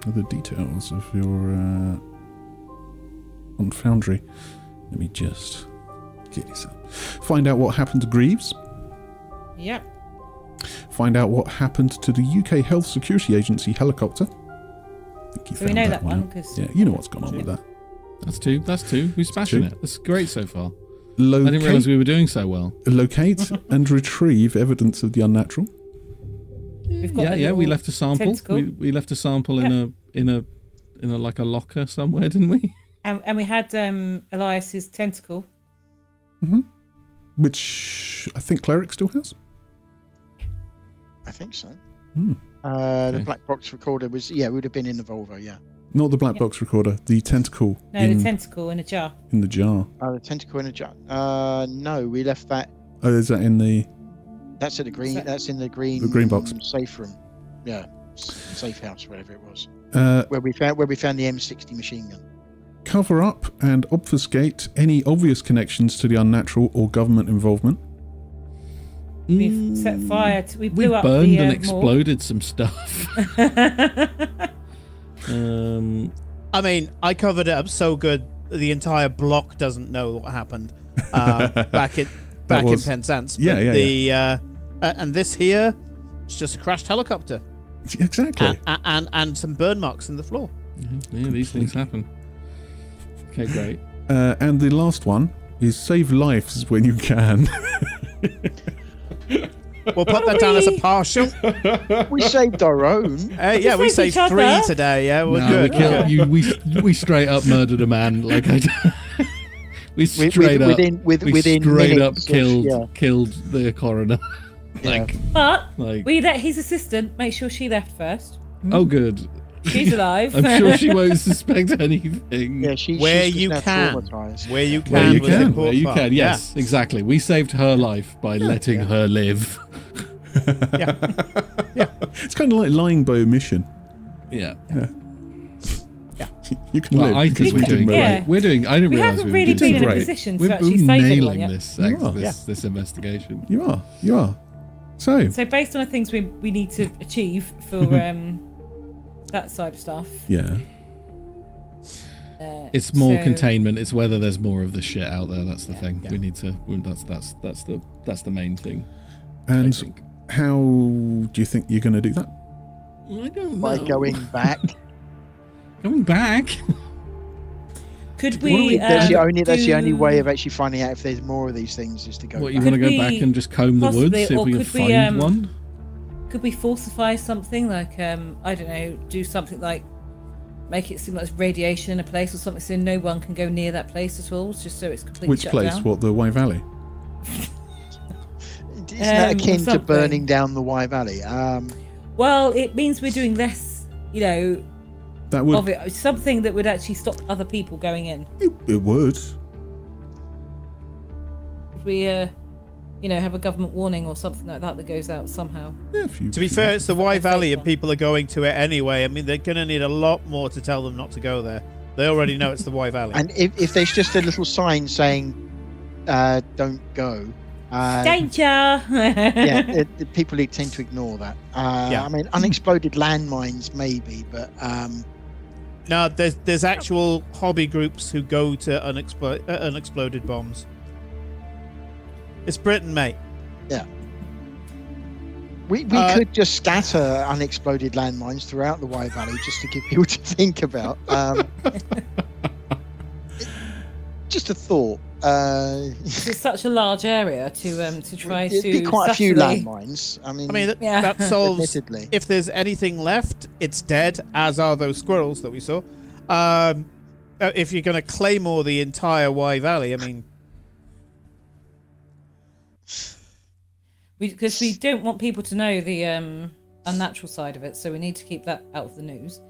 the details of your on Foundry. Let me just get this up. Find out what happened to Greaves. Yep. Find out what happened to the UK Health Security Agency helicopter. I think you So we found know that one, 'cause- yeah, you know what's gone on with that. That's 2. We're smashing it. That's great so far. I Locate, didn't realise we were doing so well. locate and retrieve evidence of the unnatural. We've got We left a sample. tentacle. We left a sample in a like a locker somewhere, didn't we? And we had Elias's tentacle. Which I think Cleric still has. I think so. Okay. The black box recorder was it would have been in the Volvo. Yeah. Not the black box recorder, the tentacle No, the tentacle in a jar. in the jar. The tentacle in a jar. No, we left that. Oh, is that in the... That's in the green. That's in the green. The green box. Safe room. Yeah, safe house, whatever it was. Uh, Where we found the M60 machine gun. cover up and obfuscate any obvious connections to the unnatural or government involvement. We've set fire to... We blew up burned the and morgue. exploded some stuff. I mean, I covered it up so good the entire block doesn't know what happened back in Penzance. Yeah. And this here, it's just a crashed helicopter Exactly. and some burn marks in the floor. Yeah, these things happen. Okay, great. And the last one is save lives when you can. We'll put that down as a partial. We saved our own. Yeah, we saved saved each 3 other. today. Yeah, we're No, good. we killed you. We straight up murdered a man. Like we straight up Within straight up minutes killed the coroner. Yeah. But like we let his assistant make sure she left first. oh good. She's alive. I'm sure she won't suspect anything. Yeah, Where she's you now can. traumatized. Where you can. Where you was the can, important where you part. can. Yes, exactly. We saved her life by letting her live. It's kind of like lying by omission. Yeah. You can Well, live I because think we we're didn't doing Yeah. relate. We're doing. I didn't We realize haven't we really were been in a great. position to We're actually save anyone nailing yet. this investigation. You are. So, So based on the things we need to achieve for that side of stuff, yeah. It's more so- containment. It's whether there's more of the shit out there. That's the thing. Yeah. We need to. That's the main thing. I And think. how do you think you're going to do that? I don't by know. going back. Going back. Could we? That's the only do- way of actually finding out if there's more of these things is to go What, back. you want to Could go back we and just comb the woods, possibly- see if or we can could we, find one? Could we falsify something like I don't know, do something like make it seem like there's radiation in a place or something, so no one can go near that place at all, just so it's completely Which shut place? down? What, the Wye Valley? Isn't that akin to something. burning down the Wye Valley? Well, it means we're doing less, you know, That would. of it. Something that would actually stop other people going in. It would. If we, you know, have a government warning or something like that that goes out somehow. Yeah, if you, To be if you- fair, it's the Wye Safe Valley and one. people are going to it anyway. I mean, they're going to need a lot more to tell them not to go there. They already know it's the Wye Valley. And if there's just a little sign saying "Don't go," Danger! yeah, people tend to ignore that. Yeah. I mean, unexploded landmines maybe, but No, there's actual hobby groups who go to unexploded bombs. It's Britain, mate. we could just scatter unexploded landmines throughout the Wye Valley just to give people to think about. Just a thought. It's such a large area to try It'd to. be quite a few subtly- landmines. I mean, Yeah. That solves. admittedly. If there's anything left, it's dead, as are those squirrels that we saw. If you're going to claymore the entire Wye Valley, I mean, Because we don't want people to know the unnatural side of it, so we need to keep that out of the news.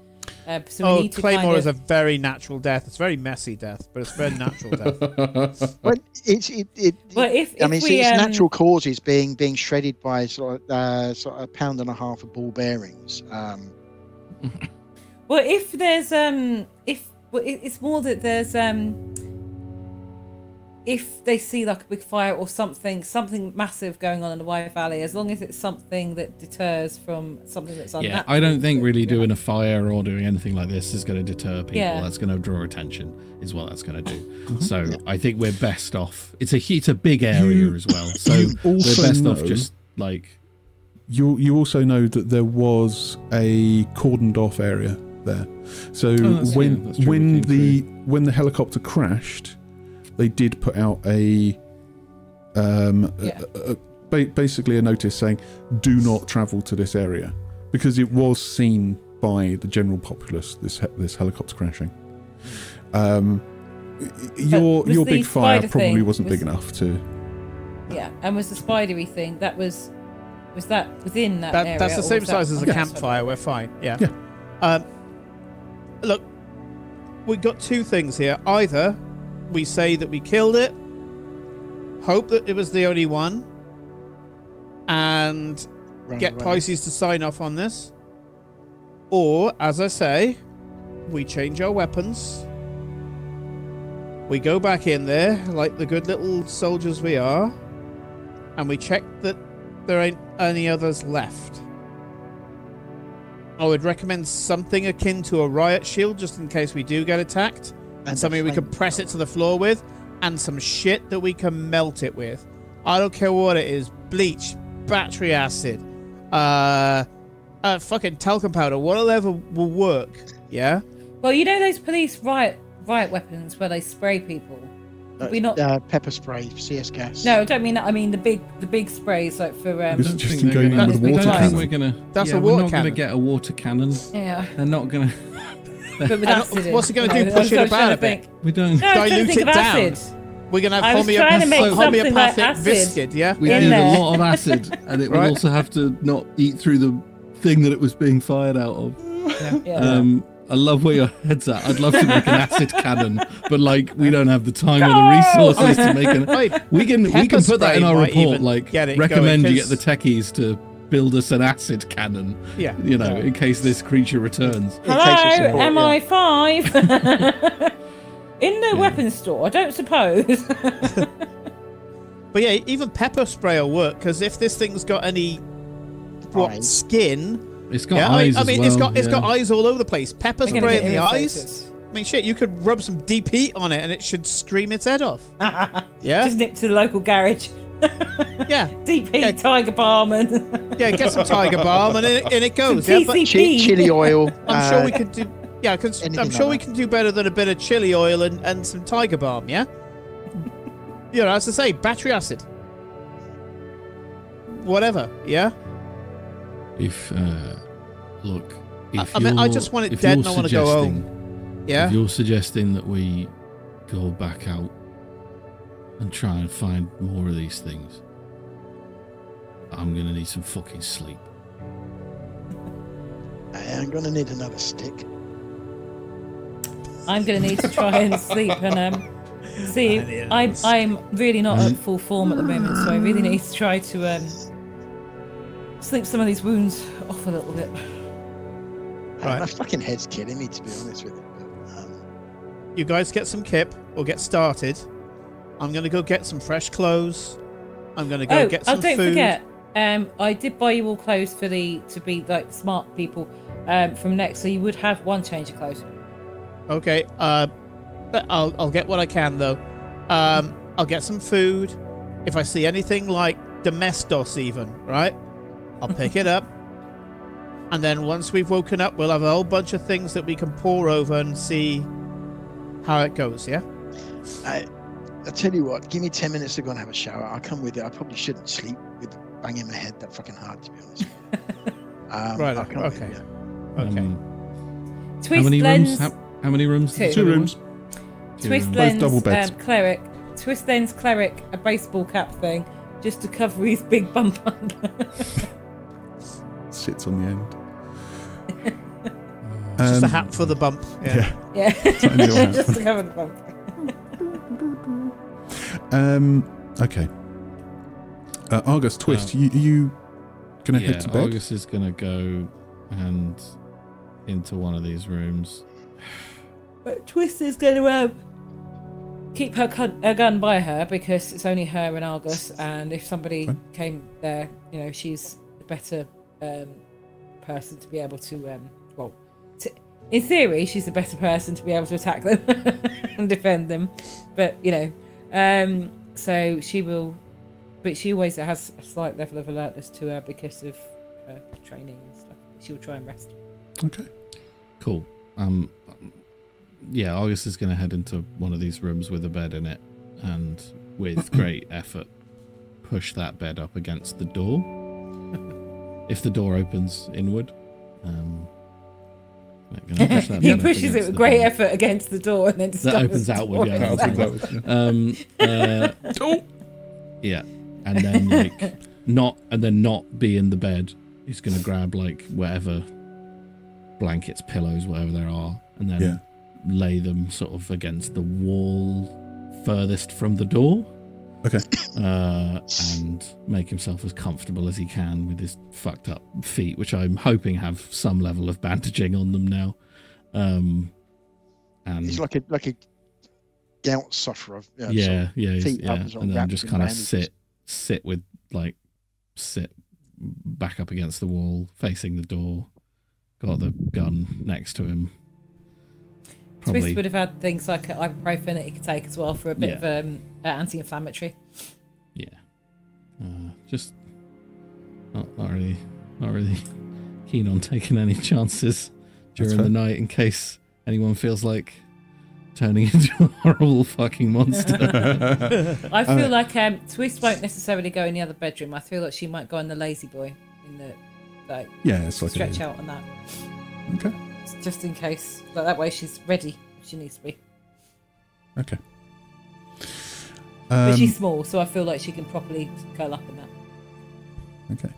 So we need to claymore kind is a of, very natural death. It's a very messy death, but it's a very natural death. Well, it's if we, it's natural causes being shredded by sort of a pound and a half of ball bearings. well, if there's it's more that there's if they see like a big fire or something massive going on in the Wye Valley, as long as it's something that deters from something that's unnatural. Yeah, I don't think really doing a fire or doing anything like this is going to deter people. Yeah. That's going to draw attention, is what that's going to do. So I think we're best off. It's a big area as well. So you we're also best off know- just like. You also know that there was a cordoned off area there. So that's true, that's true, when we when the helicopter crashed, they did put out basically a notice saying, "Do not travel to this area," because it was seen by the general populace. This helicopter crashing. Your was the big fire spider probably thing- wasn't big was- enough to. Yeah, and was the spidery thing that was that within that area? That's the or same was that size as a outside? campfire. We're fine. Yeah. Yeah. Look, we've got two things here. Either we say that we killed it, hope that it was the only one, and Run get away. Pisces to sign off on this. Or, as I say, we change our weapons. We go back in there like the good little soldiers we are, and we check that there ain't any others left. I would recommend something akin to a riot shield just in case we do get attacked, and something we can press it to the floor with, and some shit that we can melt it with. I don't care what it is. Bleach, battery acid, fucking talcum powder, whatever will work. Yeah? Well, you know those police riot weapons where they spray people. Could we not? Pepper spray, CS gas. No, I don't mean that. I mean the big sprays like for It's don't just think they're going in gonna- with a I water don't think cannon. We're gonna. That's a we're water not going to cannon. get a water cannon. yeah. They're not going to. But with acid in, what's it gonna you do, know, push it I was about trying a to bit? think. We don't. No, I was trying to Dilute think it of down. acid. We're going to I have was trying to make something like homeopathic acid. Viscid, yeah? We in need there. a lot of acid, and it will Right. also have to not eat through the thing that it was being fired out of. Yeah. I love where your head's at. I'd love to make an acid cannon, but like we don't have the time or the resources to make an. Wait, We can pepper put that in spray our might report. even Like get it recommend going, you get the 'cause- techies to build us an acid cannon. yeah. You know, in case this creature returns. In case of Hello, support, yeah. MI5. In the weapons store, I don't suppose. But yeah, even pepper spray will work, because if this thing's got any Eyes. skin, It's got yeah, eyes I mean, as well. it's got eyes all over the place. Pepper We're gonna spray get in the eyes. irritated. I mean, shit, you could rub some deep heat on it and it should scream its head off. Yeah, Just nip to the local garage, Yeah. DP, Yeah. Tiger Balm, and Yeah, get some Tiger Balm and in it goes. Yeah, but TCP. Chili oil. I'm sure we could do. Yeah, because anything I'm sure like we that. can do better than a bit of chili oil and some Tiger Balm. Yeah. You know, as I say, battery acid. Whatever. Yeah. If look, if I mean, I you're- just want it if dead you're and I want to go home. suggesting- Yeah. If you're suggesting that we go back out and try and find more of these things, I'm gonna need some fucking sleep. I'm gonna need another stick. I'm going to need to try and sleep. And see, I'm really not at full form at the moment, so I really need to try to sleep some of these wounds off a little bit. Right. My fucking head's killing me, to be honest with you. You guys get some kip or get started. I'm gonna go get some fresh clothes. I'm gonna go get some don't food. forget, I did buy you all clothes to be like smart people from next, so you would have one change of clothes. Okay. I'll get what I can though. I'll get some food. If I see anything like domestos, even right, I'll pick it up. And then once we've woken up, we'll have a whole bunch of things that we can pour over and see how it goes. Yeah. I'll tell you what, give me 10 minutes to go and have a shower. I'll come with you. I probably shouldn't sleep with banging my head that fucking hard, to be honest. Right. I'll come with Okay. you. Okay. Twist How many lens, rooms? How many rooms? Two. Two rooms. twist Both lens, double beds. cleric, twist lens cleric, a baseball cap thing, just to cover his big bump up. Sits on the end. Just a hat for the bump. Yeah. Yeah, Tiny little hat. just to cover the bump. Okay. Argus, Twist, you gonna head to bed? Argus is gonna go and into one of these rooms. But Twist is going to keep her gun by her because it's only her and Argus, and if somebody came there, you know, she's a better person to be able to, in theory, she's the better person to be able to attack them and defend them. But, you know, so she will, but she always has a slight level of alertness to her because of her training and stuff. She'll try and rest. Okay. Cool. Yeah, Argus is going to head into one of these rooms with a bed in it, and with great effort, push that bed up against the door. If the door opens inward, gonna push that He bed up pushes it against with the great door. effort against the door and then That discovers opens the outward, door yeah. is That out. Yeah, and then not be in the bed. He's gonna grab like whatever blankets, pillows, whatever there are, and then lay them sort of against the wall furthest from the door. Okay. And make himself as comfortable as he can with his fucked up feet, which I'm hoping have some level of bandaging on them now. And He's like a gout sufferer. yeah, feet up and sort of and then wrapped just in kind of bandages. sit back up against the wall, facing the door, got the gun next to him. Twist would have had things like ibuprofen that he could take as well for a bit of anti-inflammatory. Yeah, just not really keen on taking any chances during the night in case anyone feels like turning into a horrible fucking monster. I feel like Twist won't necessarily go in the other bedroom. I feel like she might go in the lazy boy in the it's like stretch out on that. Okay. Just in case, like that way she's ready if she needs to be. Okay. But she's small, so I feel like she can properly curl up in that. Okay.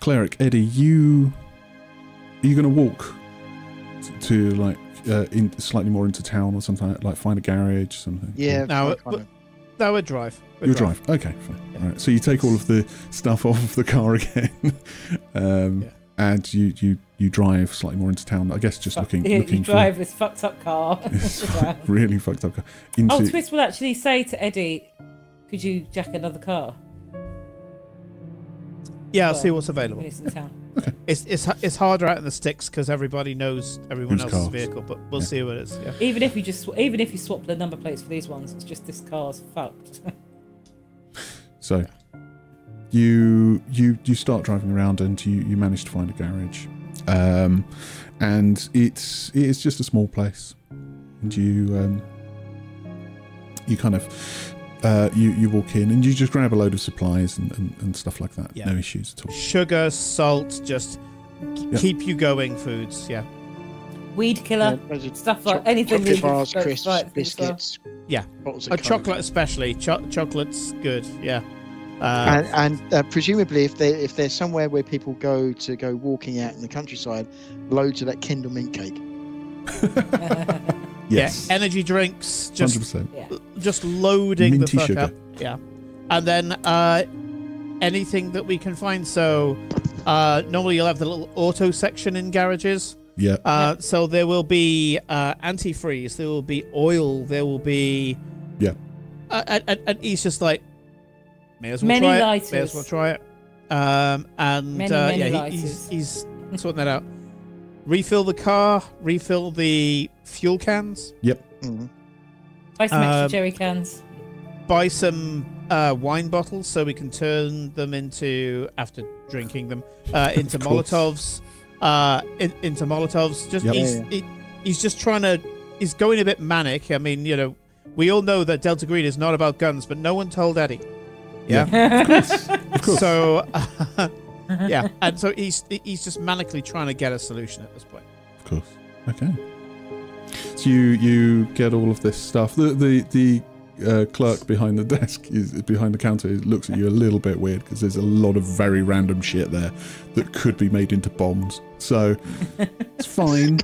Cleric Eddie, are you going to walk to like in slightly more into town or something, like find a garage, something? Yeah. Now, that would drive. You'll drive. Okay, fine. Yeah. All right. So you take all of the stuff off of the car again, and you drive slightly more into town. I guess just looking You for drive this fucked up car. really fucked up car. Into, Twist will actually say to Eddie, "Could you jack another car?" Yeah, I'll see what's available. When it's in town. Okay. It's harder out in the sticks because everybody knows everyone Whose else's cars. vehicle, but we'll see what it is. Yeah. Even if you swap the number plates for these ones, it's just this car's fucked. So you start driving around, and you manage to find a garage, and it's just a small place, and you kind of you walk in, and you just grab a load of supplies and stuff like that. Yeah. No issues at all. Sugar, salt, just keep you going foods. Yeah. Weed killer, stuff like anything. Chocolate bars, that's crisps, right, biscuits. Yeah. Bottles of Coke. Chocolate especially. Chocolate's good. Yeah. And presumably, if there's somewhere where people go walking out in the countryside, loads of that Kindle mint cake. Yes. Yeah, energy drinks, 100%. just loading Minty the fuck sugar. up. Yeah, and then anything that we can find. So normally you'll have the little auto section in garages. Yeah. So there will be antifreeze, there will be oil, there will be and he's just like, may as well Many try lighters. it. May as well try it. And Many yeah, lighters. he's sorting that out. Refill the car, refill the fuel cans. Yep. Mm. Buy some extra jerry cans. Buy some wine bottles so we can turn them into, after drinking them, into Molotovs. Into Molotovs. Just he's just trying to. He's going a bit manic. I mean, you know, we all know that Delta Green is not about guns, but no one told Eddie. Yeah. Of course. So. Yeah, and so he's just manically trying to get a solution at this point. Of course. Okay. So you get all of this stuff. The clerk behind the desk behind the counter looks at you a little bit weird because there's a lot of very random shit there that could be made into bombs. So it's fine.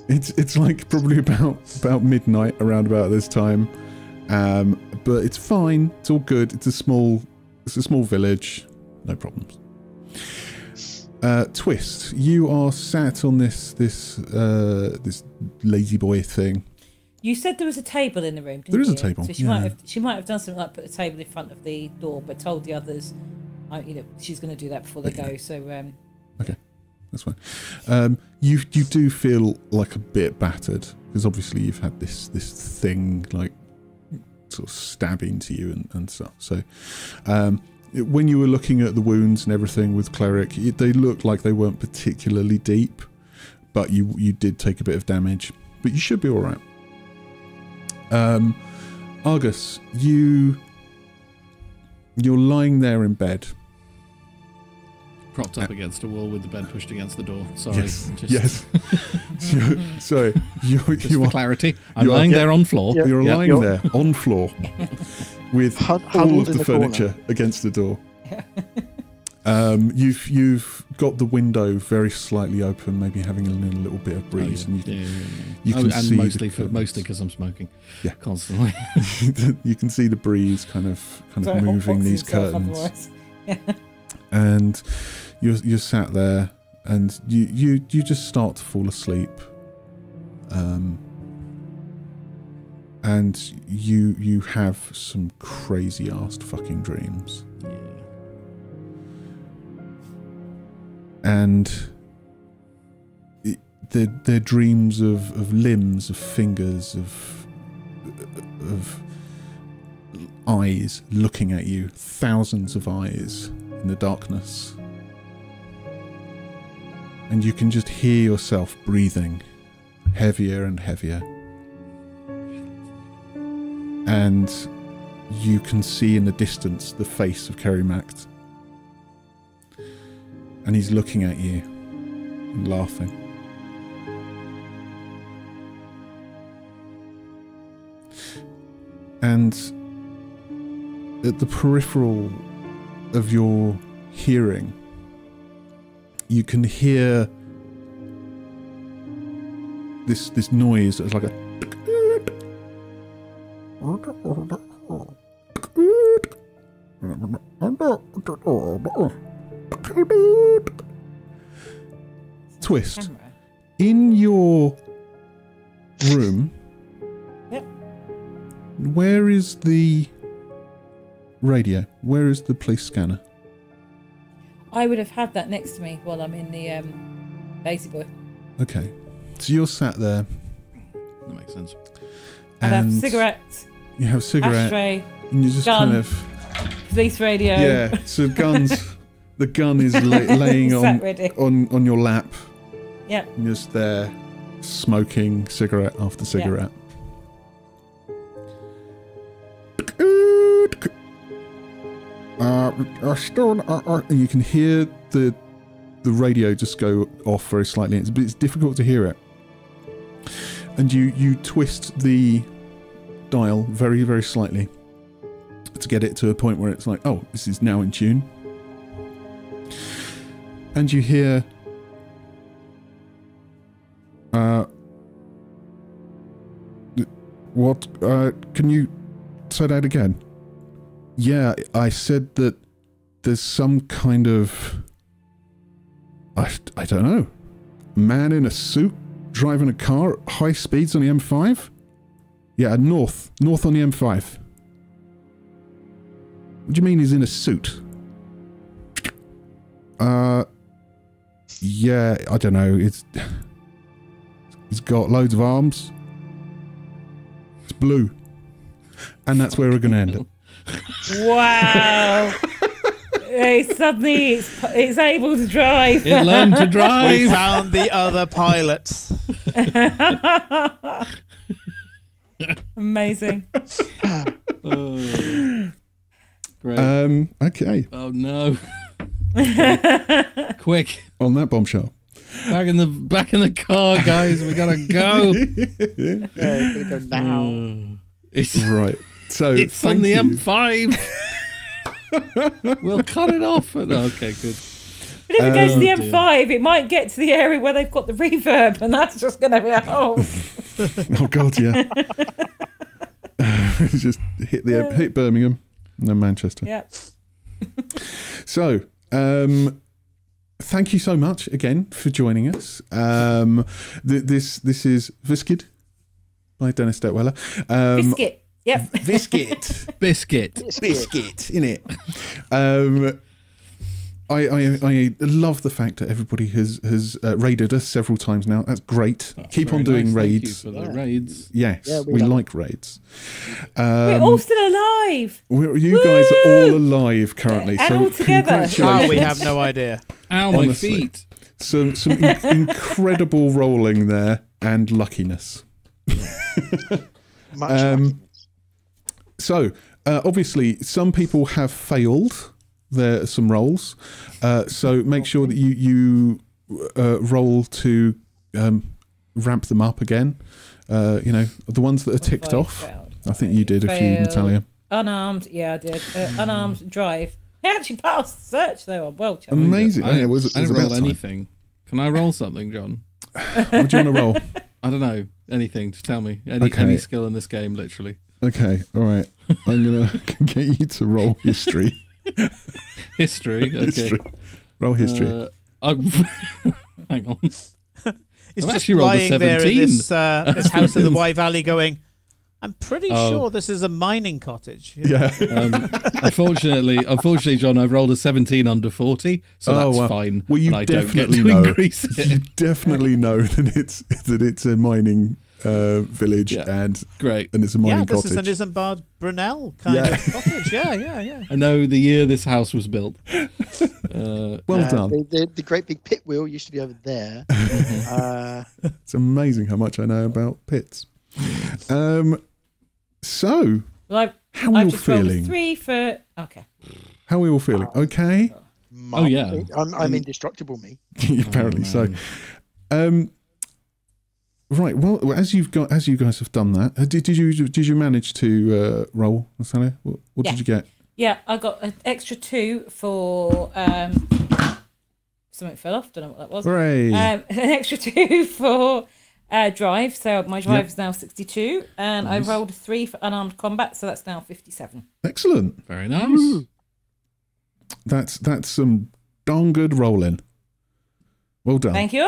It's like probably about midnight around about this time, but it's fine. It's all good. It's a small village. No problems. Twist, you are sat on this lazy boy thing. You said there was a table in the room, didn't There is you? a table, So she yeah. might have done something like put a table in front of the door, but told the others, she's going to do that before they go. So okay, that's fine. You do feel like a bit battered because obviously you've had this thing like sort of stab into you and stuff. So when you were looking at the wounds and everything with Cleric, they looked like they weren't particularly deep, but you did take a bit of damage, but you should be all right. Argus, you're lying there in bed. Propped up against a wall with the bed pushed against the door. Sorry. Yes. Sorry. Just You for are clarity, I'm lying there on floor. Yeah. You're lying there on floor with all Huddled of in the corner. furniture against the door. You've got the window very slightly open, maybe having a little bit of breeze, and you can see mostly the mostly because I'm smoking. Yeah. Constantly. you can see the breeze kind of Sorry, moving hotboxing these himself curtains, otherwise. and you're sat there, and you just start to fall asleep, and you have some crazy ass fucking dreams. Yeah. And they're dreams of limbs, of fingers, of eyes looking at you, thousands of eyes in the darkness. And you can just hear yourself breathing heavier and heavier. And you can see in the distance the face of Kerry Macht. And he's looking at you and laughing. And at the peripheral of your hearing, you can hear this noise that's like a twist. Camera. In your room, Yep. where is the radio? Where is the police scanner? I would have had that next to me while I'm in the lazy boy. Okay. So you're sat there That makes sense. I'd have and cigarettes, you have a cigarette ashtray, and you just gun. kind of police radio. Yeah, so the gun is laying Sat ready. on your lap. Yep. And just there, smoking cigarette after cigarette. You can hear the radio just go off very slightly. It's difficult to hear it. And you twist the dial very, very slightly to get it to a point where it's like, oh, this is now in tune. And you hear what? Can you say that again? Yeah, I said that there's some kind of, I don't know, man in a suit driving a car at high speeds on the M5? Yeah, north on the M5. What do you mean he's in a suit? Yeah, I don't know. He's got loads of arms. It's blue. And that's where we're going to end it. Wow. Suddenly it's able to drive. It learned to drive. We found the other pilots. Amazing. Great. Okay. Oh no. Quick. On that bombshell. Back in the car, guys. We gotta go. Gonna go now. It's Right. So it's on thank the you. M5. We'll cut it off. Okay, good. But if it goes to the dear. M5, it might get to the area where they've got the reverb, and that's just going to be a hole. Oh God, yeah. Just hit Birmingham and then Manchester. Yeah. So, thank you so much again for joining us. This is Viscid by Dennis Detweller. Biscuit. Yep. Biscuit. Biscuit. Biscuit, innit? I love the fact that everybody has raided us several times now. That's great. Keep Very on doing nice. raids. Thank you for the raids. Yes, Yeah, we love like raids. We're all still alive. You guys are all alive currently. And so all together. congratulations. Oh, we have no idea. Ow, my Honestly. feet. Some incredible rolling there and luckiness. Much Um, So, obviously, some people have failed some rolls. So make sure that you roll to ramp them up again. You know, the ones that are ticked off. I think you did a few, Failed. Natalia. Unarmed. Yeah, I did. Unarmed drive. I actually passed search, though. I'm well challenged. Amazing. I it was didn't about roll time. anything. Can I roll something, John? What do you want to roll? I don't know. Anything. Just tell me. Okay. Any skill in this game, literally. Okay, all right. I'm going to get you to roll history. History. Okay. History. Roll history. Hang on. He's I've just actually rolled a lying there in 17. this house in the Wye Valley going, I'm pretty Oh. sure this is a mining cottage. Yeah. Unfortunately, John, I've rolled a 17 under 40, so Oh, that's well. fine. Well, you and I don't get definitely to know. increase You it. definitely know that it's a mining village Yeah. and Great. it's a mining Yeah, this cottage. is an Isambard Brunel kind Yeah. of cottage. Yeah. I know the year this house was built. Well done. The great big pit wheel used to be over there. It's amazing how much I know about pits. So, Well, how are we all I've just rolled a feeling? 3 for... Okay. How are we all feeling? Okay. Oh, yeah. I'm indestructible, me. Apparently so. Right. Well, as you guys have done that, did you manage to roll, Natalia? What did you get? Yeah, I got an extra 2 for... something fell off. Don't know what that was. Hooray! An extra 2 for drive. So my drive is now 62. And Nice. I rolled a 3 for unarmed combat. So that's now 57. Excellent. Very nice. That's some darn good rolling. Well done. Thank you.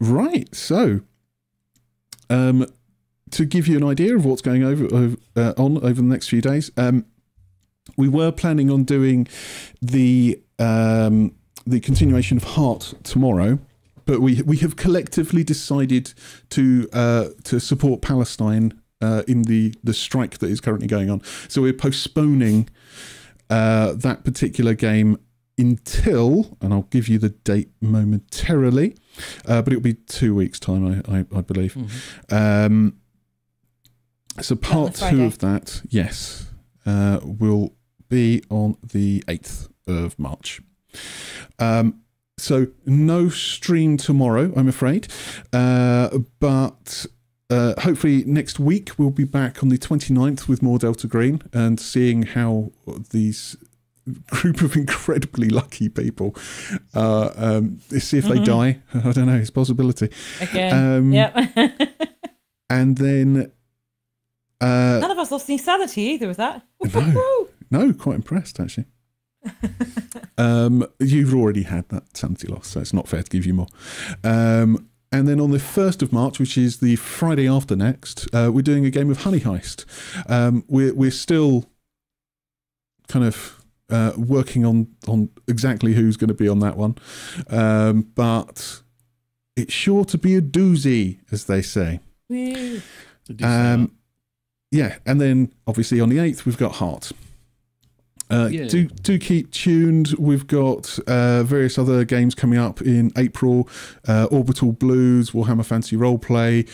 Right. So, to give you an idea of what's going over the next few days, we were planning on doing the continuation of Heart tomorrow, but we have collectively decided to support Palestine in the strike that is currently going on. So we're postponing that particular game until, and I'll give you the date momentarily, but it'll be 2 weeks' time, I believe. So part 2 of that, yes, will be on the 8th of March. So no stream tomorrow, I'm afraid, but hopefully next week we'll be back on the 29th with more Delta Green and seeing how these group of incredibly lucky people see if they die. I don't know, it's a possibility. Again, and then none of us lost any sanity either with that. no, quite impressed actually. You've already had that sanity loss, so it's not fair to give you more. And then on the 1st of March, which is the Friday after next, we're doing a game of Honey Heist. We're still kind of working on exactly who's going to be on that one, but it's sure to be a doozy, as they say. Yeah, and then obviously on the 8th we've got Heart. Do keep tuned. We've got various other games coming up in April. Orbital Blues, Warhammer Fantasy Roleplay.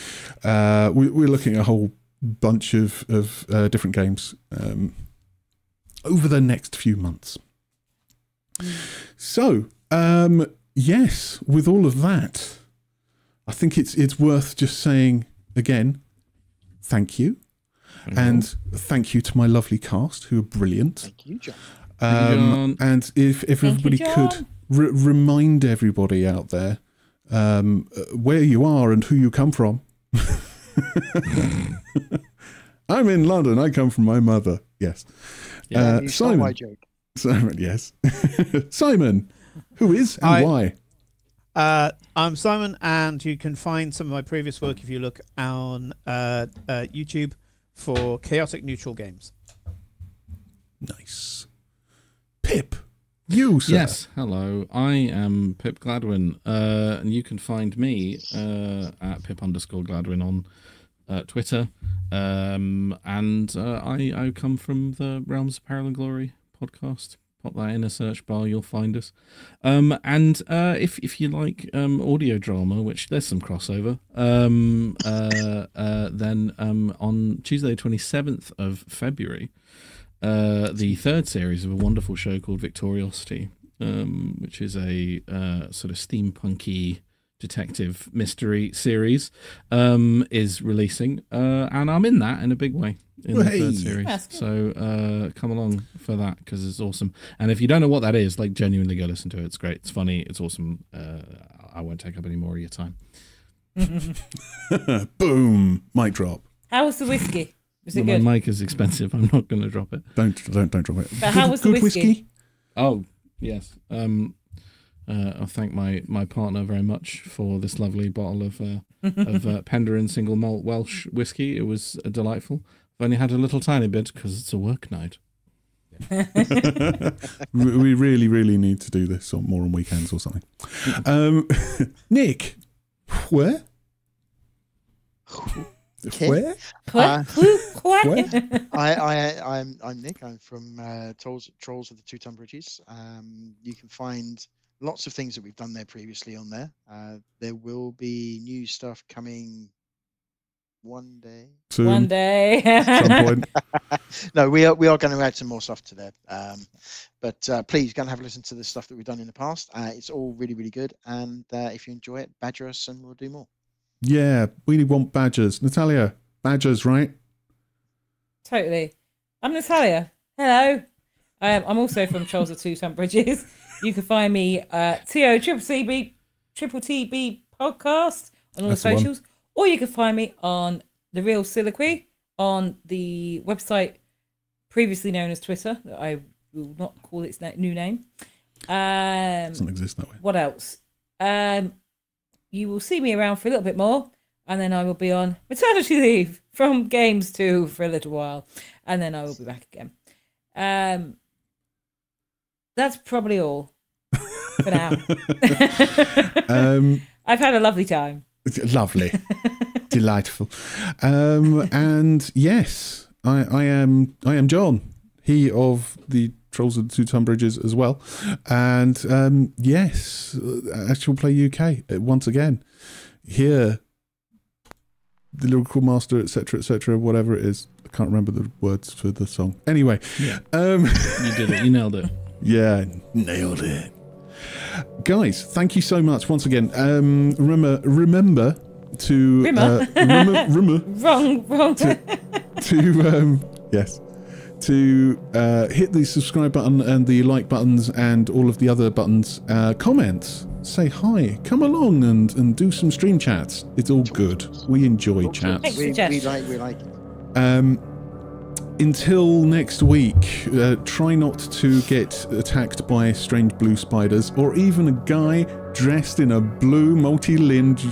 We're looking at a whole bunch of different games over the next few months. So, yes, with all of that, I think it's worth just saying again, thank you. And thank you to my lovely cast, who are brilliant. Thank you, John. And if everybody could remind everybody out there where you are and who you come from. I'm in London. I come from my mother. Yes. Simon. My joke. Simon, yes. Simon, who is and why? I'm Simon, and you can find some of my previous work if you look on YouTube for Chaotic Neutral Games. Nice. Pip, you, sir. Yes, hello. I am Pip Gladwin, and you can find me at Pip_Gladwin on Twitter. And I come from the Realms of Peril and Glory podcast. Pop that in a search bar, you'll find us. And if you like audio drama, which there's some crossover, then on Tuesday, 27th of February, the 3rd series of a wonderful show called Victoriosity, which is a sort of steampunky detective mystery series, is releasing, and I'm in that in a big way in the 3rd series. So come along for that, because it's awesome. And if you don't know what that is, like, genuinely go listen to it. It's great. It's funny. It's awesome. I won't take up any more of your time. Boom, mic drop. How was the whiskey? Was it good? My mic is expensive. I'm not going to drop it. Don't drop it. But how was the whiskey? Oh yes. I thank my partner very much for this lovely bottle of Penderyn single malt Welsh whiskey. It was delightful. I've only had a little tiny bit because it's a work night. We really need to do this more on weekends or something. Nick, where? Okay. Where? I'm Nick. I'm from Trolls of the Two Tonne Bridges. You can find lots of things that we've done there previously on there. There will be new stuff coming one day. Soon. One day. At some point. No, we are going to add some more stuff to there. But please go and have a listen to the stuff that we've done in the past. It's all really good. And if you enjoy it, badger us and we'll do more. Yeah, we want badgers. Natalia, badgers, right? Totally. I'm Natalia. Hello. I'm also from Trolls of Two Tonne Bridges. You can find me TOTTB podcast on all the socials, or you can find me on The Real Soliloquy on the website previously known as Twitter. That I will not call its new name. Doesn't exist that way. What else? You will see me around for a little bit more, and then I will be on maternity leave from Games 2 for a little while, and then I will be back again. That's probably all for now. I've had a lovely time. Lovely. Delightful. And yes, I am John, he of the Trolls of the Two Tonne Bridges as well. And yes, Actual Play UK once again. Here, the lyrical master, etc., whatever it is. I can't remember the words for the song. Anyway, yeah. You did it. You nailed it. Yeah, nailed it. Guys, thank you so much once again. Remember to wrong. To hit the subscribe button and the like buttons and all of the other buttons. Comment, say hi, come along and do some stream chats. It's all good. We enjoy chats. We like it. Until next week, try not to get attacked by strange blue spiders or even a guy dressed in a blue multi-limbed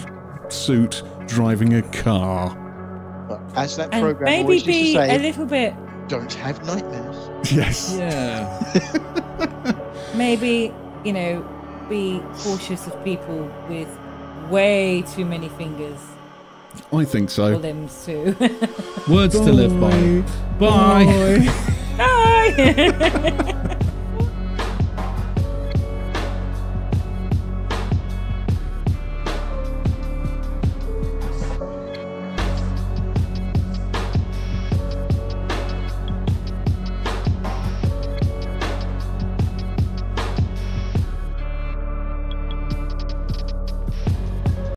suit driving a car. But as that And program maybe always used be to say, a little bit. don't have nightmares. Yes. Yeah. Maybe, be cautious of people with way too many fingers I think or so. limbs too. Words to live by. Bye. Bye.